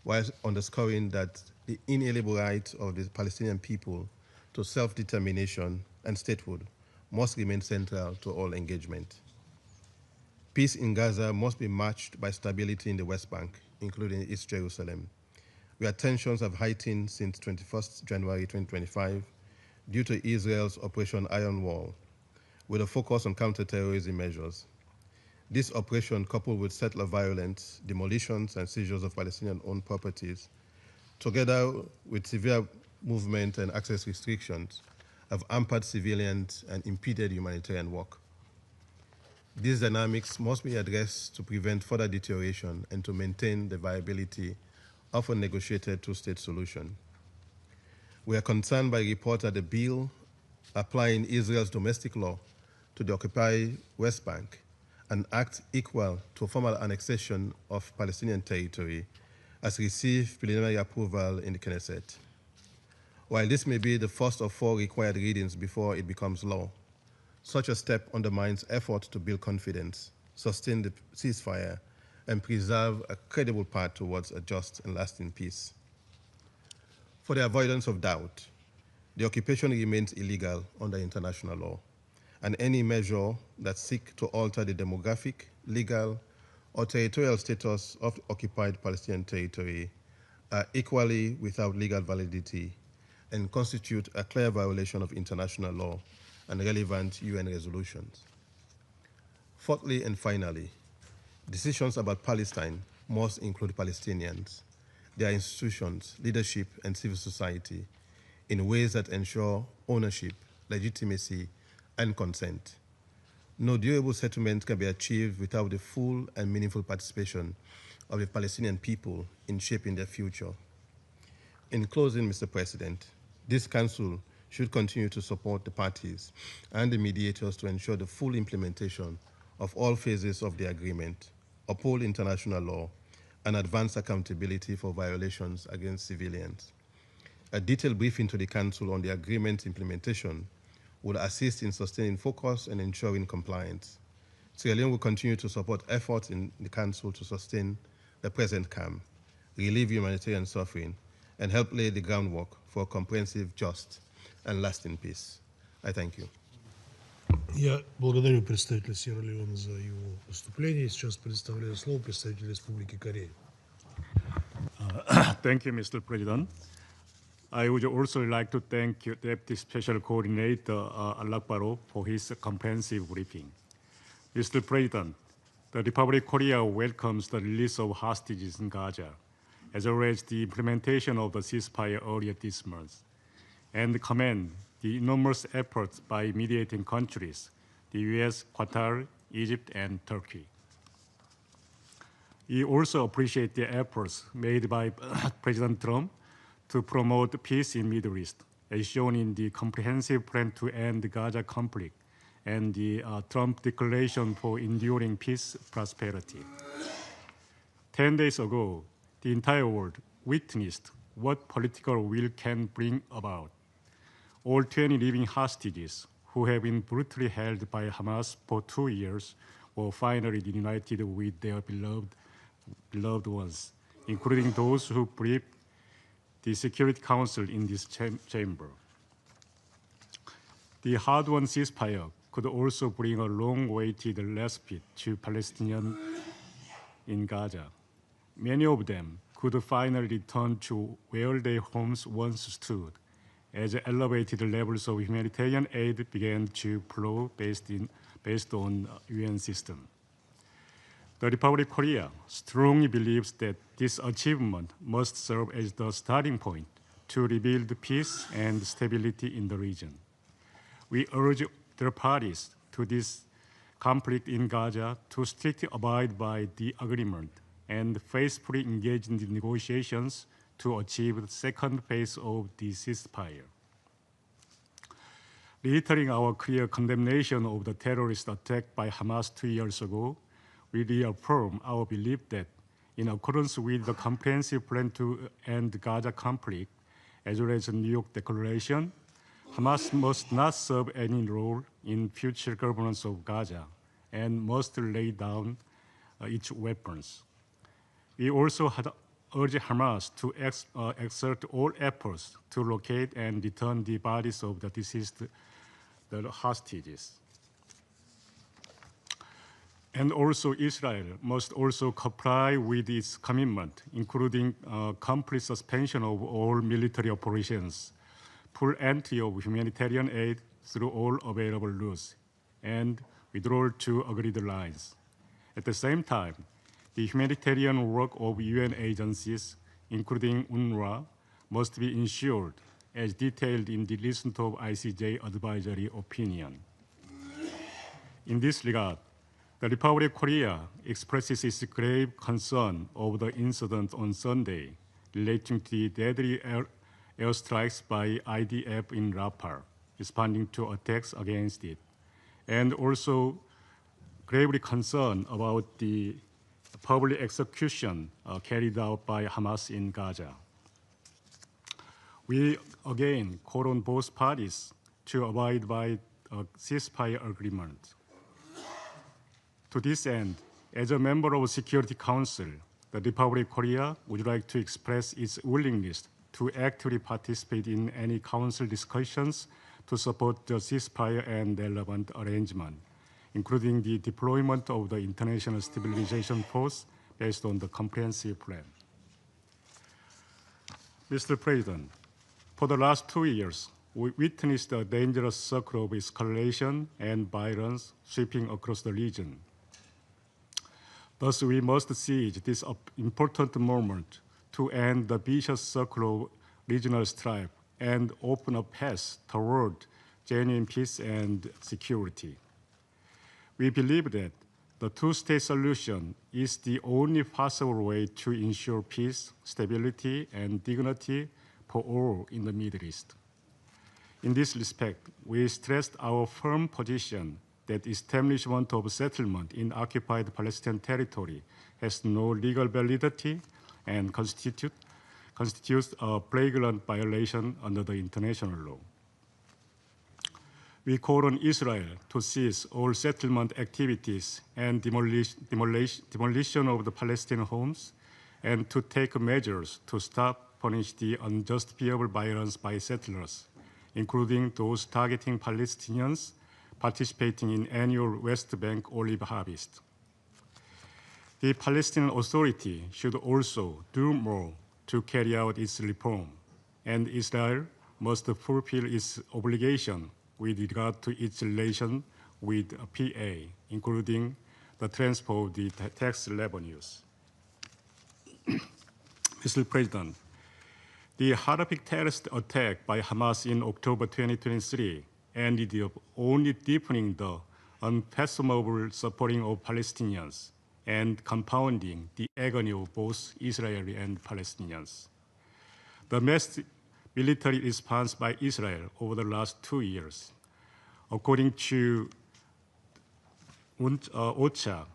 while underscoring that the inalienable right of the Palestinian people to self-determination and statehood must remain central to all engagement. Peace in Gaza must be matched by stability in the West Bank, including East Jerusalem, where tensions have heightened since 21st January 2025 due to Israel's Operation Iron Wall, with a focus on counterterrorism measures. This operation, coupled with settler violence, demolitions, and seizures of Palestinian-owned properties, together with severe movement and access restrictions, have hampered civilians and impeded humanitarian work. These dynamics must be addressed to prevent further deterioration and to maintain the viability of a negotiated two-state solution. We are concerned by reports that the bill applying Israel's domestic law to the occupied West Bank, an act equal to formal annexation of Palestinian territory, has received preliminary approval in the Knesset. While this may be the first of 4 required readings before it becomes law, such a step undermines efforts to build confidence, sustain the ceasefire, and preserve a credible path towards a just and lasting peace. For the avoidance of doubt, the occupation remains illegal under international law, and any measure that seeks to alter the demographic, legal, or territorial status of occupied Palestinian territory are equally without legal validity and constitute a clear violation of international law and relevant UN resolutions. Fourthly and finally, decisions about Palestine must include Palestinians their institutions, leadership, and civil society in ways that ensure ownership, legitimacy, and consent. No durable settlement can be achieved without the full and meaningful participation of the Palestinian people in shaping their future. In closing, Mr. President, this Council should continue to support the parties and the mediators to ensure the full implementation of all phases of the agreement, uphold international law, and advance accountability for violations against civilians. A detailed briefing to the Council on the agreement's implementation will assist in sustaining focus and ensuring compliance. Sierra Leone will continue to support efforts in the Council to sustain the present calm, relieve humanitarian suffering, and help lay the groundwork for a comprehensive, just, and lasting peace. I thank you. Я благодарю представителя Сьерра-Леоне за его выступление. Сейчас предоставляю слово представителю Республики Корея. Thank you, Mr. President. I would also like to thank Deputy Special Coordinator Alakbaro for his comprehensive briefing. Mr. President, the Republic of Korea welcomes the release of hostages in Gaza, as well as the implementation of the ceasefire earlier this month, and commend the enormous efforts by mediating countries, the US, Qatar, Egypt, and Turkey. We also appreciate the efforts made by President Trump to promote peace in the Middle East, as shown in the comprehensive plan to end the Gaza conflict and the Trump Declaration for Enduring Peace Prosperity. 10 days ago, the entire world witnessed what political will can bring about. All 20 living hostages who have been brutally held by Hamas for 2 years were finally reunited with their beloved ones, including those who briefed the Security Council in this chamber. The hard-won ceasefire could also bring a long-awaited respite to Palestinians in Gaza. Many of them could finally return to where their homes once stood, as elevated levels of humanitarian aid began to flow based on UN system. The Republic of Korea strongly believes that this achievement must serve as the starting point to rebuild peace and stability in the region. We urge the parties to this conflict in Gaza to strictly abide by the agreement and faithfully engage in the negotiations to achieve the second phase of the ceasefire. Reiterating our clear condemnation of the terrorist attack by Hamas 2 years ago, we reaffirm our belief that, in accordance with the comprehensive plan to end the Gaza conflict, as well as the New York Declaration, Hamas must not serve any role in future governance of Gaza and must lay down its weapons. We also urge Hamas to exert all efforts to locate and return the bodies of the deceased hostages. And also Israel must also comply with its commitment, including complete suspension of all military operations, full entry of humanitarian aid through all available routes, and withdrawal to agreed lines. At the same time, the humanitarian work of UN agencies, including UNRWA, must be ensured as detailed in the recent ICJ advisory opinion. In this regard, the Republic of Korea expresses its grave concern over the incident on Sunday relating to the deadly airstrikes by IDF in Rafah, responding to attacks against it, and also gravely concerned about the public execution carried out by Hamas in Gaza. We again call on both parties to abide by a ceasefire agreement. To this end, as a member of the Security Council, the Republic of Korea would like to express its willingness to actively participate in any Council discussions to support the ceasefire and relevant arrangement, including the deployment of the International Stabilization Force based on the comprehensive plan. Mr. President, for the last 2 years, we witnessed a dangerous circle of escalation and violence sweeping across the region. Thus, we must seize this important moment to end the vicious circle of regional strife and open a path toward genuine peace and security. We believe that the two-state solution is the only possible way to ensure peace, stability, and dignity for all in the Middle East. In this respect, we stressed our firm position that establishment of settlement in occupied Palestinian territory has no legal validity and constitutes a flagrant violation under the international law. We call on Israel to cease all settlement activities and demolition of the Palestinian homes, and to take measures to stop, punish the unjustifiable violence by settlers, including those targeting Palestinians participating in annual West Bank olive harvest. The Palestinian Authority should also do more to carry out its reform, and Israel must fulfill its obligation with regard to its relation with PA, including the transfer of the tax revenues. Mr. President, the horrific terrorist attack by Hamas in October 2023 ended up only deepening the unfathomable suffering of Palestinians and compounding the agony of both Israeli and Palestinians. The massive military response by Israel over the last 2 years, according to OCHA,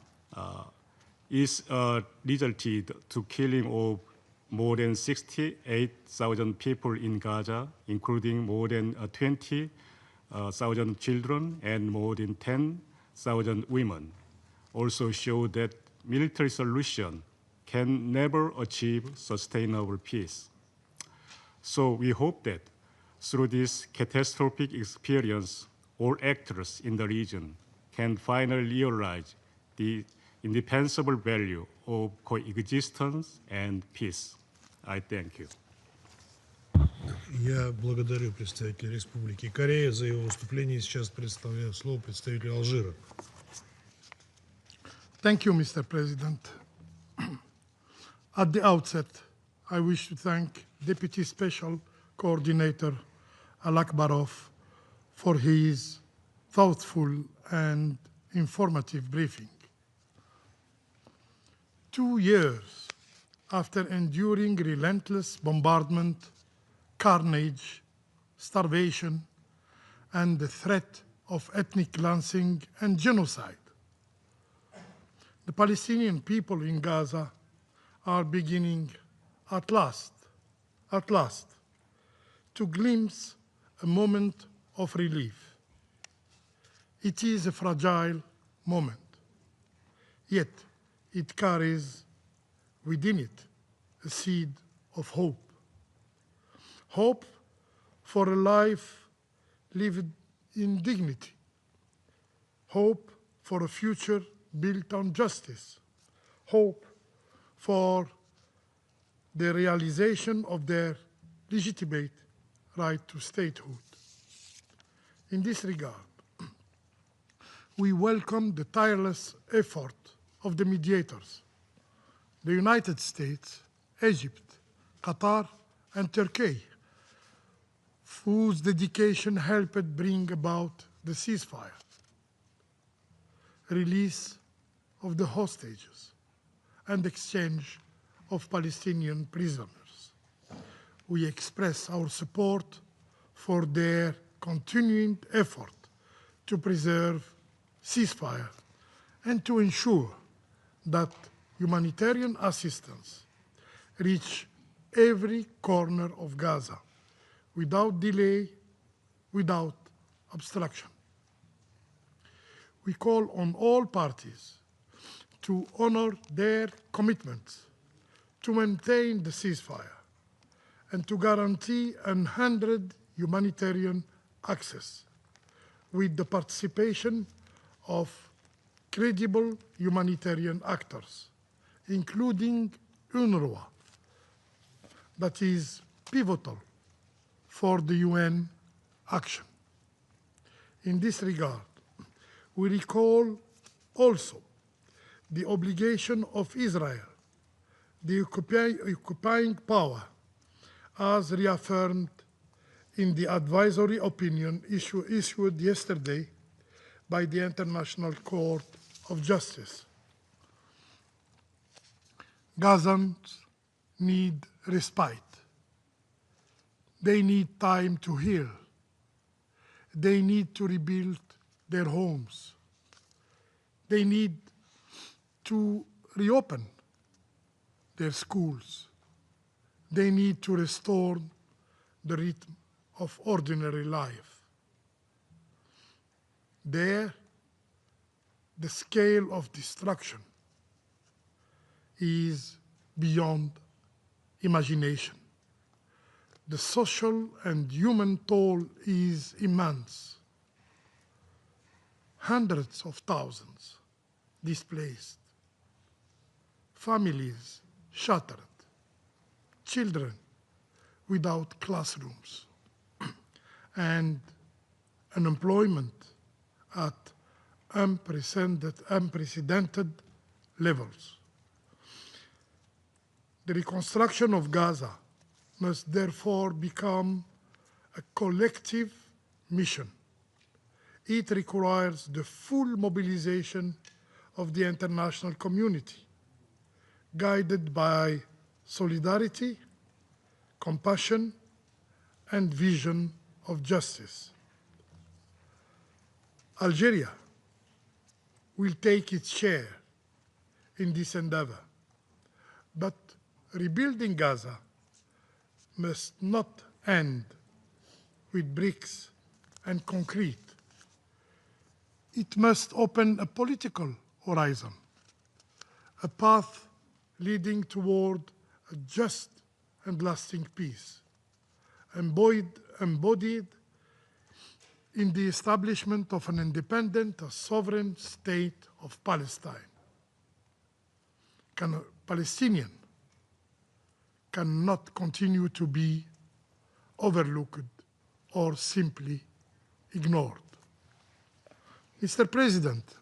is resulted to killing of more than 68,000 people in Gaza, including more than 20,000 children and more than 10,000 women, also show that military solution can never achieve sustainable peace. So we hope that through this catastrophic experience, all actors in the region can finally realize the indispensable value of coexistence and peace. I thank you. Я благодарю представителя Республики Корея за его выступление. Сейчас предоставляю слово представителю Алжира. Thank you, Mr. President. At the outset, I wish to thank Deputy Special Coordinator Al-Akbarov for his thoughtful and informative briefing. 2 years after enduring relentless bombardment, carnage, starvation, and the threat of ethnic cleansing and genocide, the Palestinian people in Gaza are beginning at last, to glimpse a moment of relief. It is a fragile moment, yet it carries within it a seed of hope. Hope for a life lived in dignity. Hope for a future built on justice. Hope for the realization of their legitimate right to statehood. In this regard, we welcome the tireless effort of the mediators, the United States, Egypt, Qatar, and Turkey, whose dedication helped bring about the ceasefire, release of the hostages, and exchange of Palestinian prisoners. We express our support for their continuing effort to preserve ceasefire and to ensure that humanitarian assistance reach every corner of Gaza without delay, without obstruction. We call on all parties to honor their commitments to maintain the ceasefire and to guarantee unhindered humanitarian access with the participation of credible humanitarian actors, including UNRWA, that is pivotal for the UN action. In this regard, we recall also the obligation of Israel the occupying power, as reaffirmed in the advisory opinion issued yesterday by the International Court of Justice. Gazans need respite. They need time to heal. They need to rebuild their homes. They need to reopen their schools. They need to restore the rhythm of ordinary life. There, the scale of destruction is beyond imagination. The social and human toll is immense. Hundreds of thousands displaced, families shattered, children without classrooms, and unemployment at unprecedented levels. The reconstruction of Gaza must therefore become a collective mission. It requires the full mobilization of the international community, guided by solidarity, compassion, and vision of justice. Algeria will take its share in this endeavor, but rebuilding Gaza must not end with bricks and concrete. It must open a political horizon, a path leading toward a just and lasting peace, embodied in the establishment of an independent, sovereign state of Palestine. Palestinian cannot continue to be overlooked or simply ignored. Mr. President,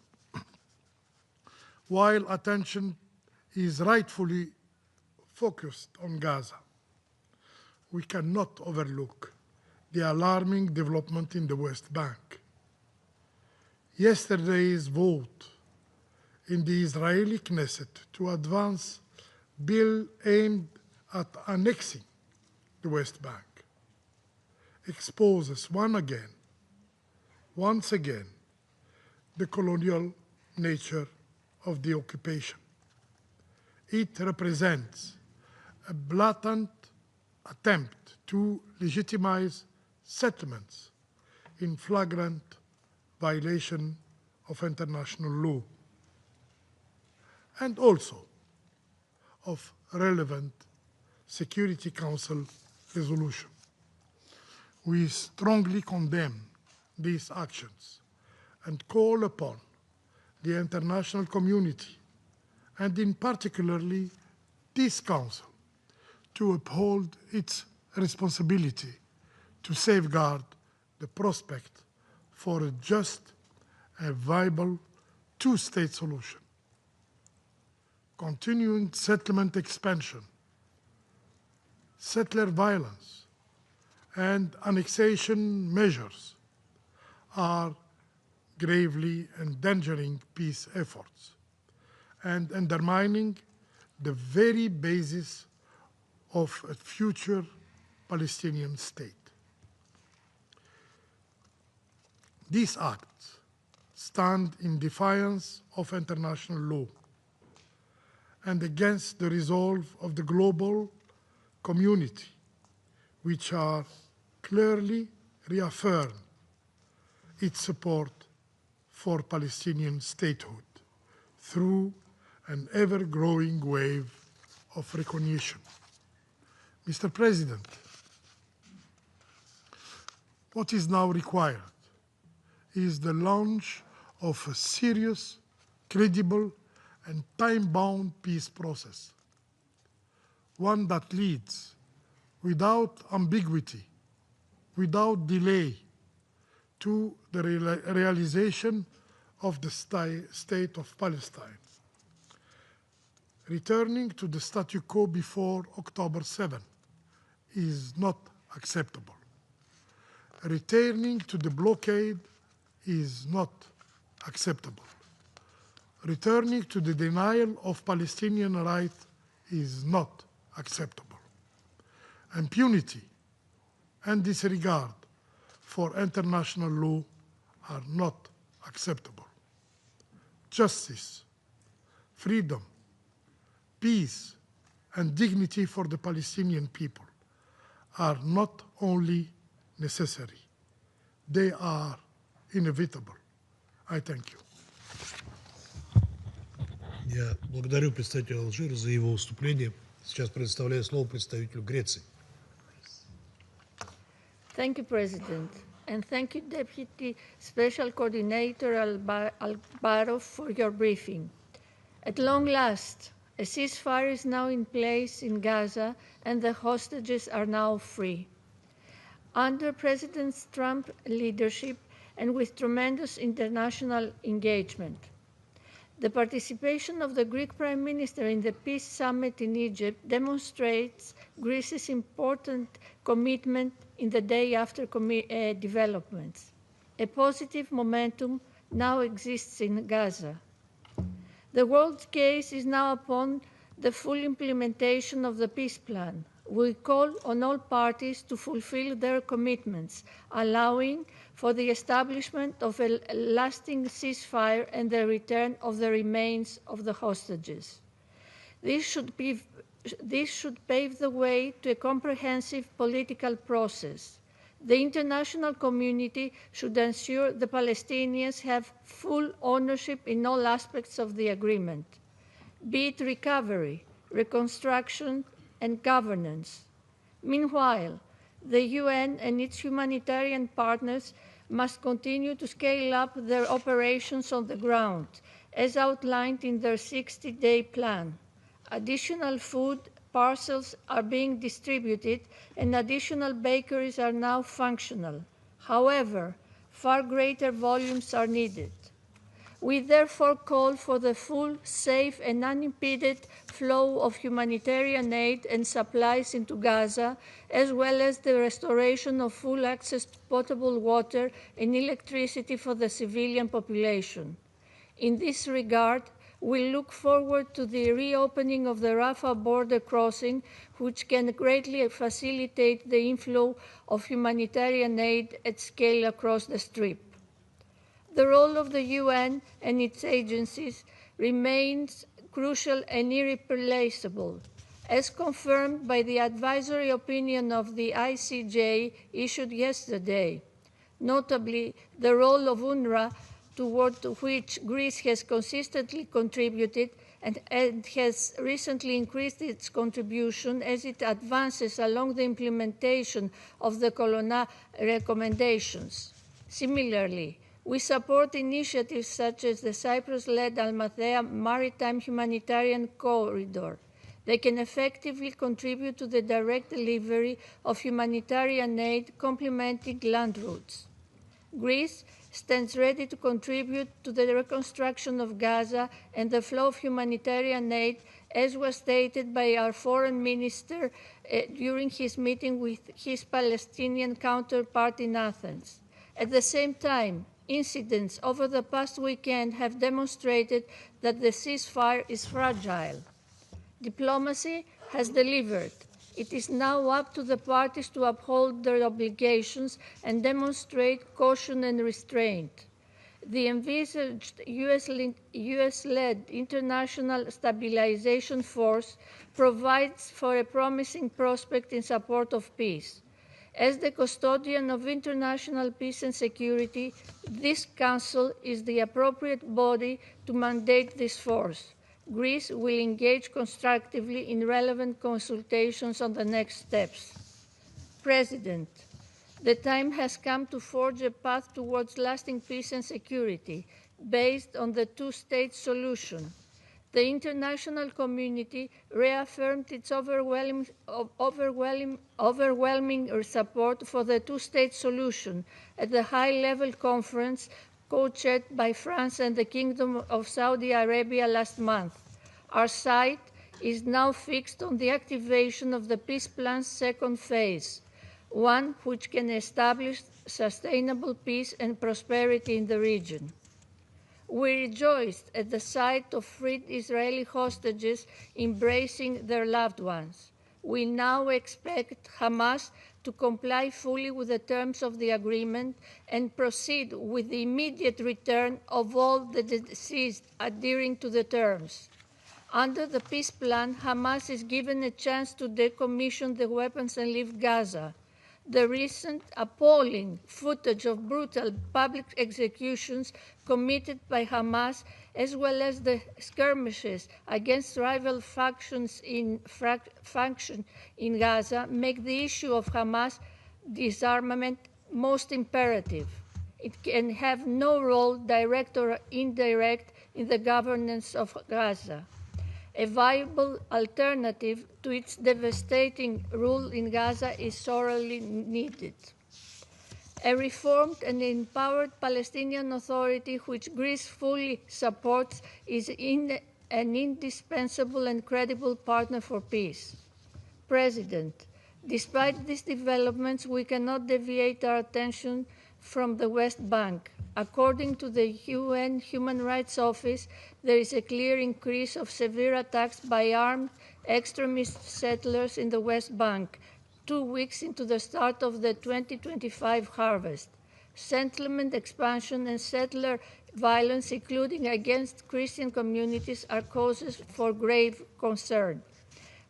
while attention is rightfully focused on Gaza, we cannot overlook the alarming development in the West Bank. Yesterday's vote in the Israeli Knesset to advance bill aimed at annexing the West Bank exposes once again, the colonial nature of the occupation. It represents a blatant attempt to legitimize settlements in flagrant violation of international law and also of relevant Security Council resolution. We strongly condemn these actions and call upon the international community, and in particularly this Council, to uphold its responsibility to safeguard the prospect for a just and viable two-state solution. Continuing settlement expansion, settler violence, and annexation measures are gravely endangering peace efforts and undermining the very basis of a future Palestinian state. These acts stand in defiance of international law and against the resolve of the global community, which are clearly reaffirmed its support for Palestinian statehood through an ever-growing wave of recognition. Mr. President, what is now required is the launch of a serious, credible, and time-bound peace process, one that leads without ambiguity, without delay, to the realization of the state of Palestine. Returning to the statu quo before October 7 is not acceptable. Returning to the blockade is not acceptable. Returning to the denial of Palestinian rights is not acceptable. Impunity and disregard for international law are not acceptable. Justice, freedom, peace, and dignity for the Palestinian people are not only necessary, they are inevitable. I thank you. Я благодарю представителя Алжира за его выступление. Сейчас предоставляю слово представителю Греции. Thank you, President. And thank you, Deputy Special Coordinator Al-Barov, for your briefing. At long last, a ceasefire is now in place in Gaza and the hostages are now free. Under President Trump's leadership and with tremendous international engagement, the participation of the Greek Prime Minister in the Peace Summit in Egypt demonstrates Greece's important commitment in the day after developments. A positive momentum now exists in Gaza. The world's gaze is now upon the full implementation of the peace plan. We call on all parties to fulfill their commitments, allowing for the establishment of a lasting ceasefire and the return of the remains of the hostages. This should pave the way to a comprehensive political process. The international community should ensure the Palestinians have full ownership in all aspects of the agreement, be it recovery, reconstruction, and governance. Meanwhile, the UN and its humanitarian partners must continue to scale up their operations on the ground, as outlined in their 60-day plan. Additional food parcels are being distributed and additional bakeries are now functional. However, far greater volumes are needed. We therefore call for the full, safe, and unimpeded flow of humanitarian aid and supplies into Gaza, as well as the restoration of full access to potable water and electricity for the civilian population. In this regard, we look forward to the reopening of the Rafah border crossing, which can greatly facilitate the inflow of humanitarian aid at scale across the Strip. The role of the UN and its agencies remains crucial and irreplaceable, as confirmed by the advisory opinion of the ICJ issued yesterday. Notably, the role of UNRWA, toward which Greece has consistently contributed and has recently increased its contribution as it advances along the implementation of the Colonna recommendations. Similarly, we support initiatives such as the Cyprus-led Almathea Maritime Humanitarian Corridor. They can effectively contribute to the direct delivery of humanitarian aid complementing land routes. Greece stands ready to contribute to the reconstruction of Gaza and the flow of humanitarian aid, as was stated by our foreign minister during his meeting with his Palestinian counterpart in Athens. At the same time, incidents over the past weekend have demonstrated that the ceasefire is fragile. Diplomacy has delivered. It is now up to the parties to uphold their obligations and demonstrate caution and restraint. The envisaged US-led International Stabilization Force provides for a promising prospect in support of peace. As the custodian of international peace and security, this Council is the appropriate body to mandate this force. Greece will engage constructively in relevant consultations on the next steps. President, the time has come to forge a path towards lasting peace and security based on the two-state solution. The international community reaffirmed its overwhelming support for the two-state solution at the high-level conference co-chaired by France and the Kingdom of Saudi Arabia last month. Our side is now fixed on the activation of the peace plan's second phase, one which can establish sustainable peace and prosperity in the region. We rejoiced at the sight of freed Israeli hostages embracing their loved ones. We now expect Hamas to comply fully with the terms of the agreement and proceed with the immediate return of all the deceased adhering to the terms. Under the peace plan, Hamas is given a chance to decommission the weapons and leave Gaza. The recent appalling footage of brutal public executions committed by Hamas, as well as the skirmishes against rival factions in Gaza, make the issue of Hamas disarmament most imperative. It can have no role, direct or indirect, in the governance of Gaza. A viable alternative to its devastating rule in Gaza is sorely needed. A reformed and empowered Palestinian Authority, which Greece fully supports, is an indispensable and credible partner for peace. President, despite these developments, we cannot deviate our attention from the West Bank. According to the UN Human Rights Office, there is a clear increase of severe attacks by armed extremist settlers in the West Bank, 2 weeks into the start of the 2025 harvest. Settlement expansion and settler violence, including against Christian communities, are causes for grave concern.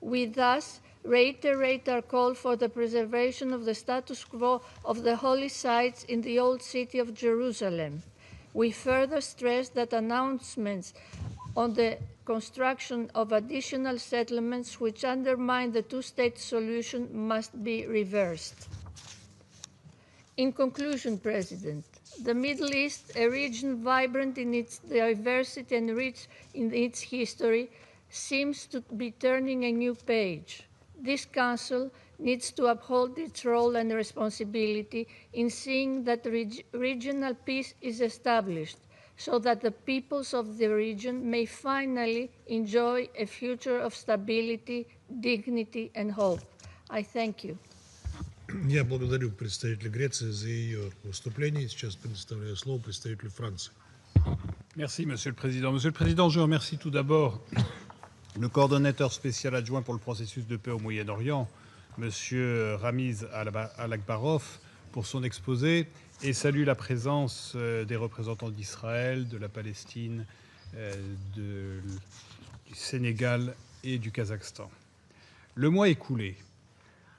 We thus reiterate our call for the preservation of the status quo of the holy sites in the old city of Jerusalem. We further stress that announcements on the construction of additional settlements which undermine the two-state solution must be reversed. In conclusion, President, the Middle East, a region vibrant in its diversity and rich in its history, seems to be turning a new page. This Council needs to uphold its role and responsibility in seeing that regional peace is established, so that the peoples of the region may finally enjoy a future of stability, dignity, and hope. I thank you. Я благодарю представителя Греции за ее выступление. Сейчас предоставляю слово представителю Франции. Merci, Monsieur le Président. Monsieur le Président, je remercie tout d'abord le coordonnateur spécial adjoint pour le processus de paix au Moyen-Orient, Monsieur Ramiz Al-Akbarov, pour son exposé et salue la présence des représentants d'Israël, de la Palestine, du Sénégal et du Kazakhstan. Le mois écoulé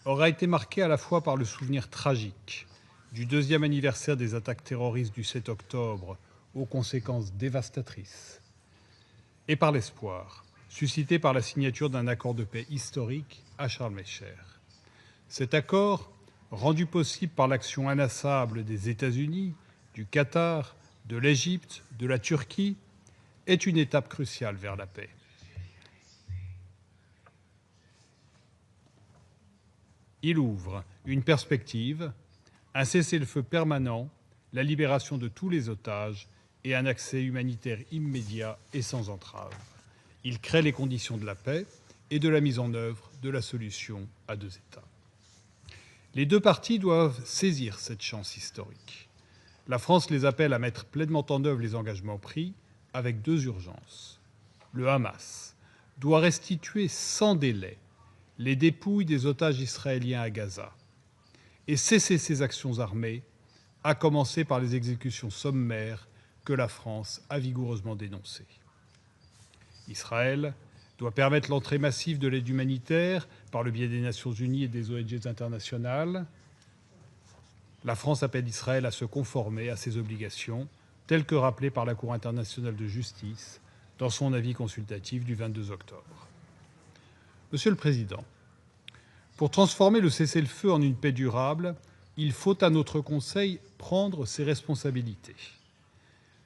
aura été marqué à la fois par le souvenir tragique du 2e anniversaire des attaques terroristes du 7 octobre aux conséquences dévastatrices et par l'espoir suscité par la signature d'un accord de paix historique à Sharm el-Sheikh. Cet accord, rendu possible par l'action inlassable des États-Unis, du Qatar, de l'Égypte, de la Turquie, est une étape cruciale vers la paix. Il ouvre une perspective, un cessez-le-feu permanent, la libération de tous les otages et un accès humanitaire immédiat et sans entrave. Il crée les conditions de la paix et de la mise en œuvre de la solution à 2 États. Les 2 parties doivent saisir cette chance historique. La France les appelle à mettre pleinement en œuvre les engagements pris avec 2 urgences. Le Hamas doit restituer sans délai les dépouilles des otages israéliens à Gaza et cesser ses actions armées, à commencer par les exécutions sommaires que la France a vigoureusement dénoncées. Israël doit permettre l'entrée massive de l'aide humanitaire par le biais des Nations Unies et des ONG internationales. La France appelle Israël à se conformer à ses obligations, telles que rappelées par la Cour internationale de justice dans son avis consultatif du 22 octobre. Monsieur le Président, pour transformer le cessez-le-feu en une paix durable, il faut à notre Conseil prendre ses responsabilités.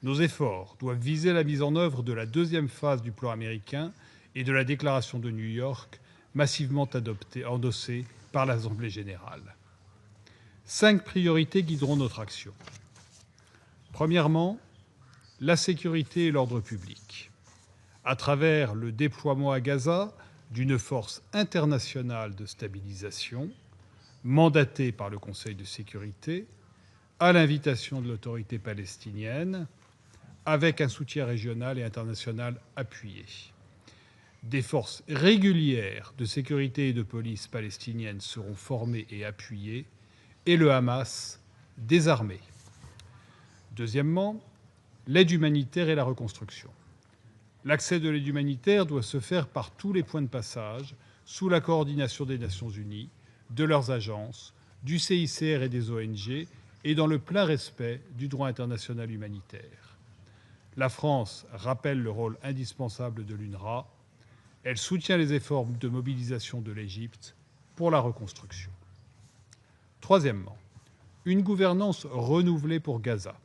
Nos efforts doivent viser la mise en œuvre de la 2e phase du plan américain et de la déclaration de New York, massivement endossée par l'Assemblée générale. 5 priorités guideront notre action. Premièrement, la sécurité et l'ordre public. À travers le déploiement à Gaza d'une force internationale de stabilisation mandatée par le Conseil de sécurité à l'invitation de l'autorité palestinienne avec un soutien régional et international appuyé. Des forces régulières de sécurité et de police palestiniennes seront formées et appuyées et le Hamas désarmé. Deuxièmement, l'aide humanitaire et la reconstruction. L'accès de l'aide humanitaire doit se faire par tous les points de passage, sous la coordination des Nations Unies, de leurs agences, du CICR et des ONG, et dans le plein respect du droit international humanitaire. La France rappelle le rôle indispensable de l'UNRWA. Elle soutient les efforts de mobilisation de l'Égypte pour la reconstruction. Troisièmement, une gouvernance renouvelée pour Gaza.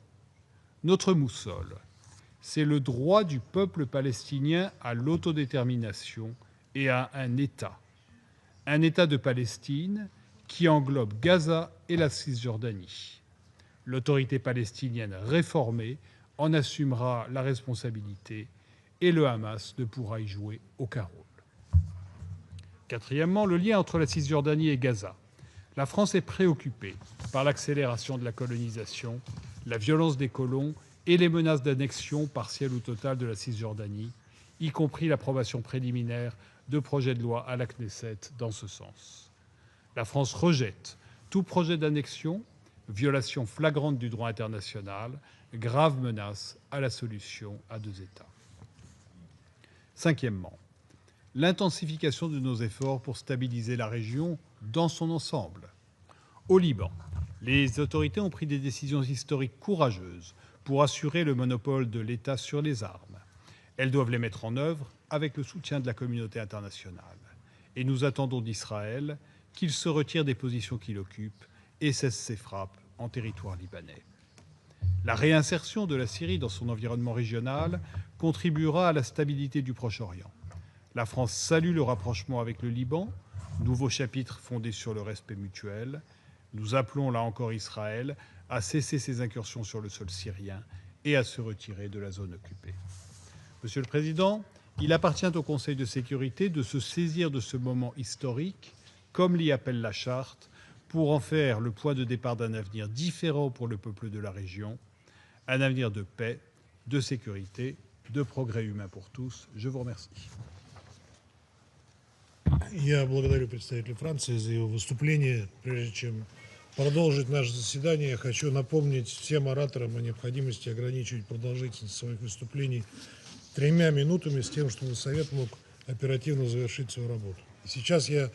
Notre boussole, c'est le droit du peuple palestinien à l'autodétermination et à un État de Palestine qui englobe Gaza et la Cisjordanie. L'autorité palestinienne réformée en assumera la responsabilité et le Hamas ne pourra y jouer aucun rôle. Quatrièmement, le lien entre la Cisjordanie et Gaza. La France est préoccupée par l'accélération de la colonisation, la violence des colons et les menaces d'annexion partielle ou totale de la Cisjordanie, y compris l'approbation préliminaire de projets de loi à la Knesset dans ce sens. La France rejette tout projet d'annexion, violation flagrante du droit international, grave menace à la solution à deux États. Cinquièmement, l'intensification de nos efforts pour stabiliser la région dans son ensemble. Au Liban, les autorités ont pris des décisions historiques courageuses pour assurer le monopole de l'État sur les armes. Elles doivent les mettre en œuvre avec le soutien de la communauté internationale. Et nous attendons d'Israël qu'il se retire des positions qu'il occupe et cesse ses frappes en territoire libanais. La réinsertion de la Syrie dans son environnement régional contribuera à la stabilité du Proche-Orient. La France salue le rapprochement avec le Liban, nouveau chapitre fondé sur le respect mutuel. Nous appelons là encore Israël à cesser ses incursions sur le sol syrien et à se retirer de la zone occupée. Monsieur le Président, il appartient au Conseil de sécurité de se saisir de ce moment historique, comme l'y appelle la Charte, pour en faire le point de départ d'un avenir différent pour le peuple de la région, un avenir de paix, de sécurité, de progrès humain pour tous. Je vous remercie. Я благодарю представителя Франции за его выступление. Прежде чем продолжить наше заседание, я хочу напомнить всем ораторам о необходимости ограничивать продолжительность своих выступлений 3 минутами с тем, чтобы Совет мог оперативно завершить свою работу. И сейчас я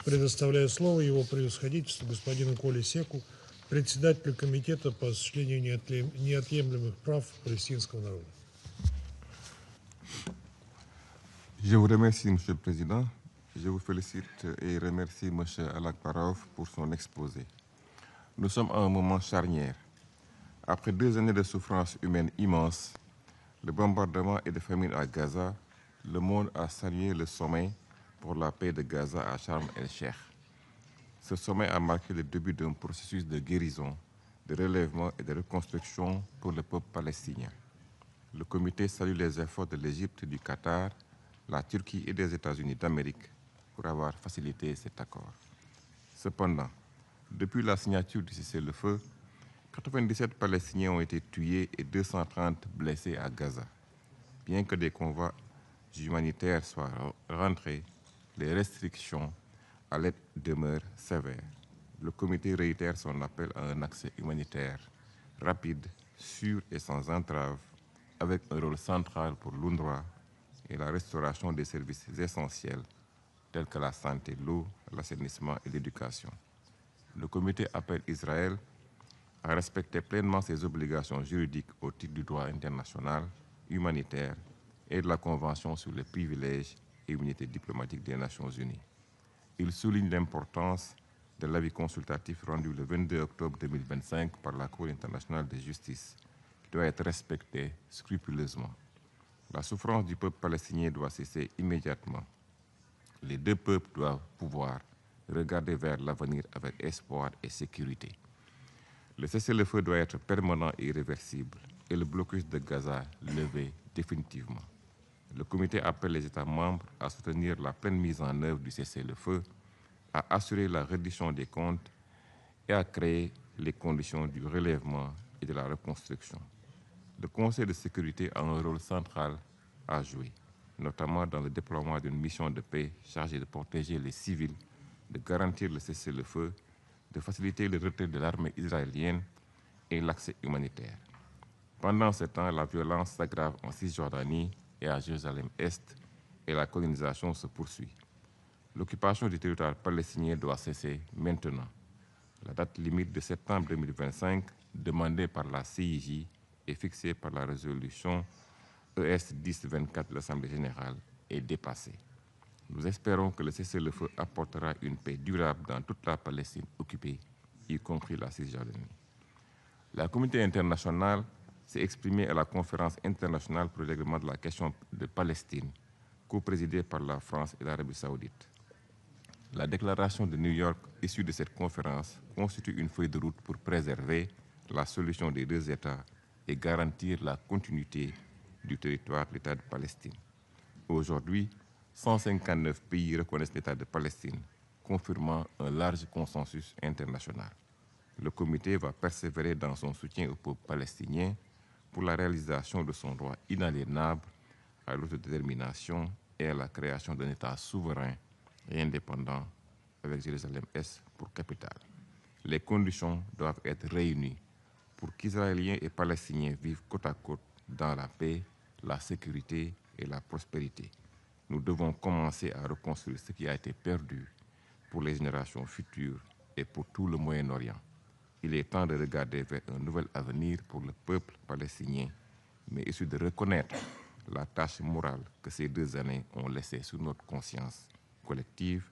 предоставляю слово его превосходительству господину Коле Секу, председателю Комитета по осуществлению неотъемлемых прав палестинского народа. Je vous remercie, Monsieur le Président. Je vous félicite et remercie M. Alakbarov pour son exposé. Nous sommes à un moment charnière. Après 2 années de souffrance humaine immense, le bombardement et de famine à Gaza, le monde a salué le sommet pour la paix de Gaza à Sharm el-Sheikh. Ce sommet a marqué le début d'un processus de guérison, de relèvement et de reconstruction pour le peuple palestinien. Le comité salue les efforts de l'Égypte, du Qatar, la Turquie et des États-Unis d'Amérique pour avoir facilité cet accord. Cependant, depuis la signature du cessez-le-feu, 97 Palestiniens ont été tués et 230 blessés à Gaza. Bien que des convois humanitaires soient rentrés, les restrictions à l'aide demeurent sévères. Le comité réitère son appel à un accès humanitaire rapide, sûr et sans entrave, avec un rôle central pour l'UNRWA et la restauration des services essentiels tels que la santé, l'eau, l'assainissement et l'éducation. Le comité appelle Israël à respecter pleinement ses obligations juridiques au titre du droit international, humanitaire et de la Convention sur les privilèges et immunités diplomatiques des Nations Unies. Il souligne l'importance de l'avis consultatif rendu le 22 octobre 2025 par la Cour internationale de justice, qui doit être respecté scrupuleusement. La souffrance du peuple palestinien doit cesser immédiatement. Les deux peuples doivent pouvoir regarder vers l'avenir avec espoir et sécurité. Le cessez-le-feu doit être permanent et irréversible et le blocus de Gaza levé définitivement. Le comité appelle les États membres à soutenir la pleine mise en œuvre du cessez-le-feu, à assurer la reddition des comptes et à créer les conditions du relèvement et de la reconstruction. Le Conseil de sécurité a un rôle central à jouer, notamment dans le déploiement d'une mission de paix chargée de protéger les civils, de garantir le cessez-le-feu, de faciliter le retrait de l'armée israélienne et l'accès humanitaire. Pendant ce temps, la violence s'aggrave en Cisjordanie et à Jérusalem-Est et la colonisation se poursuit. L'occupation du territoire palestinien doit cesser maintenant. La date limite de septembre 2025, demandée par la CIJ et fixée par la résolution ES 1024 de l'Assemblée générale, est dépassée. Nous espérons que le cessez-le-feu apportera une paix durable dans toute la Palestine occupée, y compris la Cisjordanie. La communauté internationale s'est exprimée à la conférence internationale pour le règlement de la question de Palestine, co-présidée par la France et l'Arabie saoudite. La déclaration de New York issue de cette conférence constitue une feuille de route pour préserver la solution des deux États et garantir la continuité du territoire de l'État de Palestine. Aujourd'hui, 159 pays reconnaissent l'État de Palestine, confirmant un large consensus international. Le comité va persévérer dans son soutien au peuple palestinien pour la réalisation de son droit inaliénable à l'autodétermination et à la création d'un État souverain et indépendant avec Jérusalem-Est pour capitale. Les conditions doivent être réunies pour qu'Israéliens et Palestiniens vivent côte à côte dans la paix, la sécurité et la prospérité. Nous devons commencer à reconstruire ce qui a été perdu pour les générations futures et pour tout le Moyen-Orient. Il est temps de regarder vers un nouvel avenir pour le peuple palestinien, mais aussi de reconnaître la tâche morale que ces 2 années ont laissée sur notre conscience collective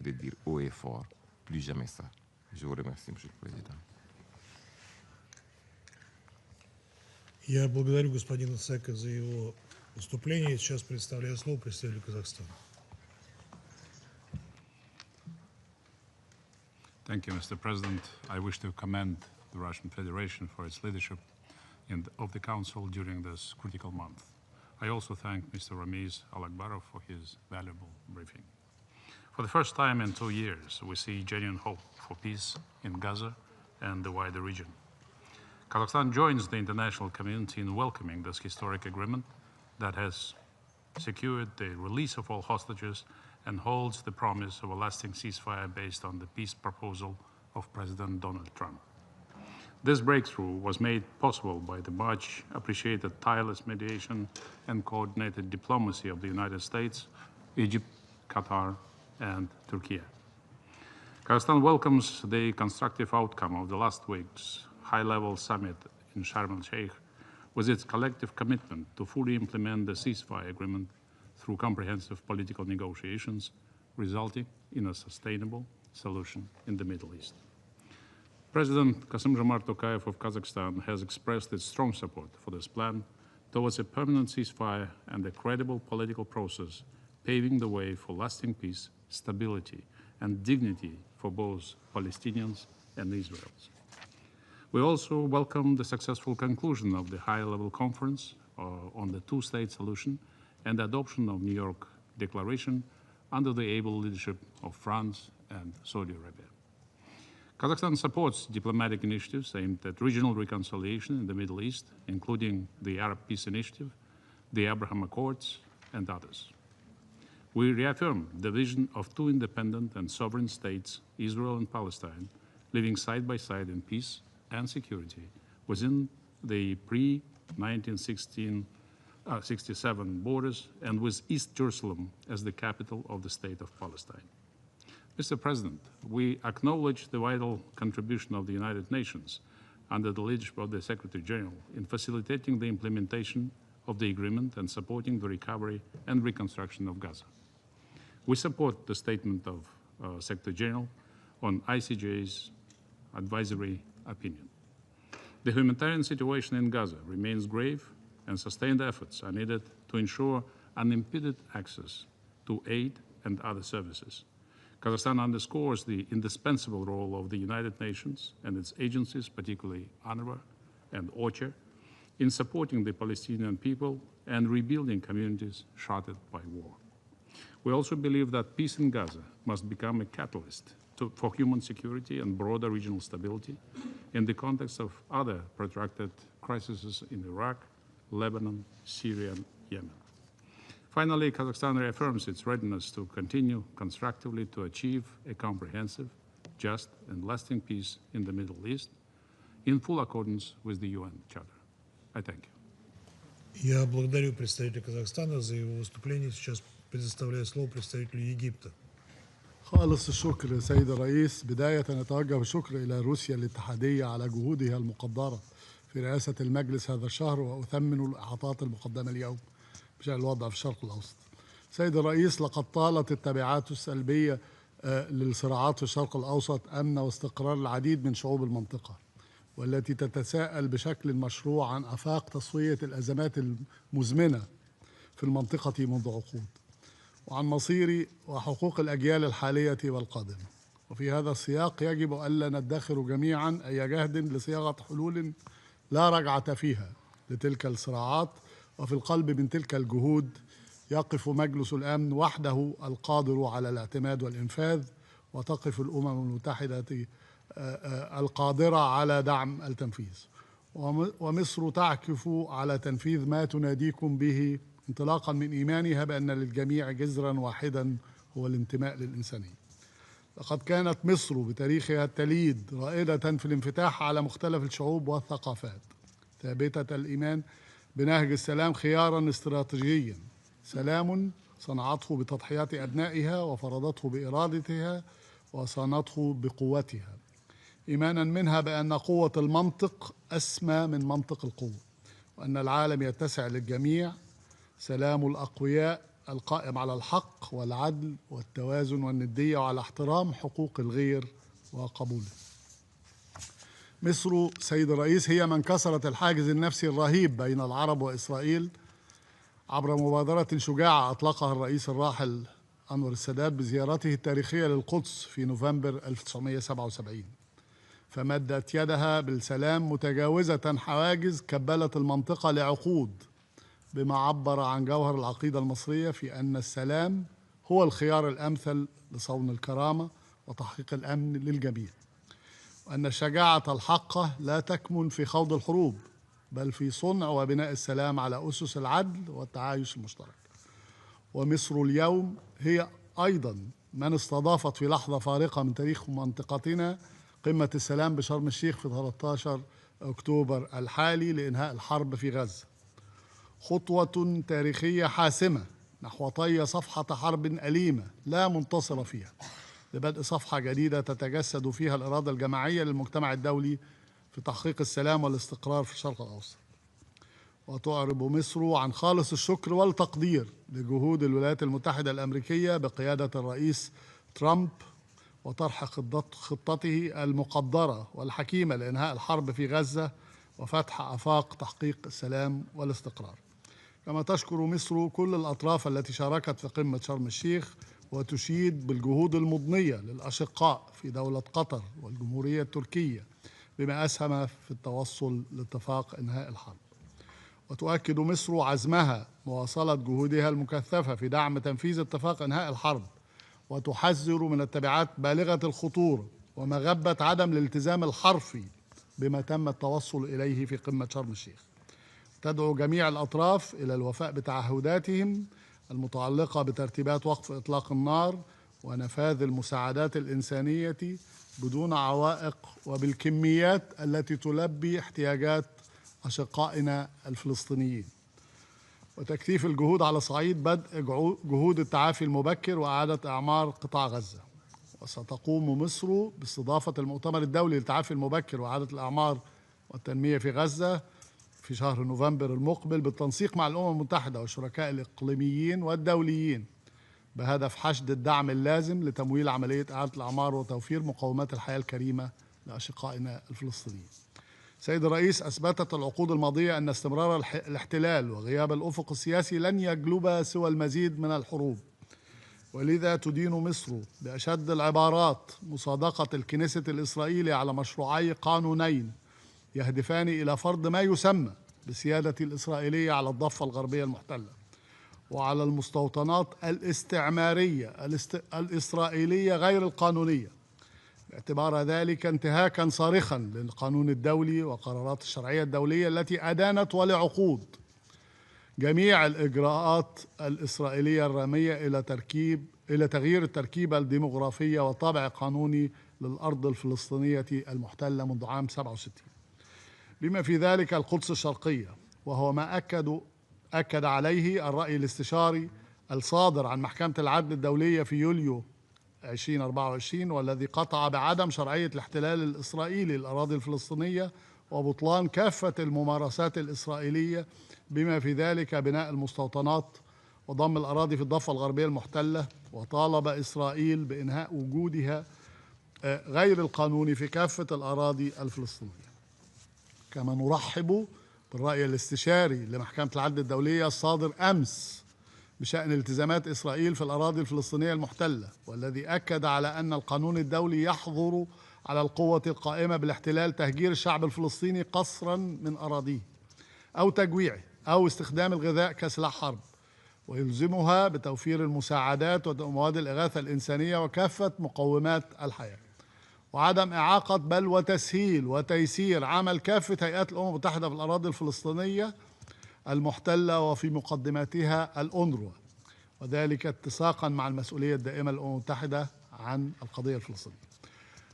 et de dire haut et fort, plus jamais ça. Je vous remercie, Monsieur le Président. Я благодарю господина Сека за его выступление. Сейчас предоставляю слово представителю Казахстана. Thank you, Mr. President. I wish to commend the Russian Federation for its leadership of the Council during this critical month. I also thank Mr. Ramiz Alakbarov for his valuable briefing. For the first time in 2 years, we see genuine hope for peace in Gaza and the wider region. Kazakhstan joins the international community in welcoming this historic agreement that has secured the release of all hostages and holds the promise of a lasting ceasefire based on the peace proposal of President Donald Trump. This breakthrough was made possible by the much appreciated tireless mediation and coordinated diplomacy of the United States, Egypt, Qatar, and Turkey. Kazakhstan welcomes the constructive outcome of the last week's high-level summit in Sharm el-Sheikh with its collective commitment to fully implement the ceasefire agreement through comprehensive political negotiations, resulting in a sustainable solution in the Middle East. President Kassym-Jomart Tokayev of Kazakhstan has expressed its strong support for this plan towards a permanent ceasefire and a credible political process, paving the way for lasting peace, stability, and dignity for both Palestinians and Israelis. We also welcome the successful conclusion of the high-level conference on the two-state solution and the adoption of New York Declaration under the able leadership of France and Saudi Arabia. Kazakhstan supports diplomatic initiatives aimed at regional reconciliation in the Middle East, including the Arab Peace Initiative, the Abraham Accords, and others. We reaffirm the vision of two independent and sovereign states, Israel and Palestine, living side by side in peace and security within the pre-1967 borders and with East Jerusalem as the capital of the state of Palestine. Mr. President, we acknowledge the vital contribution of the United Nations under the leadership of the Secretary General in facilitating the implementation of the agreement and supporting the recovery and reconstruction of Gaza. We support the statement of Secretary General on ICJ's advisory opinion. The humanitarian situation in Gaza remains grave, and sustained efforts are needed to ensure unimpeded access to aid and other services. Kazakhstan underscores the indispensable role of the United Nations and its agencies, particularly UNRWA and OCHA, in supporting the Palestinian people and rebuilding communities shattered by war. We also believe that peace in Gaza must become a catalyst for human security and broader regional stability in the context of other protracted crises in Iraq, Lebanon, Syria, and Yemen. Finally, Kazakhstan reaffirms its readiness to continue constructively to achieve a comprehensive, just, and lasting peace in the Middle East in full accordance with the UN Charter. I thank you. Я благодарю представителя Казахстана за его выступление. Сейчас предоставляю слово представителю Египта. خالص الشكر سيد الرئيس. بداية نتوجه بالشكر إلى روسيا الاتحادية على جهودها المقدرة في رئاسة المجلس هذا الشهر، وأثمن الإحاطات المقدمة اليوم بشأن الوضع في الشرق الأوسط. سيد الرئيس، لقد طالت التبعات السلبية للصراعات في الشرق الأوسط أمن واستقرار العديد من شعوب المنطقة، والتي تتساءل بشكل مشروع عن آفاق تسوية الأزمات المزمنة في المنطقة منذ عقود، وعن مصير وحقوق الأجيال الحالية والقادمة. وفي هذا السياق يجب ألا ندخر جميعا أي جهد لصياغة حلول لا رجعة فيها لتلك الصراعات، وفي القلب من تلك الجهود يقف مجلس الأمن وحده القادر على الاعتماد والإنفاذ، وتقف الأمم المتحدة القادرة على دعم التنفيذ. ومصر تعكف على تنفيذ ما تناديكم به انطلاقا من إيمانها بأن للجميع جذرا واحدا هو الانتماء للإنسانية. لقد كانت مصر بتاريخها التليد رائدة في الانفتاح على مختلف الشعوب والثقافات، ثابتة الإيمان بنهج السلام خيارا استراتيجيا، سلام صنعته بتضحيات أبنائها وفرضته بإرادتها وصانته بقوتها، إيمانا منها بأن قوة المنطق أسمى من منطق القوة، وأن العالم يتسع للجميع، سلام الأقوياء القائم على الحق والعدل والتوازن والندية وعلى احترام حقوق الغير وقبوله. مصر سيد الرئيس هي من كسرت الحاجز النفسي الرهيب بين العرب وإسرائيل عبر مبادرة شجاعة أطلقها الرئيس الراحل أنور السادات بزيارته التاريخية للقدس في نوفمبر 1977، فمدت يدها بالسلام متجاوزة حواجز كبلت المنطقة لعقود، بما عبر عن جوهر العقيدة المصرية في أن السلام هو الخيار الأمثل لصون الكرامة وتحقيق الأمن للجميع، وأن الشجاعة الحقة لا تكمن في خوض الحروب بل في صنع وبناء السلام على أسس العدل والتعايش المشترك. ومصر اليوم هي أيضا من استضافت في لحظة فارقة من تاريخ منطقتنا قمة السلام بشرم الشيخ في 13 أكتوبر الحالي لإنهاء الحرب في غزة، خطوة تاريخية حاسمة نحو طي صفحة حرب أليمة لا منتصر فيها، لبدء صفحة جديدة تتجسد فيها الإرادة الجماعية للمجتمع الدولي في تحقيق السلام والاستقرار في الشرق الأوسط. وتعرب مصر عن خالص الشكر والتقدير لجهود الولايات المتحدة الأمريكية بقيادة الرئيس ترامب وطرح خطته المقدرة والحكيمة لإنهاء الحرب في غزة وفتح آفاق تحقيق السلام والاستقرار. كما تشكر مصر كل الأطراف التي شاركت في قمة شرم الشيخ، وتشيد بالجهود المضنية للأشقاء في دولة قطر والجمهورية التركية بما أسهم في التوصل لاتفاق إنهاء الحرب. وتؤكد مصر عزمها مواصلة جهودها المكثفة في دعم تنفيذ اتفاق إنهاء الحرب، وتحذر من التبعات بالغة الخطورة ومغبة عدم الالتزام الحرفي بما تم التوصل إليه في قمة شرم الشيخ. تدعو جميع الأطراف إلى الوفاء بتعهداتهم المتعلقة بترتيبات وقف إطلاق النار ونفاذ المساعدات الإنسانية بدون عوائق وبالكميات التي تلبي احتياجات أشقائنا الفلسطينيين، وتكثيف الجهود على صعيد بدء جهود التعافي المبكر وإعادة إعمار قطاع غزة. وستقوم مصر باستضافة المؤتمر الدولي للتعافي المبكر وإعادة الإعمار والتنمية في غزة في شهر نوفمبر المقبل بالتنسيق مع الأمم المتحدة والشركاء الإقليميين والدوليين بهدف حشد الدعم اللازم لتمويل عملية إعادة الإعمار وتوفير مقومات الحياة الكريمة لأشقائنا الفلسطينيين. سيد الرئيس، أثبتت العقود الماضية أن استمرار الاحتلال وغياب الأفق السياسي لن يجلب سوى المزيد من الحروب، ولذا تدين مصر بأشد العبارات مصادقة الكنيست الإسرائيلي على مشروعي قانونين يهدفان إلى فرض ما يسمى بالسيادة الإسرائيلية على الضفة الغربية المحتلة وعلى المستوطنات الاستعمارية الإسرائيلية غير القانونية، باعتبار ذلك انتهاكا صارخا للقانون الدولي وقرارات الشرعية الدولية التي أدانت ولعقود جميع الإجراءات الإسرائيلية الرامية إلى تغيير التركيبة الديمغرافية وطابع قانوني للأرض الفلسطينية المحتلة منذ عام 67، بما في ذلك القدس الشرقية، وهو ما أكد عليه الرأي الاستشاري الصادر عن محكمة العدل الدولية في يوليو 2024، والذي قطع بعدم شرعية الاحتلال الإسرائيلي للأراضي الفلسطينية وبطلان كافة الممارسات الإسرائيلية بما في ذلك بناء المستوطنات وضم الأراضي في الضفة الغربية المحتلة، وطالب إسرائيل بإنهاء وجودها غير القانوني في كافة الأراضي الفلسطينية. كما نرحب بالرأي الاستشاري لمحكمة العدل الدولية الصادر أمس بشأن التزامات إسرائيل في الأراضي الفلسطينية المحتلة، والذي أكد على أن القانون الدولي يحظر على القوة القائمة بالاحتلال تهجير الشعب الفلسطيني قسرا من أراضيه أو تجويعه أو استخدام الغذاء كسلاح حرب، ويلزمها بتوفير المساعدات ومواد الإغاثة الإنسانية وكافة مقومات الحياة، وعدم إعاقة بل وتسهيل وتيسير عمل كافة هيئات الأمم المتحدة في الأراضي الفلسطينية المحتلة وفي مقدمتها الأونروا، وذلك اتساقا مع المسؤولية الدائمة للأمم المتحدة عن القضية الفلسطينية.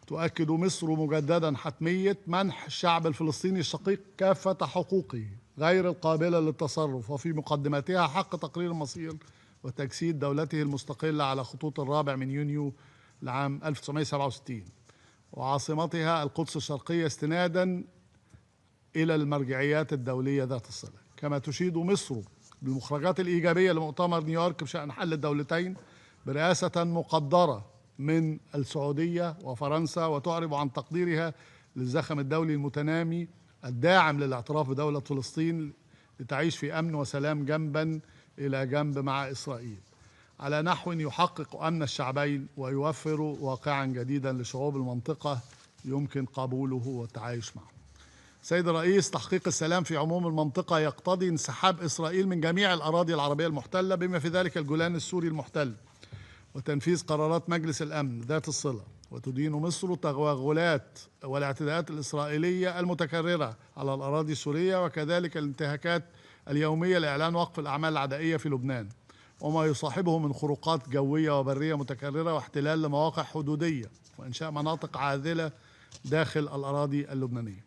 تؤكد مصر مجددا حتمية منح الشعب الفلسطيني الشقيق كافة حقوقه غير القابلة للتصرف، وفي مقدمتها حق تقرير المصير وتجسيد دولته المستقلة على خطوط 4 يونيو لعام 1967 وعاصمتها القدس الشرقية استنادا إلى المرجعيات الدولية ذات الصلة. كما تشيد مصر بالمخرجات الإيجابية لمؤتمر نيويورك بشأن حل الدولتين برئاسة مقدرة من السعودية وفرنسا، وتعرب عن تقديرها للزخم الدولي المتنامي الداعم للاعتراف بدولة فلسطين لتعيش في أمن وسلام جنبا إلى جنب مع إسرائيل على نحو يحقق أمن الشعبين ويوفر واقعا جديدا لشعوب المنطقة يمكن قبوله والتعايش معه. سيد الرئيس، تحقيق السلام في عموم المنطقة يقتضي انسحاب إسرائيل من جميع الأراضي العربية المحتلة بما في ذلك الجولان السوري المحتل، وتنفيذ قرارات مجلس الأمن ذات الصلة. وتدين مصر التغولات والاعتداءات الإسرائيلية المتكررة على الأراضي السورية، وكذلك الانتهاكات اليومية لإعلان وقف الأعمال العدائية في لبنان وما يصاحبه من خروقات جوية وبرية متكررة واحتلال لمواقع حدودية وإنشاء مناطق عاذلة داخل الأراضي اللبنانية،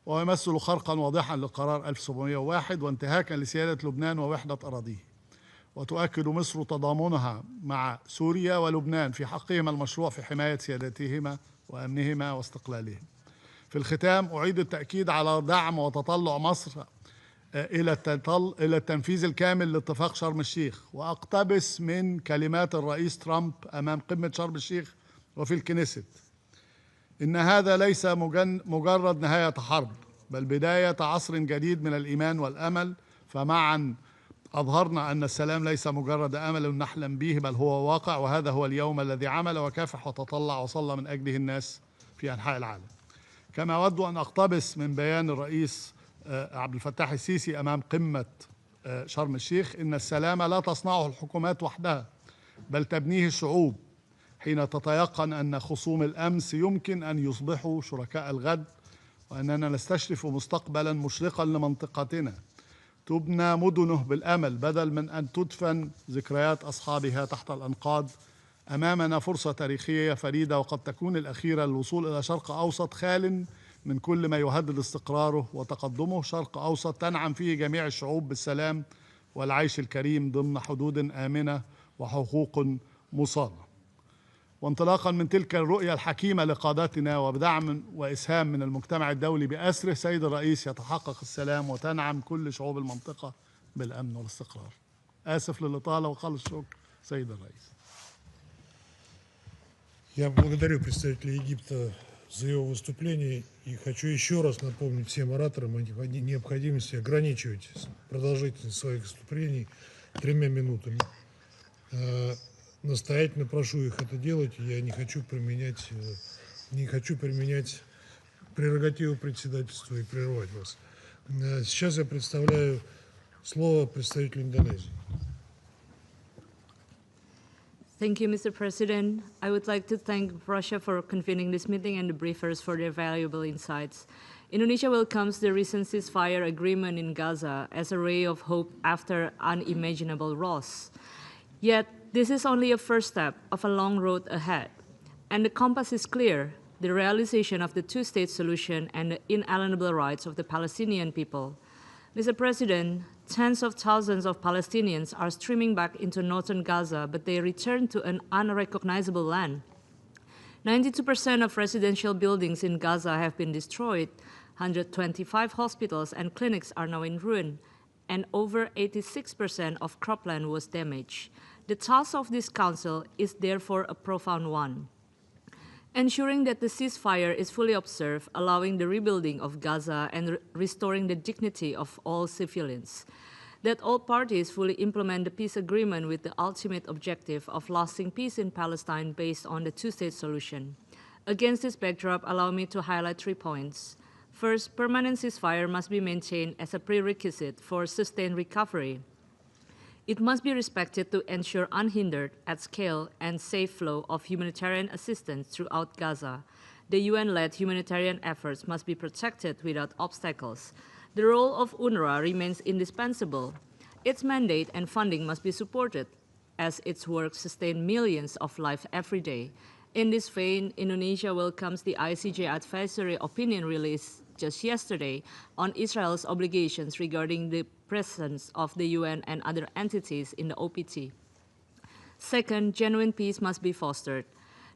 ويمثل خرقا واضحا لقرار 1701 وانتهاكا لسيادة لبنان ووحدة أراضيه. وتؤكد مصر تضامنها مع سوريا ولبنان في حقهما المشروع في حماية سيادتهما وأمنهما واستقلالهم. في الختام أعيد التأكيد على دعم وتطلع مصر إلى التنفيذ الكامل لاتفاق شرم الشيخ، وأقتبس من كلمات الرئيس ترامب أمام قمة شرم الشيخ وفي الكنيست: إن هذا ليس مجرد نهاية حرب، بل بداية عصر جديد من الإيمان والأمل، فمعا أظهرنا أن السلام ليس مجرد أمل نحلم به، بل هو واقع، وهذا هو اليوم الذي عمل وكافح وتطلع وصلى من أجله الناس في أنحاء العالم. كما أود أن أقتبس من بيان الرئيس عبد الفتاح السيسي أمام قمة شرم الشيخ: إن السلام لا تصنعه الحكومات وحدها، بل تبنيه الشعوب، حين تتيقن أن خصوم الأمس يمكن أن يصبحوا شركاء الغد، وأننا نستشرف مستقبلا مشرقا لمنطقتنا تبنى مدنه بالأمل بدل من أن تدفن ذكريات أصحابها تحت الأنقاض. أمامنا فرصة تاريخية فريدة وقد تكون الأخيرة للوصول إلى شرق أوسط خال من كل ما يهدد استقراره وتقدمه، شرق أوسط تنعم فيه جميع الشعوب بالسلام والعيش الكريم ضمن حدود آمنة وحقوق مصانة. وانطلاقا من تلك الرؤية الحكيمة لقادتنا وبدعم وإسهام من المجتمع الدولي بأسره، سيد الرئيس، يتحقق السلام وتنعم كل شعوب المنطقة بالأمن والاستقرار. آسف للإطالة وخالص الشكر سيد الرئيس. Я благодарю представителя Египта за его выступление и хочу еще раз напомнить всем ораторам о необходимости ограничивать продолжительность своих выступлений 3 минутами. Настоятельно прошу их это делать. Я не хочу применять прерогативу председательства и прерывать вас. Сейчас я предоставляю слово представителю Индонезии. Thank you, Mr. President. I would like to thank Russia for convening this meeting and the briefers for their valuable insights. Indonesia welcomes the recent ceasefire agreement in Gaza as a ray of hope after unimaginable loss. Yet, this is only a first step of a long road ahead. And the compass is clear: the realization of the two-state solution and the inalienable rights of the Palestinian people. Mr. President, tens of thousands of Palestinians are streaming back into northern Gaza, but they return to an unrecognizable land. 92% of residential buildings in Gaza have been destroyed, 125 hospitals and clinics are now in ruin, and over 86% of cropland was damaged. The task of this council is therefore a profound one: ensuring that the ceasefire is fully observed, allowing the rebuilding of Gaza and restoring the dignity of all civilians, that all parties fully implement the peace agreement with the ultimate objective of lasting peace in Palestine based on the two-state solution. Against this backdrop, allow me to highlight 3 points. First, permanent ceasefire must be maintained as a prerequisite for sustained recovery. It must be respected to ensure unhindered, at scale, and safe flow of humanitarian assistance throughout Gaza. The UN-led humanitarian efforts must be protected without obstacles. The role of UNRWA remains indispensable. Its mandate and funding must be supported, as its work sustains millions of lives every day. In this vein, Indonesia welcomes the ICJ advisory opinion released just yesterday on Israel's obligations regarding the presence of the UN and other entities in the OPT. Second, genuine peace must be fostered.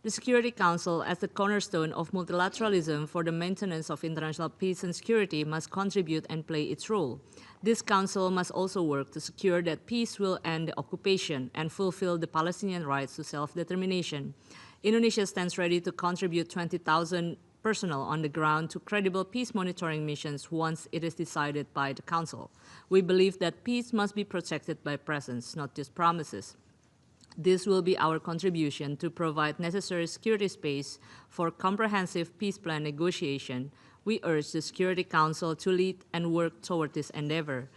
The Security Council, as the cornerstone of multilateralism for the maintenance of international peace and security, must contribute and play its role. This council must also work to secure that peace will end the occupation and fulfill the Palestinian rights to self-determination. Indonesia stands ready to contribute 20,000 personnel on the ground to credible peace monitoring missions once it is decided by the Council. We believe that peace must be protected by presence, not just promises. This will be our contribution to provide necessary security space for comprehensive peace plan negotiation. We urge the Security Council to lead and work toward this endeavor.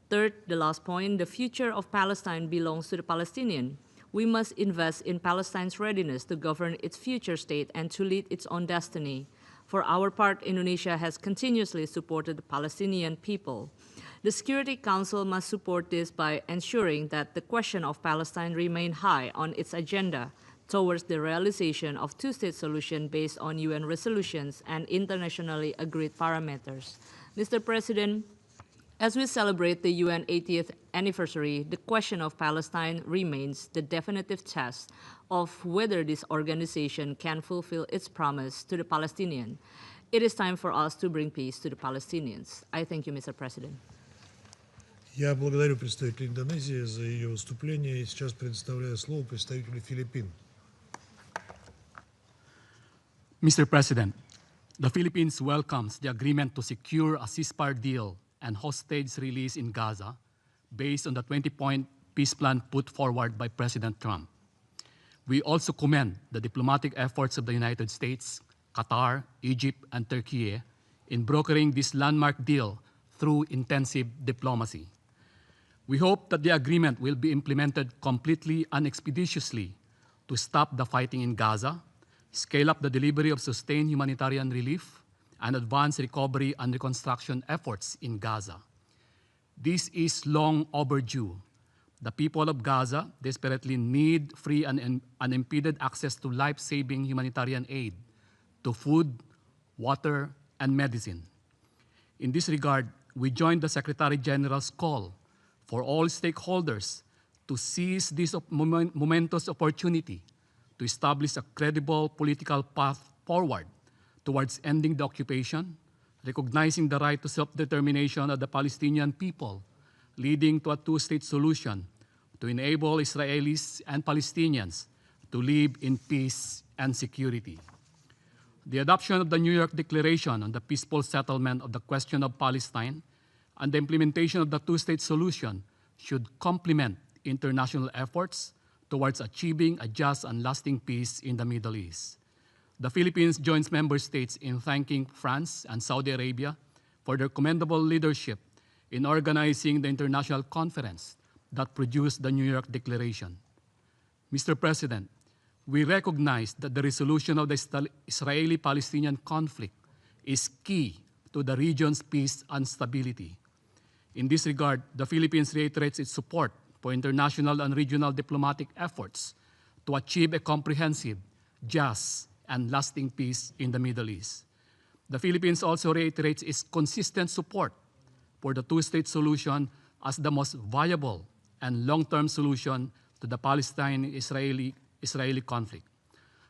Third, the last point, the future of Palestine belongs to the Palestinian. We must invest in Palestine's readiness to govern its future state and to lead its own destiny. For our part, Indonesia has continuously supported the Palestinian people. The Security Council must support this by ensuring that the question of Palestine remains high on its agenda towards the realization of two-state solution based on UN resolutions and internationally agreed parameters. Mr. President, as we celebrate the UN 80th anniversary, the question of Palestine remains the definitive test of whether this organization can fulfill its promise to the Palestinian. It is time for us to bring peace to the Palestinians. I thank you, Mr. President. Я благодарю представителя Индонезии за ее выступление и сейчас предоставляю слово представителю Филиппин. Mr. President, the Philippines welcomes the agreement to secure a ceasefire deal and hostage release in Gaza based on the 20-point peace plan put forward by President Trump. We also commend the diplomatic efforts of the United States, Qatar, Egypt, and Turkey in brokering this landmark deal through intensive diplomacy. We hope that the agreement will be implemented completely and expeditiously to stop the fighting in Gaza, scale up the delivery of sustained humanitarian relief, and advance recovery and reconstruction efforts in Gaza. This is long overdue. The people of Gaza desperately need free and unimpeded access to life-saving humanitarian aid, to food, water, and medicine. In this regard, we join the Secretary General's call for all stakeholders to seize this momentous opportunity to establish a credible political path forward towards ending the occupation, recognizing the right to self-determination of the Palestinian people, leading to a two-state solution to enable Israelis and Palestinians to live in peace and security. The adoption of the New York Declaration on the peaceful settlement of the question of Palestine and the implementation of the two-state solution should complement international efforts towards achieving a just and lasting peace in the Middle East. The Philippines joins member states in thanking France and Saudi Arabia for their commendable leadership in organizing the international conference that produced the New York Declaration. Mr. President, we recognize that the resolution of the Israeli-Palestinian conflict is key to the region's peace and stability. In this regard, the Philippines reiterates its support for international and regional diplomatic efforts to achieve a comprehensive, just, and lasting peace in the Middle East. The Philippines also reiterates its consistent support for the two-state solution as the most viable and long-term solution to the Palestine-Israeli conflict.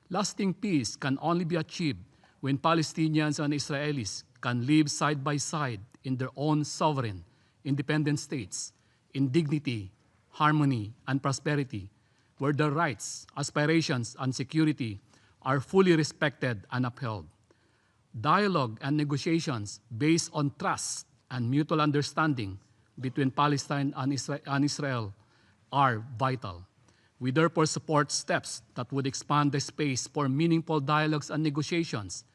Lasting peace can only be achieved when Palestinians and Israelis can live side by side in their own sovereign, independent states, in dignity, harmony, and prosperity, where their rights, aspirations, and security are fully respected and upheld. Dialogue and negotiations based on trust and mutual understanding between Palestine and Israel are vital. We therefore support steps that would expand the space for meaningful dialogues and negotiations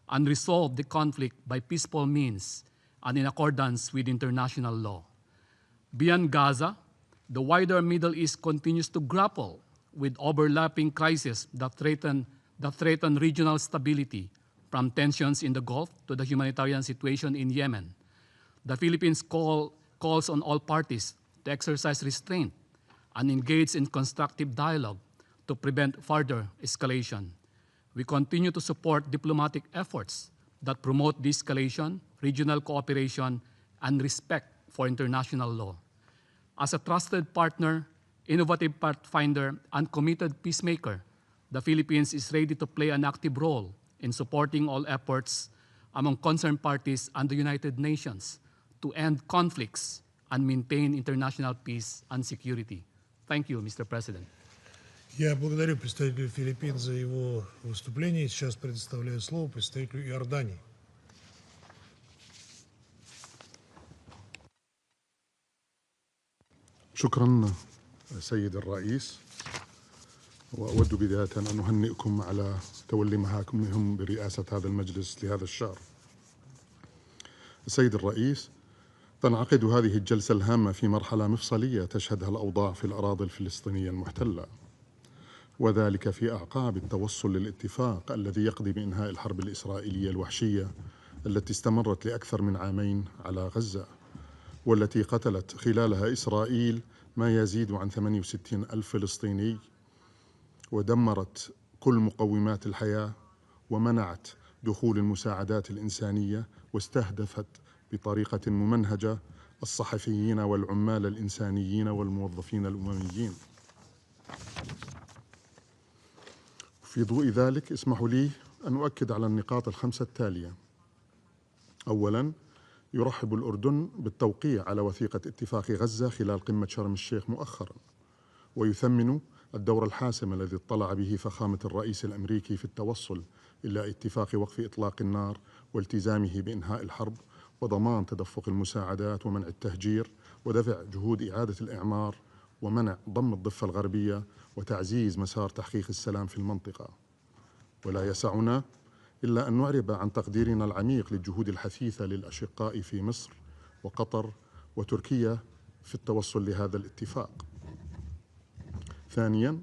and resolve the conflict by peaceful means and in accordance with international law. Beyond Gaza, the wider Middle East continues to grapple with overlapping crises that threaten regional stability, from tensions in the Gulf to the humanitarian situation in Yemen. The Philippines calls on all parties to exercise restraint and engage in constructive dialogue to prevent further escalation. We continue to support diplomatic efforts that promote de-escalation, regional cooperation, and respect for international law. As a trusted partner, innovative pathfinder, and committed peacemaker, the Philippines is ready to play an active role in supporting all efforts among concerned parties and the United Nations to end conflicts and maintain international peace and security. Thank you, Mr. President. Я благодарю представителя Филиппин за его выступление. Сейчас предоставляю слово представителю Иордании. شكرا سيد الرئيس، وأود بداية أن أهنئكم على تولي مهامكم برئاسة هذا المجلس لهذا الشهر. السيد الرئيس، تنعقد هذه الجلسة الهامة في مرحلة مفصلية تشهدها الأوضاع في الأراضي الفلسطينية المحتلة، وذلك في أعقاب التوصل للاتفاق الذي يقضي بإنهاء الحرب الإسرائيلية الوحشية التي استمرت لأكثر من عامين على غزة، والتي قتلت خلالها إسرائيل ما يزيد عن 68 ألف فلسطيني، ودمرت كل مقومات الحياة، ومنعت دخول المساعدات الإنسانية، واستهدفت بطريقة ممنهجة الصحفيين والعمال الإنسانيين والموظفين الأمميين. في ضوء ذلك اسمحوا لي أن أؤكد على النقاط الخمسة التالية. أولاً، يرحب الأردن بالتوقيع على وثيقة اتفاق غزة خلال قمة شرم الشيخ مؤخراً، ويثمن الدور الحاسم الذي اطلع به فخامة الرئيس الأمريكي في التوصل إلى اتفاق وقف إطلاق النار والتزامه بإنهاء الحرب وضمان تدفق المساعدات ومنع التهجير ودفع جهود إعادة الإعمار ومنع ضم الضفة الغربية وتعزيز مسار تحقيق السلام في المنطقة. ولا يسعنا إلا أن نعرب عن تقديرنا العميق للجهود الحثيثة للأشقاء في مصر وقطر وتركيا في التوصل لهذا الاتفاق. ثانياً،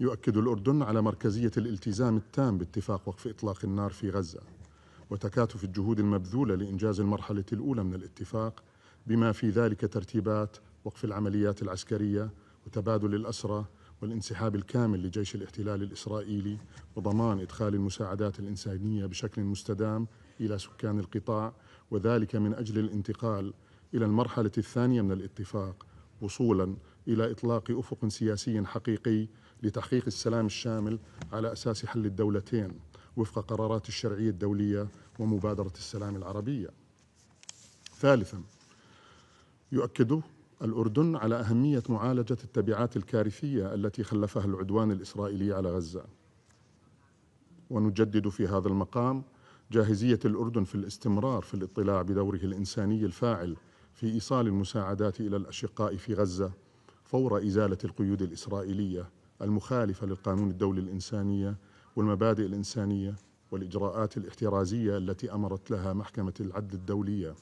يؤكد الأردن على مركزية الالتزام التام باتفاق وقف إطلاق النار في غزة وتكاتف الجهود المبذولة لإنجاز المرحلة الأولى من الاتفاق، بما في ذلك ترتيبات وقف العمليات العسكرية وتبادل الأسرى والانسحاب الكامل لجيش الاحتلال الإسرائيلي وضمان إدخال المساعدات الإنسانية بشكل مستدام إلى سكان القطاع، وذلك من أجل الانتقال إلى المرحلة الثانية من الاتفاق وصولاً إلى إطلاق أفق سياسي حقيقي لتحقيق السلام الشامل على أساس حل الدولتين وفق قرارات الشرعية الدولية ومبادرة السلام العربية. ثالثاً، يؤكد الأردن على أهمية معالجة التبعات الكارثية التي خلفها العدوان الإسرائيلي على غزة، ونجدد في هذا المقام جاهزية الأردن في الاستمرار في الاطلاع بدوره الإنساني الفاعل في إيصال المساعدات إلى الأشقاء في غزة فور إزالة القيود الإسرائيلية المخالفة للقانون الدولي الإنسانية والمبادئ الإنسانية والإجراءات الاحترازية التي أمرت بها محكمة العدل الدولية.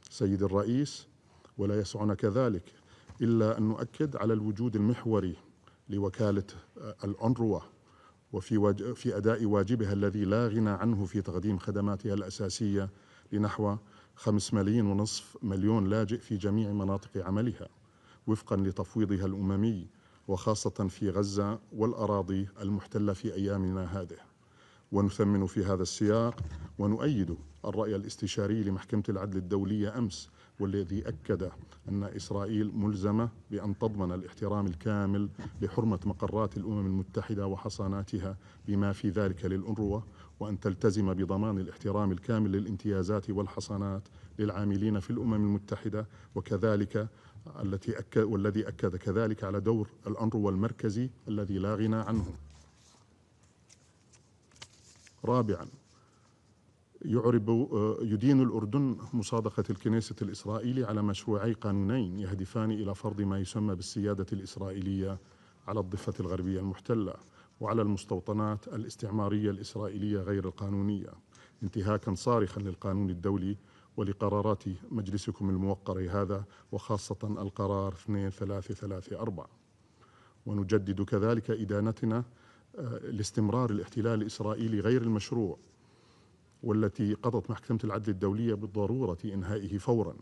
سيد الرئيس، ولا يسعنا كذلك إلا أن نؤكد على الوجود المحوري لوكالة الأونروا في أداء واجبها الذي لا غنى عنه في تقديم خدماتها الأساسية لنحو 5.5 مليون لاجئ في جميع مناطق عملها وفقا لتفويضها الأممي، وخاصة في غزة والأراضي المحتلة في أيامنا هذه. ونثمن في هذا السياق ونؤيد الرأي الاستشاري لمحكمة العدل الدولية أمس، والذي أكد أن إسرائيل ملزمة بأن تضمن الاحترام الكامل لحرمة مقرات الأمم المتحدة وحصاناتها بما في ذلك للأونروا، وأن تلتزم بضمان الاحترام الكامل للامتيازات والحصانات للعاملين في الأمم المتحدة، وكذلك والذي أكد كذلك على دور الأونروا المركزي الذي لا غنى عنه. رابعا، يدين الأردن مصادقة الكنيسة الإسرائيلي على مشروعي قانونين يهدفان إلى فرض ما يسمى بالسيادة الإسرائيلية على الضفة الغربية المحتلة وعلى المستوطنات الاستعمارية الإسرائيلية غير القانونية، انتهاكا صارخا للقانون الدولي ولقرارات مجلسكم الموقر هذا، وخاصة القرار 2334. ونجدد كذلك إدانتنا لاستمرار الاحتلال الإسرائيلي غير المشروع، والتي قضت محكمة العدل الدولية بالضرورة إنهائه فورا،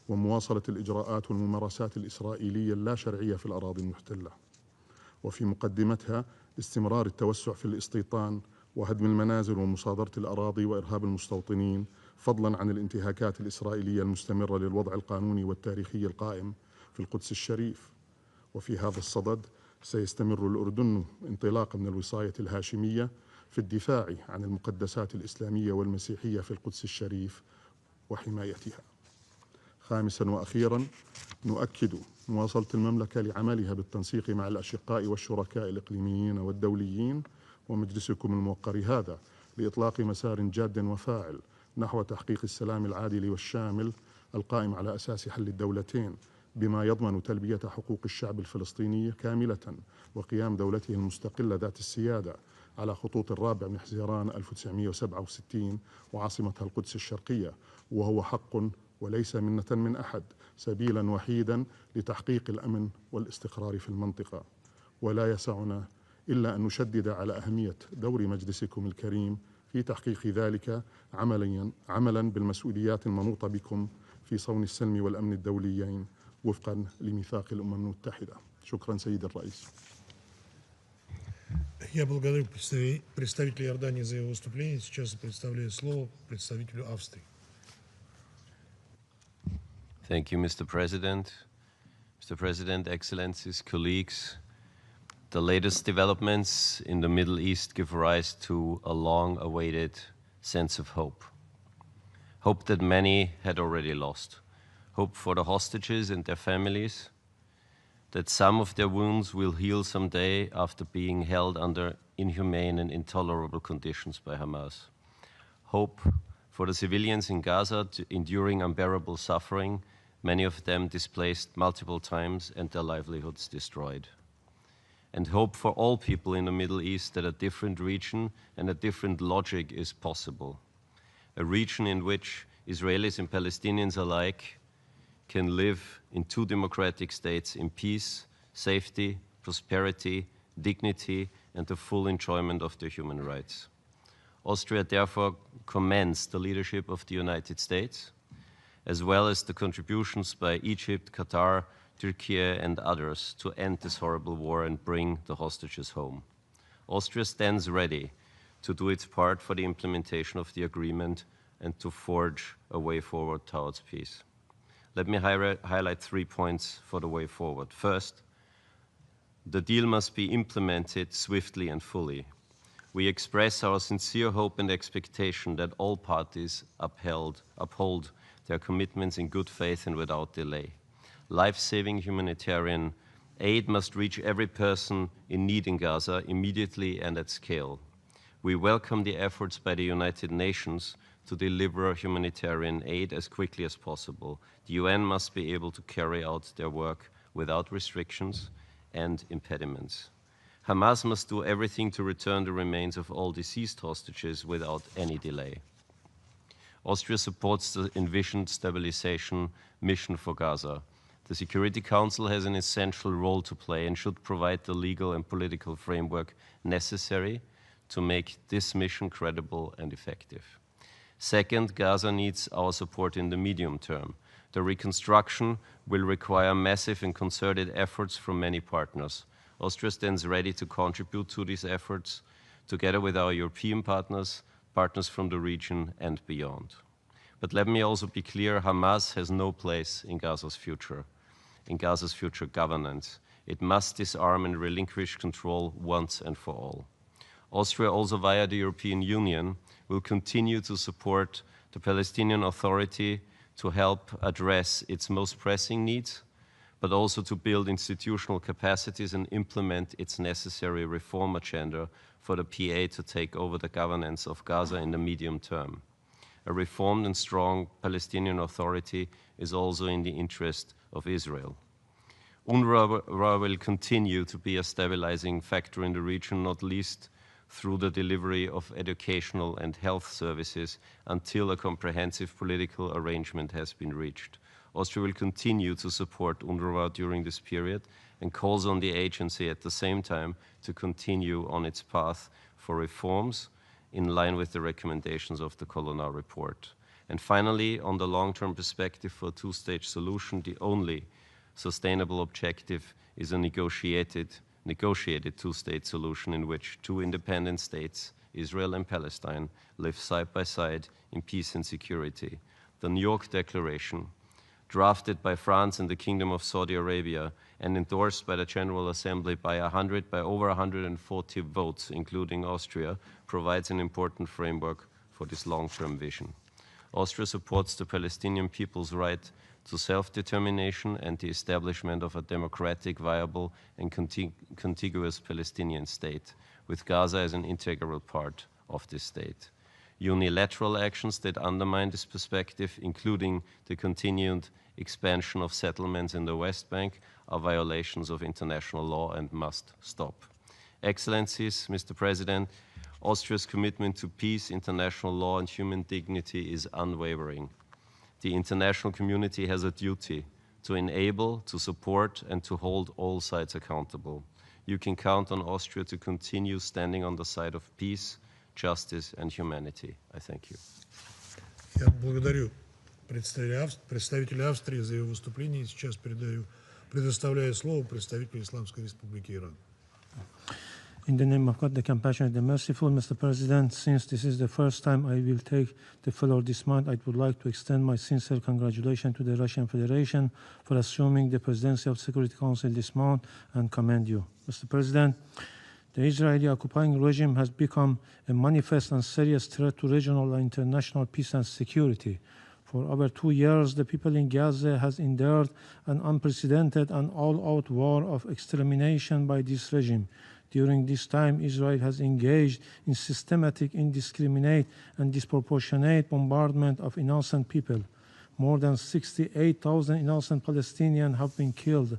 ومواصلة الإجراءات والممارسات الإسرائيلية اللا شرعية في الأراضي المحتلة، وفي مقدمتها استمرار التوسع في الاستيطان وهدم المنازل ومصادرة الأراضي وإرهاب المستوطنين، فضلا عن الانتهاكات الإسرائيلية المستمرة للوضع القانوني والتاريخي القائم في القدس الشريف. وفي هذا الصدد سيستمر الأردن انطلاقا من الوصاية الهاشمية في الدفاع عن المقدسات الإسلامية والمسيحية في القدس الشريف وحمايتها. خامسا وأخيرا، نؤكد مواصلة المملكة لعملها بالتنسيق مع الأشقاء والشركاء الإقليميين والدوليين ومجلسكم الموقر هذا لإطلاق مسار جاد وفاعل نحو تحقيق السلام العادل والشامل القائم على أساس حل الدولتين، بما يضمن تلبية حقوق الشعب الفلسطيني كاملة وقيام دولته المستقلة ذات السيادة على خطوط 4 حزيران 1967 وعاصمتها القدس الشرقية، وهو حق وليس منة من أحد، سبيلا وحيدا لتحقيق الأمن والاستقرار في المنطقة. ولا يسعنا إلا أن نشدد على أهمية دور مجلسكم الكريم في تحقيق ذلك عملا بالمسؤوليات المنوطة بكم في صون السلم والأمن الدوليين وفقا لميثاق الأمم المتحدة. شكرا سيد الرئيس. Я благодарю представителя Иордании за его выступление. Сейчас предоставляю слово представителю Австрии. Thank you, Mr. President. Mr. President, Excellencies, colleagues, the latest developments in the Middle East give rise to a long-awaited sense of hope. Hope that many had already lost. Hope for the hostages and their families, that some of their wounds will heal someday after being held under inhumane and intolerable conditions by Hamas. Hope for the civilians in Gaza enduring unbearable suffering, many of them displaced multiple times and their livelihoods destroyed. And hope for all people in the Middle East that a different region and a different logic is possible. A region in which Israelis and Palestinians alike can live in two democratic states in peace, safety, prosperity, dignity, and the full enjoyment of their human rights. Austria therefore commends the leadership of the United States, as well as the contributions by Egypt, Qatar, Turkey, and others to end this horrible war and bring the hostages home. Austria stands ready to do its part for the implementation of the agreement and to forge a way forward towards peace. Let me highlight 3 points for the way forward. First, the deal must be implemented swiftly and fully. We express our sincere hope and expectation that all parties uphold their commitments in good faith and without delay. Life-saving humanitarian aid must reach every person in need in Gaza immediately and at scale. We welcome the efforts by the United Nations to deliver humanitarian aid as quickly as possible. The UN must be able to carry out their work without restrictions and impediments. Hamas must do everything to return the remains of all deceased hostages without any delay. Austria supports the envisioned stabilization mission for Gaza. The Security Council has an essential role to play and should provide the legal and political framework necessary to make this mission credible and effective. Second, Gaza needs our support in the medium term. The reconstruction will require massive and concerted efforts from many partners. Austria stands ready to contribute to these efforts, together with our European partners, partners from the region and beyond. But let me also be clear, Hamas has no place in Gaza's future governance. It must disarm and relinquish control once and for all. Austria, also via the European Union, will continue to support the Palestinian Authority to help address its most pressing needs, but also to build institutional capacities and implement its necessary reform agenda for the PA to take over the governance of Gaza in the medium term. A reformed and strong Palestinian Authority is also in the interest of Israel. UNRWA will continue to be a stabilizing factor in the region, not least through the delivery of educational and health services until a comprehensive political arrangement has been reached. Austria will continue to support UNRWA during this period and calls on the agency at the same time to continue on its path for reforms in line with the recommendations of the Colonna report. And finally, on the long-term perspective for a two-stage solution, the only sustainable objective is a negotiated two-state solution in which two independent states, Israel and Palestine, live side by side in peace and security. The New York Declaration, drafted by France and the Kingdom of Saudi Arabia and endorsed by the General Assembly by over 140 votes, including Austria, provides an important framework for this long-term vision. Austria supports the Palestinian people's right to self-determination and the establishment of a democratic, viable, and contiguous Palestinian state, with Gaza as an integral part of this state. Unilateral actions that undermine this perspective, including the continued expansion of settlements in the West Bank, are violations of international law and must stop. Excellencies, Mr. President, Austria's commitment to peace, international law, and human dignity is unwavering. The international community has a duty to enable, to support, and to hold all sides accountable. You can count on Austria to continue standing on the side of peace, justice, and humanity. I thank you. Я благодарю представителя Австрии за его выступление. Сейчас предоставляю слово представителю Исламской Республики Иран. In the name of God, the compassionate, the merciful, Mr. President, since this is the first time I will take the floor this month, I would like to extend my sincere congratulations to the Russian Federation for assuming the presidency of the Security Council this month and commend you. Mr. President, the Israeli occupying regime has become a manifest and serious threat to regional and international peace and security. For over 2 years, the people in Gaza has endured an unprecedented and all-out war of extermination by this regime. During this time, Israel has engaged in systematic, indiscriminate, and disproportionate bombardment of innocent people. More than 68,000 innocent Palestinians have been killed.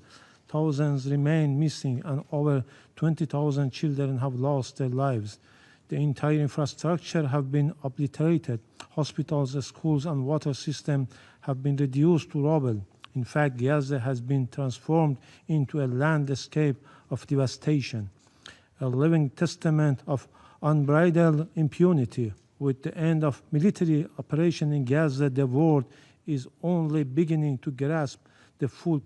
Thousands remain missing, and over 20,000 children have lost their lives. The entire infrastructure have been obliterated. Hospitals, schools, and water systems have been reduced to rubble. In fact, Gaza has been transformed into a landscape of devastation, a living testament of unbridled impunity. With the end of military operation in Gaza, the world is only beginning to grasp the full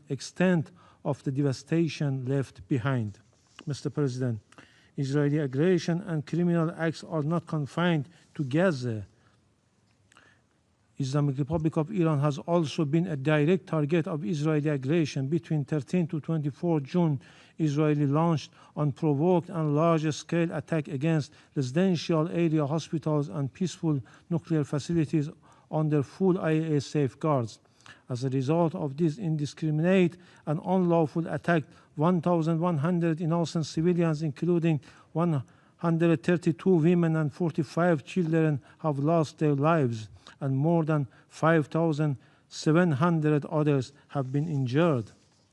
extent of the devastation left behind. Mr. President, Israeli aggression and criminal acts are not confined to Gaza. Islamic Republic of Iran has also been a direct target of Israeli aggression. Between 13 to 24 June, Israel launched unprovoked and large-scale attack against residential area, hospitals, and peaceful nuclear facilities under full IAEA safeguards. As a result of this indiscriminate and unlawful attack, 1,100 innocent civilians, including 132 women and 45 children, have lost their lives, and more than 5,700 others have been injured.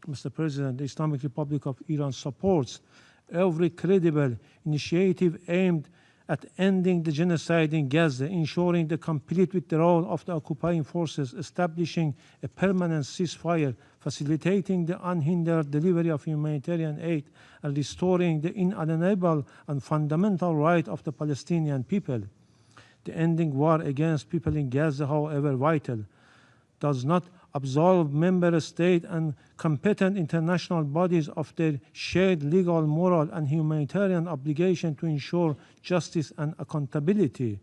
Mr. President, the Islamic Republic of Iran supports every credible initiative aimed at ending the genocide in Gaza, ensuring the complete withdrawal of the occupying forces, establishing a permanent ceasefire, facilitating the unhindered delivery of humanitarian aid, and restoring the inalienable and fundamental right of the Palestinian people. The ending war against people in Gaza, however vital, does not absolve member states and competent international bodies of their shared legal, moral, and humanitarian obligation to ensure justice and accountability.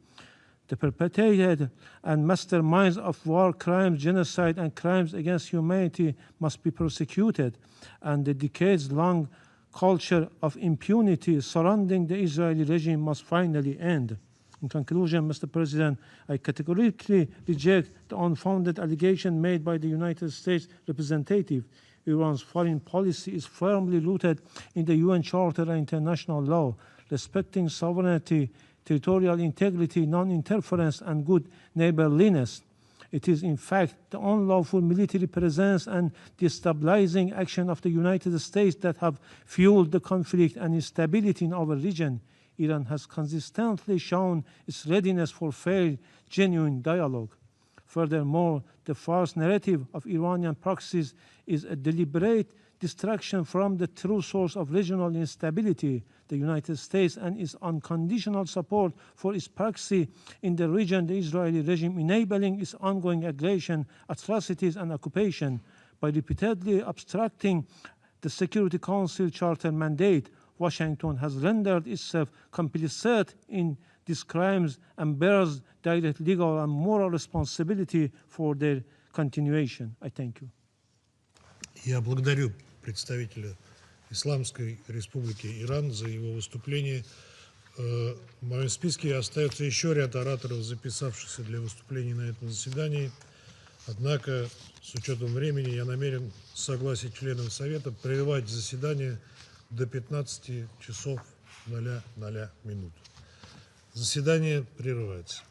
The perpetrators and masterminds of war crimes, genocide, and crimes against humanity must be prosecuted, and the decades-long culture of impunity surrounding the Israeli regime must finally end. In conclusion, Mr. President, I categorically reject the unfounded allegation made by the United States representative. Iran's foreign policy is firmly rooted in the UN Charter and international law, respecting sovereignty, territorial integrity, non-interference, and good neighborliness. It is, in fact, the unlawful military presence and destabilizing action of the United States that have fueled the conflict and instability in our region. Iran has consistently shown its readiness for fair, genuine dialogue. Furthermore, the false narrative of Iranian proxies is a deliberate distraction from the true source of regional instability, the United States, and its unconditional support for its proxy in the region, the Israeli regime, enabling its ongoing aggression, atrocities, and occupation. By repeatedly obstructing the Security Council Charter mandate, Washington has rendered itself complicit in these crimes and bears direct legal and moral responsibility for their continuation. I thank you. Я благодарю представителя Исламской Республики Иран за его выступление. В моем списке остается еще ряд ораторов, записавшихся для выступления на этом заседании. Однако, с учетом времени, я намерен с согласия членов Совета прерывать заседание до 15 часов 00 минут. Заседание прерывается.